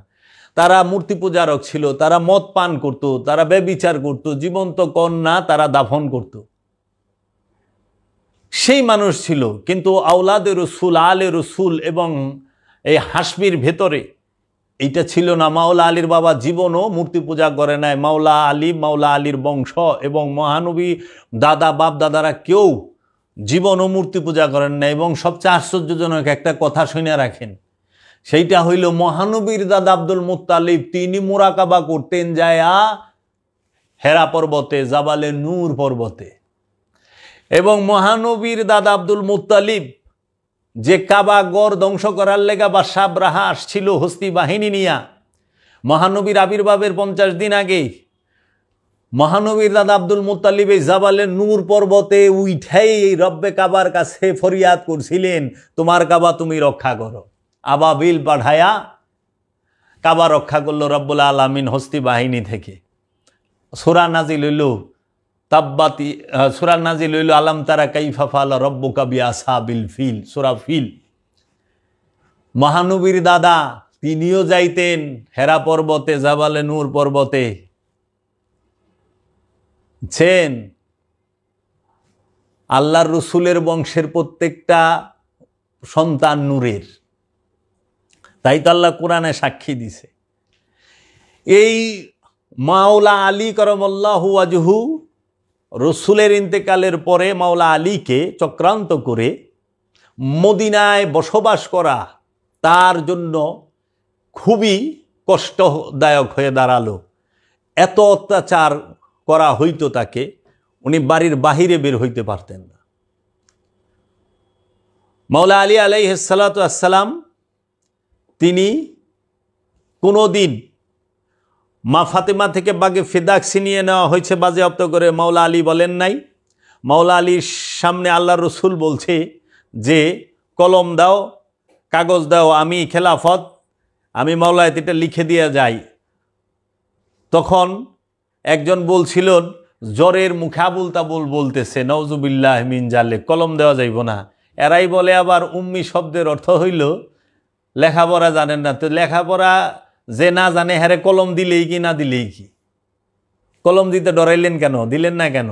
তারা মূর্তি পূজারক ছিল, তারা মদ পান করত, তারা ব্যভিচার করত, জীবন্ত কন্যা তারা দাফন করত। সেই মানুষ ছিল। কিন্তু আওলাদে রসুল, আলে রসুল এবং এই হাসমির ভেতরে এইটা ছিল না। মাওলা আলীর বাবা জীবনও মূর্তি পূজা করে নাই। মাওলা আলী, মাওলা আলীর বংশ এবং মহানবী দাদা বাপ দাদারা কেউ জীবনও মূর্তি পূজা করেন না। এবং সবচেয়ে আশ্চর্যজনক একটা কথা শুনে রাখেন, সেইটা হইল মহানবীর দাদা আব্দুল মুত্তালিব তিনি মুরাকাবা করতেন যায়া হেরা পর্বতে, জাবালে নূর পর্বতে। এবং মহানবীর দাদা আব্দুল মুত্তালিব যে কাবা গড় ধ্বংস করার লেগা বা সাবরাহা আসছিল হস্তি বাহিনী নিয়া, মহানবীর আবির্ভাবের 50 দিন আগে মহানবীর দাদা আব্দুল মুত্তালিব এই জাবালে নূর পর্বতে উঠাই রব্বে কাবার কাছে ফরিয়াদ করছিলেন, তোমার কাবা তুমি রক্ষা করো। আবাবিল পাঠায়া কাবা রক্ষা করলো রব্বুল আলামিন হস্তি বাহিনী থেকে। সূরা নাজিল হইল তাব্বাতি, সূরা নাজিল হইল আলাম তারা কাইফা ফাআলা রাব্বুকা বিআসহাবিল ফিল, সূরা ফিল। মহানবীর দাদা তিনিও যাইতেন হেরা পর্বতে, জাবালে নূর পর্বতে। ছেন আল্লাহর রসুলের বংশের প্রত্যেকটা সন্তান নূরের, তাই তো আল্লাহ কোরআনে সাক্ষী দিছে। এই মাওলা আলী করমল্লাহু ওয়াজহু রসুলের ইন্তেকালের পরে মাওলা আলীকে চক্রান্ত করে মদিনায় বসবাস করা তার জন্য খুবই কষ্টদায়ক হয়ে দাঁড়ালো। এত অত্যাচার করা হইতো তাকে, উনি বাড়ির বাহিরে বের হইতে পারতেন না। মাওলা আলী আলাইহিস সালাতু আসসালাম তিনি কোনোদিন মা ফাতেমা থেকে বাগে ফিদাক ছিনিয়ে নেওয়া হয়েছে বাজেয়াপ্ত করে, মাওলা আলী বলেন নাই। মাওলা আলীর সামনে আল্লাহ রসুল বলছে যে কলম দাও, কাগজ দাও, আমি খেলাফত, আমি মাওলা এটা লিখে দিয়ে যাই। তখন একজন বলছিল জ্বরের মুখে আবুল তাবুল বলতেছে, নওজুবিল্লাহ মিন জালে, কলম দেওয়া যাইব না। এরাই বলে আবার উম্মি শব্দের অর্থ হইল লেখাপড়া জানেন না। তো লেখাপড়া যে না জানে হ্যারে কলম দিলেই কি না দিলেই কি? কলম দিতে ডরাইলেন কেন? দিলেন না কেন?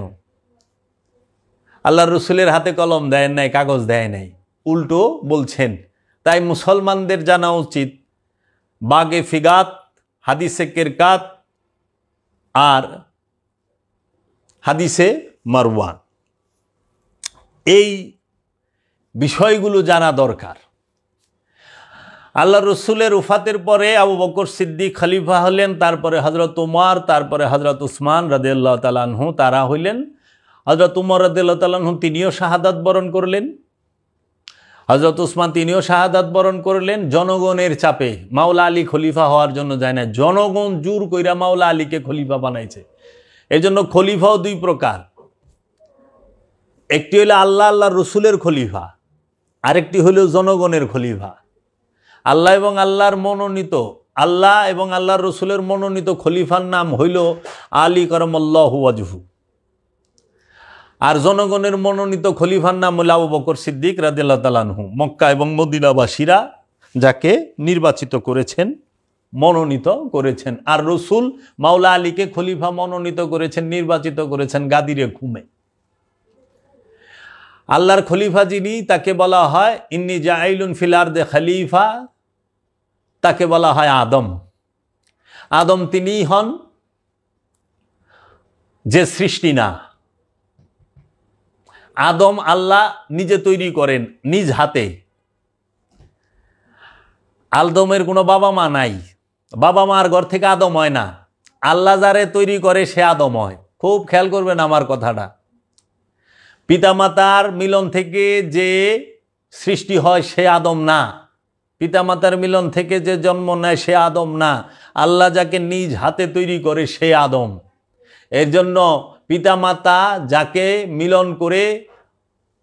আল্লাহর রসুলের হাতে কলম দেয় নাই, কাগজ দেয় নাই, উল্টো বলছেন। তাই মুসলমানদের জানা উচিত বাগে ফিগাত, হাদিসে কেরকাত আর হাদিসে মারওয়ান, এই বিষয়গুলো জানা দরকার। আল্লাহ রসুলের উফাতের পরে আবু বকর সিদ্দিক খলিফা হলেন, তারপরে হজরত উমর, তারপরে হজরত উসমান রাদিয়াল্লাহু তাআলা আনহু তারা হইলেন। হজরত উমর রাদিয়াল্লাহু তাআলা আনহু তিনিও শাহাদাত বরণ করলেন, হজরত উসমান তিনিও শাহাদাত বরণ করলেন। জনগণের চাপে মাওলা আলী খলিফা হওয়ার জন্য যায় না, জনগণ জোর কইরা মাওলা আলীকে খলিফা বানাইছে। এই জন্য খলিফাও দুই প্রকার, একটি হলো আল্লাহর রসুলের খলিফা, আরেকটি হলো জনগণের খলিফা। আল্লাহ এবং আল্লাহর মনোনীত, আল্লাহ এবং আল্লাহর রসুলের মনোনীত খলিফার নাম হইল আলী করমল্লাহু ওয়াজহু, আর জনগণের মনোনীত খলিফার নাম হইল আবু বকর সিদ্দিক রাদিয়াল্লাহু তাআলা আনহু। মক্কা এবং মদিনাবাসীরা যাকে নির্বাচিত করেছেন, মনোনীত করেছেন, আর রসুল মাওলা আলীকে খলিফা মনোনীত করেছেন, নির্বাচিত করেছেন গাদিরে ঘুমে। আল্লাহর খলিফা যিনি, তাকে বলা হয় ইন্নী জাইলুন ফিল আরদে খলিফা, তাকে বলা হয় আদম। আদম তিনিই হন যে সৃষ্টি না। আদম আল্লাহ নিজে তৈরি করেন নিজ হাতে। আদমের কোনো বাবা মা নাই, বাবা মার ঘর থেকে আদম হয় না। আল্লাহ যারে তৈরি করে সে আদম হয়। খুব খেয়াল করবেন আমার কথাটা। পিতামাতার মিলন থেকে যে সৃষ্টি হয় সে আদম না, পিতামাতার মিলন থেকে যে জন্ম নেয় সে আদম না। আল্লাহ যাকে নিজ হাতে তৈরি করে সে আদম। এর জন্য পিতামাতা যাকে মিলন করে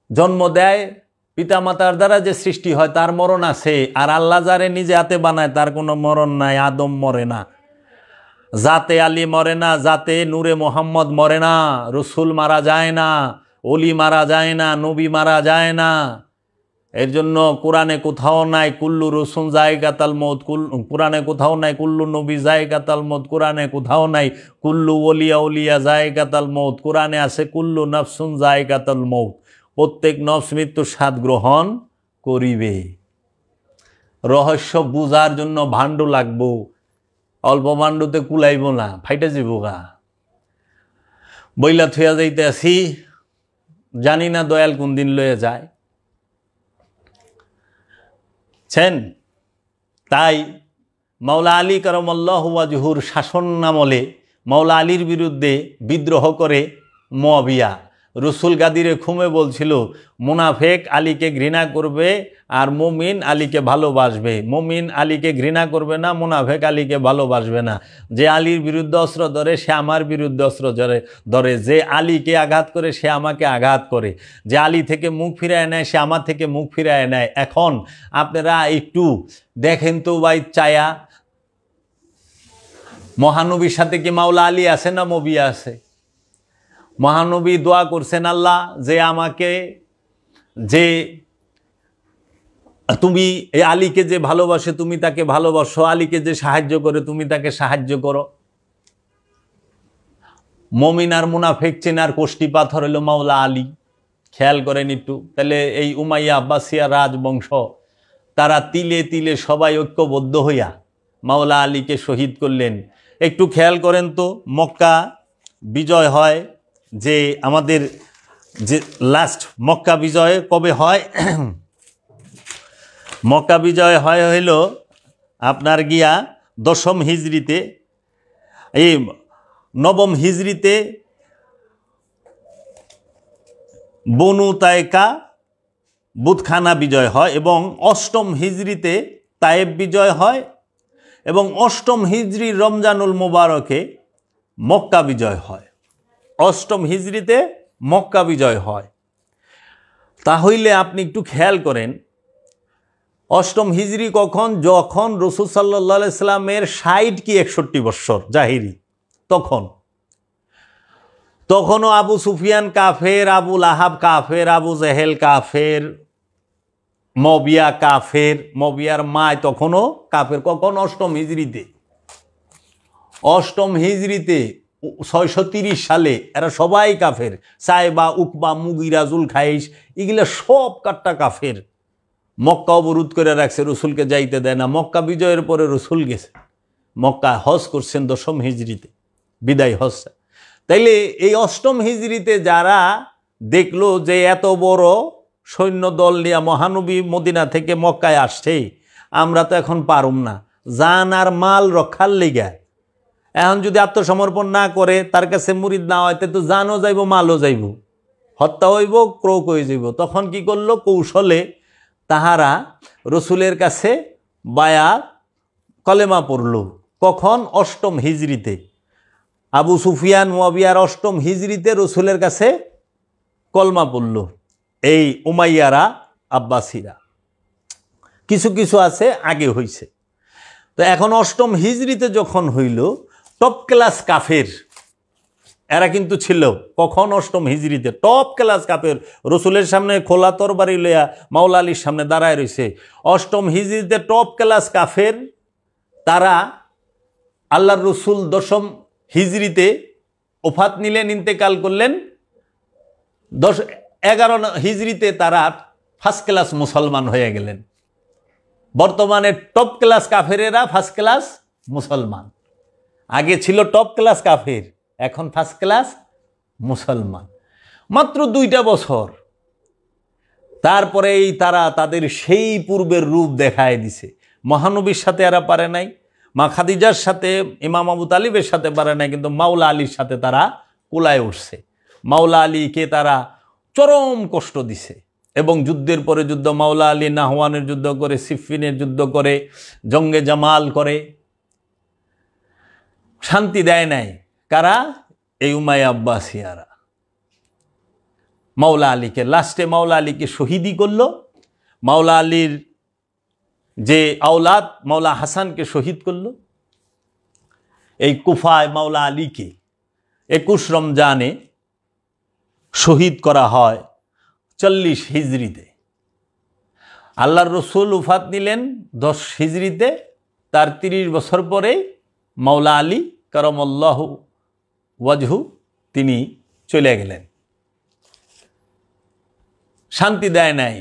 জন্ম দেয়, পিতামাতার দ্বারা যে সৃষ্টি হয় তার মরণ আছে, আর আল্লাহ যারে নিজে হাতে বানায় তার কোনো মরণ নাই। আদম মরে না, জাতে আলী মরে না, জাতে নূরে মোহাম্মদ মরে না, রসুল মারা যায় না, অলি মারা যায় না, নবী মারা যায় না। এর জন্য কোরআনে কোথাও নাই কুল্লু রসুল জায়গাতাল মৌত, কোরআনে কোথাও নাই কুল্লু নবী জায়গাতাল মৌত, কোরআনে কোথাও নাই কুল্লু ওলিয়া উলিয়া জায়গাতাল মৌত, কোরআনে আছে কুল্লু নফসুন জায়গাতাল মৌত, প্রত্যেক নফস মৃত্যুর স্বাদ গ্রহণ করিবে। রহস্য বুঝার জন্য ভাণ্ড লাগবো, অল্প ভাণ্ডতে কুলাইব না, ফাইটা যাব গা। বইলা থুয়া যাইতে আসি জানি না দয়াল কোন দিন লয়ে যায়। তাই মাওলা আলী কারামাল্লাহু ওয়াজহুর শাসনামলে মাওলা আলীর বিরুদ্ধে বিদ্রোহ করে মুয়াবিয়া রসুল গাদিরে খুমে বলছিল, মুনাফেক আলীকে ঘৃণা করবে আর মুমিন আলীকে ভালোবাসবে। মুমিন আলীকে ঘৃণা করবে না, মুনাফেক আলীকে ভালোবাসবে না। যে আলীর বিরুদ্ধে অস্ত্র ধরে সে আমার বিরুদ্ধে অস্ত্র ধরে, যে আলীকে আঘাত করে সে আমাকে আঘাত করে, যে আলী থেকে মুখ ফিরায় নেয় সে আমার থেকে মুখ ফিরায় নেয়। এখন আপনারা একটু দেখেন তো ভাই, চায়া মহানবীর সাথে কি মাওলা আলী আছে না মুয়াবিয়া আছে? মহানবী দোয়া করছেন, আল্লাহ যে আমাকে, যে তুমি এই আলীকে যে ভালোবাসে তুমি তাকে ভালোবাসো, আলীকে যে সাহায্য করে তুমি তাকে সাহায্য করো। মুমিন আর মুনাফিক চেনার কোষ্ঠী পাথর হলো মাওলা আলী। খেয়াল করেন একটু। তাহলে এই উমাইয়া আব্বাসিয়া রাজবংশ তারা তিলে তিলে সবাই ঐক্যবদ্ধ হইয়া মাওলা আলীকে শহীদ করলেন। একটু খেয়াল করেন তো, মক্কা বিজয় হয় যে আমাদের যে লাস্ট মক্কা বিজয় কবে হয়? মক্কা বিজয় হইল আপনার গিয়া 10ম হিজরিতে, এই 9ম হিজরিতে বনু তায়েকা বুতখানা বিজয় হয়, এবং 8ম হিজরিতে তায়েব বিজয় হয়, এবং 8ম হিজরি রমজানুল মুবারকে মক্কা বিজয় হয়। 8ম হিজরিতে মক্কা বিজয় হয়। তাহলে আপনি একটু খেয়াল করেন, 8ম হিজরি কখন? যখন রাসূল সাল্লাল্লাহু আলাইহি সাল্লামের 60 কি 61 বৎসর জাহিরি। তখনও আবু সুফিয়ান কাফের, আবু লাহাব কাফের, আবু জেহেল কাফের, মুয়াবিয়া কাফের, মুয়াবিয়ার মায় তখনও কাফের। কখন? 8ম হিজরিতে। 8ম হিজরিতে 630 সালে এরা সবাই কাফের। সাইবা, উকবা, মুগিরা, জুলখাইস এগুলা সব কাট্টা কাফের। মক্কা অবরোধ করে রাখছে, রসুলকে যাইতে দেয় না। মক্কা বিজয়ের পরে রসুল গেছে মক্কা, হজ করছেন 10ম হিজরিতে, বিদায় হজ। তাইলে এই 8ম হিজরিতে যারা দেখলো যে এত বড় সৈন্য দল নিয়ে মহানবী মদিনা থেকে মক্কায় আসছে, আমরা তো এখন পারুম না জান আর মাল রক্ষার লেগা। এখন যদি আত্মসমর্পণ না করে, তার কাছে মুরিদ না হয়, তো জানও যাইব, মালও যাইব, হত্যা হইব, ক্রোক হয়ে যাইব। তখন কি করলো? কৌশলে তাহারা রসুলের কাছে বায়াত কলেমা পড়ল। কখন? 8ম হিজরিতে। আবু সুফিয়ান মুয়াবিয়ার 8ম হিজরিতে রসুলের কাছে কলমা পড়ল এই উমাইয়ারা আব্বাসীরা। কিছু কিছু আছে আগে হইছে। তো এখন 8ম হিজরিতে যখন হইল, টপ ক্লাস কাফের এরা কিন্তু ছিল। কখন? 8ম হিজরিতে টপ ক্লাস কাফের রসুলের সামনে খোলা তরবারি লইয়া মাওলা আলীর সামনে দাঁড়ায় রয়েছে। 8ম হিজরিতে টপ ক্লাস কাফের তারা আল্লাহর রসুল 10ম হিজরিতে ওফাত নিলেন, ইন্তেকাল করলেন। 11 হিজরিতে তারা ফার্স্ট ক্লাস মুসলমান হয়ে গেলেন। বর্তমানে টপ ক্লাস কাফেরেরা ফার্স্ট ক্লাস মুসলমান। আগে ছিল টপ ক্লাস কাফের, এখন ফার্স্ট ক্লাস মুসলমান। মাত্র 2টা বছর। তারপরেই তারা তাদের সেই পূর্বের রূপ দেখায় দিছে। মহানবীর সাথে এরা পারে নাই, মা খাদিজার সাথে, ইমাম আবু তালিবের সাথে পারে নাই, কিন্তু মাওলা আলীর সাথে তারা কোলায় উঠছে। মাওলা আলীকে তারা চরম কষ্ট দিছে, এবং যুদ্ধের পরে যুদ্ধ, মাওলা আলী নাহওয়ানের যুদ্ধ করে, সিফিনের যুদ্ধ করে, জঙ্গে জামাল করে, শান্তি দেয় নাই। কারা? এই উমাইয়া আব্বাসিয়ারা। মাওলা আলীকে লাস্টে মাওলা আলীকে শহীদি করল। মাওলা আলীর যে আওলাদ মাওলা হাসানকে শহীদ করল। এই কুফায় মাওলা আলীকে 21 রমজানে শহীদ করা হয় 40 হিজরিতে। আল্লাহর রসুল উফাত নিলেন 10 হিজরিতে। তার 30 বছর পরে মাওলা আলী কারামাল্লাহু ওয়াজহু তিনি চলে গেলেন। শান্তি দেয় নাই।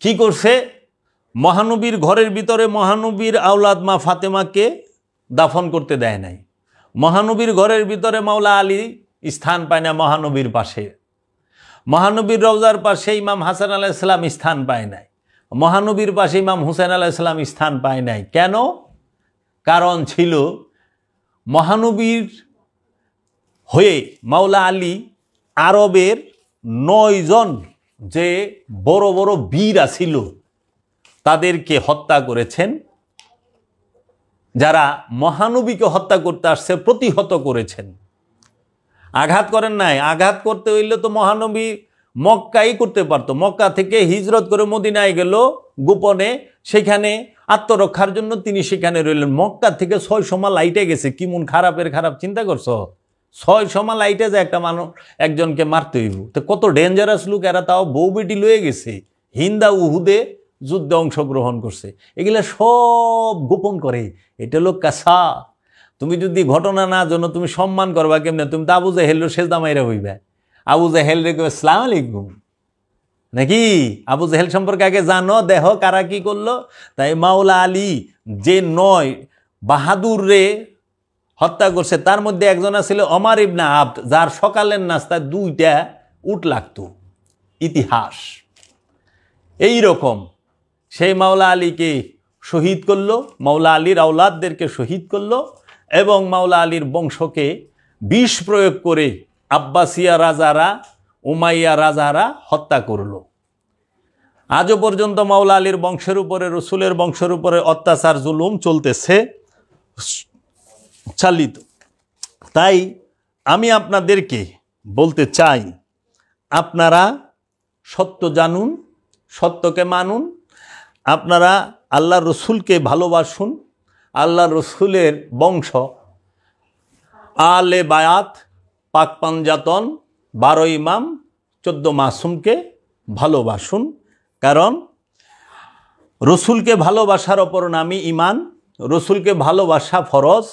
কি করছে? মহানবীর ঘরের ভিতরে মহানবীর আওলাদ মা ফাতেমাকে দাফন করতে দেয় নাই। মহানবীর ঘরের ভিতরে মাওলা আলী স্থান পায় না মহানবীর পাশে। মহানবীর রওজার পাশে ইমাম হাসান আলাইহিস সালাম স্থান পায় নাই, মহানবীর পাশে ইমাম হুসেন আলাইহিস সালাম স্থান পায় নাই। কেন? কারণ ছিল মহানবীর হয়ে মাওলা আলী আরবের 9 জন যে বড় বড় বীর ছিল তাদেরকে হত্যা করেছেন, যারা মহানবীকে হত্যা করতে আসছে প্রতিহত করেছেন। আঘাত করেন নাই। আঘাত করতে হইলে তো মহানবী মক্কাই করতে পারতো। মক্কা থেকে হিজরত করে মদিনায় গেল গোপনে, সেখানে আত্মরক্ষার জন্য তিনি সেখানে রইলেন। মক্কা থেকে 600 মাইল লাইটে গেছে। কি মন খারাপের খারাপ চিন্তা করছো? 600 মাইল লাইটে যে একটা মানুষ একজনকে মারতে হইব, তো কত ডেঞ্জারাস লোক এরা, তাও বউ বেটি লয়ে গেছে, হিন্দা উহুদে যুদ্ধে অংশগ্রহণ করছে। এগুলা সব গোপন করে। এটা লোক কাসা। তুমি যদি ঘটনা না জানো তুমি সম্মান করবা কেমনে? তুমি তো আবু জাহেল সেজদা মাইরা হইবা। আবু জাহেল রে কইবা আসসালামু আলাইকুম, নাকি? আবু জাহেল সম্পর্কে আগে জানো, দেহ কারা কি করলো। তাই মাওলা আলী যে 9 বাহাদুর রে হত্যা করছে, তার মধ্যে একজন ছিল ওমর ইবনে আবদ, যার সকালের নাস্তায় 2টা উট লাগতো। ইতিহাস এই রকম। সেই মাওলা আলীকে শহীদ করলো, মাওলা আলীর আওলাদদেরকে শহীদ করলো এবং মাওলা আলীর বংশকে বিষ প্রয়োগ করে আব্বাসিয়া রাজারা, উমাইয়া রাজারা হত্যা করলো। আজও পর্যন্ত মাওলা আলীর বংশের উপরে, রসুলের বংশের উপরে অত্যাচার জুলুম চলতেছে, চালিত। তাই আমি আপনাদেরকে বলতে চাই, আপনারা সত্য জানুন, সত্যকে মানুন, আপনারা আল্লাহ রসুলকে ভালোবাসুন। আল্লাহ রসুলের বংশ আলে বায়াত, পাক পাঞ্জাতন, 12 ইমাম, 14 মাসুমকে ভালোবাসুন। কারণ রসুলকে ভালোবাসার অপর নামই ইমান। রসুলকে ভালোবাসা ফরজ,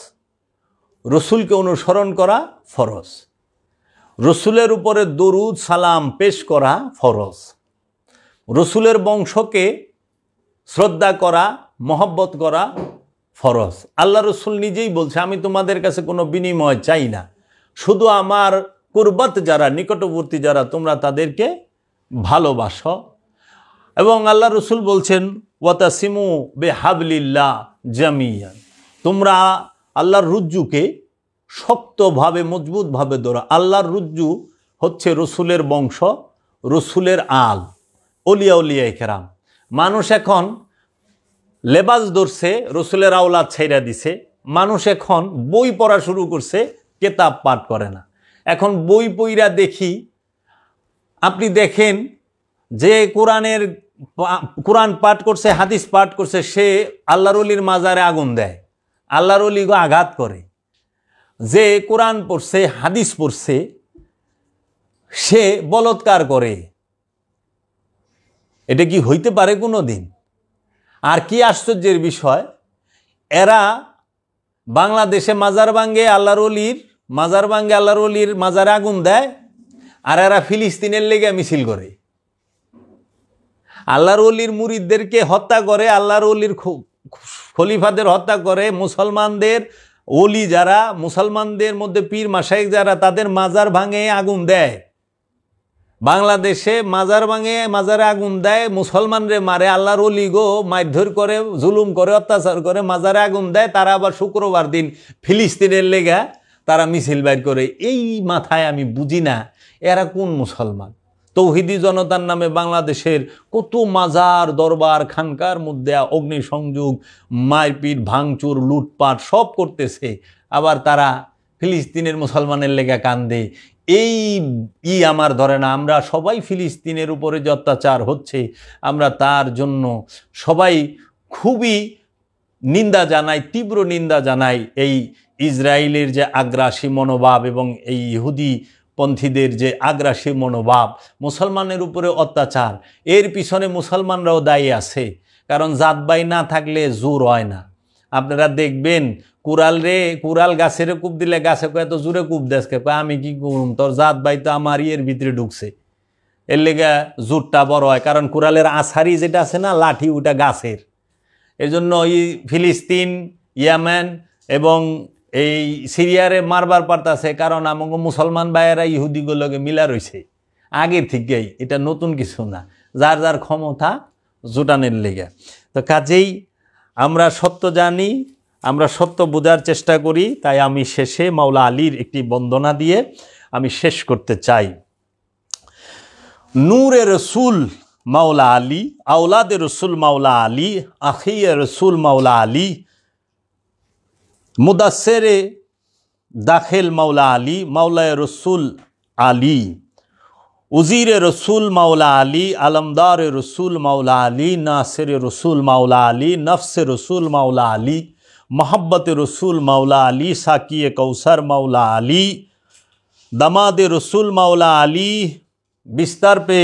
রসুলকে অনুসরণ করা ফরজ, রসুলের উপরে দরুদ সালাম পেশ করা ফরজ, রসুলের বংশকে শ্রদ্ধা করা, মহব্বত করা ফরজ। আল্লাহ রসুল নিজেই বলছে, আমি তোমাদের কাছে কোনো বিনিময় চাই না, শুধু আমার কুরবত যারা, নিকটবর্তী যারা, তোমরা তাদেরকে ভালোবাসো। এবং আল্লাহ রসুল বলছেন ওয়াতাসিমু বিহাবলিল্লাহ জামিয়ান, তোমরা আল্লাহর রুজ্জুকে শক্তভাবে মজবুতভাবে ধরো। আল্লাহর রুজ্জু হচ্ছে রসুলের বংশ, রসুলের আল, অলিয়া উলিয়া কেরাম। মানুষ এখন লেবাস ধরছে, রসুলের আওলাদ ছাইরা দিছে। মানুষ এখন বই পড়া শুরু করছে, কেতাব পাঠ করে না। এখন বই পইরা দেখি, আপনি দেখেন যে কোরআন পাঠ করছে, হাদিস পাঠ করছে, সে আল্লাহর ওলির মাজারে আগুন দেয়, আল্লাহর ওলিকে আঘাত করে। যে কোরআন পড়ছে, হাদিস পড়ছে, সে বলৎকার করে। এটা কি হইতে পারে কোনো দিন? আর কি আশ্চর্যের বিষয়, এরা বাংলাদেশে মাজার ভাঙ্গে, আল্লাহর ওলির মাজার ভাঙ্গে, আল্লাহর ওলির মাজারে আগুন দেয়, আর এরা ফিলিস্তিনের লেগে মিছিল করে, আল্লাহর ওলির মুরিদদেরকে হত্যা করে, আল্লাহর ওলির খলিফাদের হত্যা করে। মুসলমানদের ওলি যারা, মুসলমানদের মধ্যে পীর মাশায়েখ যারা, তাদের মাজার ভাঙে আগুন দেয়। বাংলাদেশে মাজার ভাঙে, মাজারে আগুন দেয়, মুসলমানরে মারে, আল্লাহর ওলি গো মারধর করে, জুলুম করে, অত্যাচার করে, মাজারে আগুন দেয়। তারা আবার শুক্রবার দিন ফিলিস্তিনের লেগা তারা মিছিল বাইর করে। এই মাথায় আমি বুঝি না এরা কোন মুসলমান। তৌহিদি জনতার নামে বাংলাদেশের কত মাজার, দরবার, খানকার মধ্যে অগ্নিসংযোগ, মারপিট, ভাঙচুর, লুটপাট সব করতেছে। আবার তারা ফিলিস্তিনের মুসলমানের লেগা কান্দে। এই আমার ধরে না। আমরা সবাই ফিলিস্তিনের উপরে যে অত্যাচার হচ্ছে, আমরা তার জন্য সবাই খুবই নিন্দা জানাই, তীব্র নিন্দা জানাই। এই ইসরায়েলের যে আগ্রাসী মনোভাব এবং এই ইহুদি পন্থীদের যে আগ্রাসী মনোভাব, মুসলমানের উপরে অত্যাচার, এর পিছনে মুসলমানরাও দায়ী আছে। কারণ জাতবাই না থাকলে জোর হয় না। আপনারা দেখবেন কুড়াল গাছের কূপ দিলে গাছে কয় এত জোরে কূপ দেশকে, কয় আমি কি করুম, তোর জাতবাই তো আমার ইয়ের ভিতরে ঢুকছে, এর লেগে জোরটা বড় হয়। কারণ কুড়ালের আছারি যেটা আছে না, লাঠি, ওটা গাছের। এই জন্য ফিলিস্তিন, ইয়েমেন এবং এই সিরিয়ারে মারবার পারতাছে, কারণ আমাকে মুসলমান ভাইয়েরা ইহুদিগুলোকে মিলা রয়েছে। আগে থেকেই, এটা নতুন কিছু না, যার যার ক্ষমতা জোটানের লেগে। তো কাজেই আমরা সত্য জানি, আমরা সত্য বোঝার চেষ্টা করি। তাই আমি শেষে মাওলা আলীর একটি বন্দনা দিয়ে আমি শেষ করতে চাই। নূরে রসুল মাওলা আলী, আওলাদে রসুল মাওলা আলী, আখিয়ে রসুল মাওলা আলী, মুদাসসিরে দাখিল মাওলা আলী, মাওলায়ে রসুল আলী, উজিরে রসুল মাওলা আলী, আলমদার রসুল মাওলা আলী, নাসির রসুল মাওলা আলী, নফস রসুল মাওলা আলী, मोहब्बत रसूल मौला अली, साकिए कौसर मौला अली, दमाद रसूल मौला अली, बिस्तर पे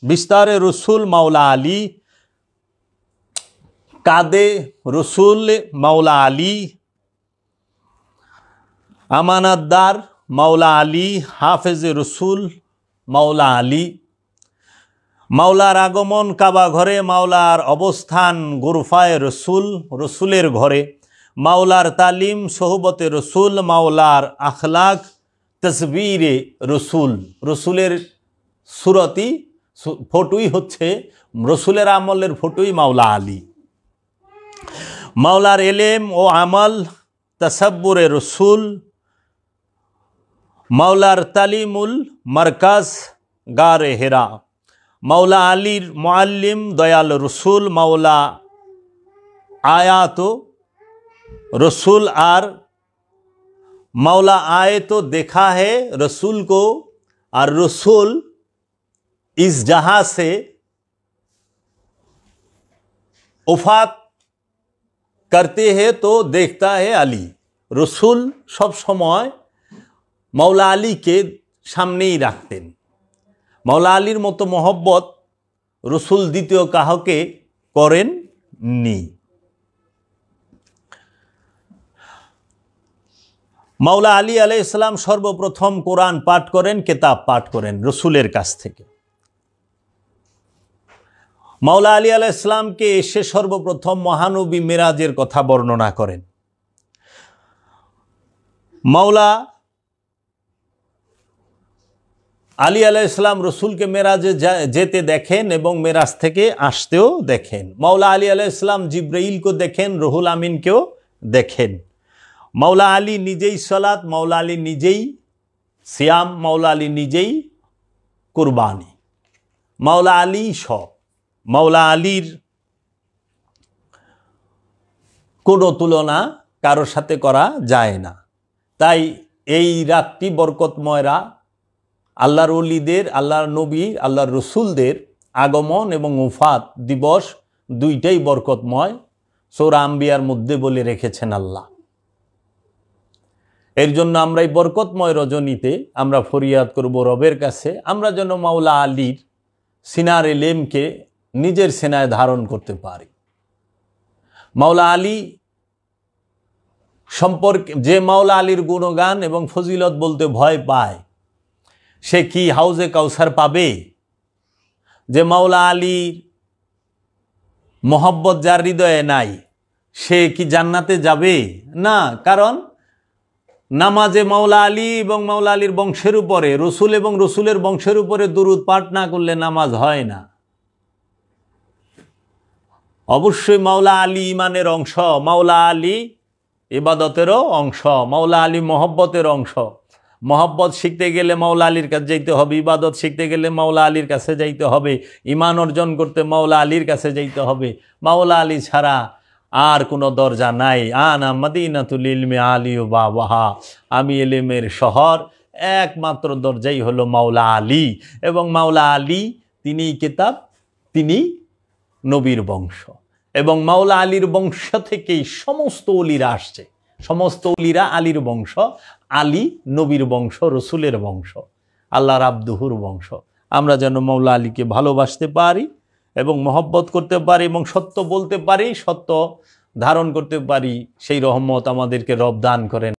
बिस्तर रसूल मौला अली, कादे रसूल मौला अली, अमानतदार मौला अली, हाफिज रसूल मौला अली, মাওলার আগমন কাবা ঘরে, মাওলার অবস্থান গুরফায়ে রসুল, রসুলের ঘরে, মাওলার তালিম সোহবতে রসুল, মাওলার আখলাক তসবীরে রসুল, রসুলের সুরতি ফটোই হচ্ছে রসুলের আমলের ফটোই মাওলা আলী, মাওলার এলেম ও আমল তসব্বুরে রসুল, মাওলার তালিমুল মারকাজ গারে হেরা, মাওলা আলীর মুআল্লিম দয়াল রসুল, মাওলা आया तो रसूल आर मौला आए तो देखा है रसूल को, और रसूल इस जहां से उफाक करते हैं तो देखता है अली। रसूल सब समय मौला आली के सामने ही रखतें। मौला आलीर मतो मोहब्बत रसूल द्वितीय काहके करें नी। मौला आली आलैहिस्सलाम सर्वप्रथम कुरान पाठ करें, किताब पाठ करें रसूलेर काछ थेके। मौला आली आलैहिस्सलाम के एसे सर्वप्रथम महानबी मेराजेर कथा बर्णना करें। मौला आली आलैहिस्सलाम रसूल के मेराजे जेते देखें एवं मेराज थेके आसतेও देखें। मौला आली आलैहिस्सलाम जिब्राइल को देखें, रुहुल आमीन केও देखें। मौला आली निजेई सलात, मौला आली निजेई सियाम, मौला आली निजेई कुरबानी, मौला आली सब। मौला आलीर कोनो तुलना कारो साथे करा जाए ना। ताई एई रातटी बरकतमय रात, आल्लाहर ओलिदेर, आल्लाहर नबीर, आल्लाहर रसूलदेर आगमन एवं उफात दिवस दुइटाई बरकतमय सूरा आम्बियार मध्य बोले रेखेछेन आल्लाह। एर जन्य आमरा এই বরকতময় রজনীতে আমরা ফরিয়াদ করব রবের কাছে, আমরা যেন মাওলা আলীর সিনার এলেমকে নিজের সিনায় ধারণ করতে পারি। মাওলা আলী সম্পর্কে যে মাওলা আলীর গুণগান এবং ফজিলত বলতে ভয় পায়, সে কি হাউজে কাউসার পাবে? যে মাওলা আলীর মোহব্বত যার হৃদয়ে নাই, সে কি জান্নাতে যাবে না? কারণ নামাজে মাওলা আলী এবং মাওলা আলীর বংশের উপরে, রসুল এবং রসুলের বংশের উপরে দুরুদ পাঠ না করলে নামাজ হয় না। অবশ্যই মাওলা আলী ইমানের অংশ, মাওলা আলী ইবাদতেরও অংশ, মাওলা আলী মহব্বতের অংশ। মহব্বত শিখতে গেলে মাওলা আলীর কাছে যাইতে হবে, ইবাদত শিখতে গেলে মাওলা আলীর কাছে যাইতে হবে, ইমান অর্জন করতে মাওলা আলীর কাছে যাইতে হবে। মাওলা আলী ছাড়া আর কোনো দরজা নাই। আনা মদিনাতুল ইলমি আলী ও বাবাহা, আমি এলেমের শহর, একমাত্র দরজাই হলো মাওলা আলী। এবং মাওলা আলী তিনি কিতাব, তিনি নবীর বংশ, এবং মাওলা আলীর বংশ থেকেই সমস্ত ওলিরা আসছে। সমস্ত ওলিরা আলীর বংশ, আলী নবীর বংশ, রসুলের বংশ, আল্লাহর আব্দুহুর বংশ। আমরা যেন মাওলা আলীকে ভালোবাসতে পারি এবং মহব্বত করতে পারি এবং সত্য বলতে পারি, সত্য ধারণ করতে পারি, সেই রহমত আমাদেরকে রব দান করেন।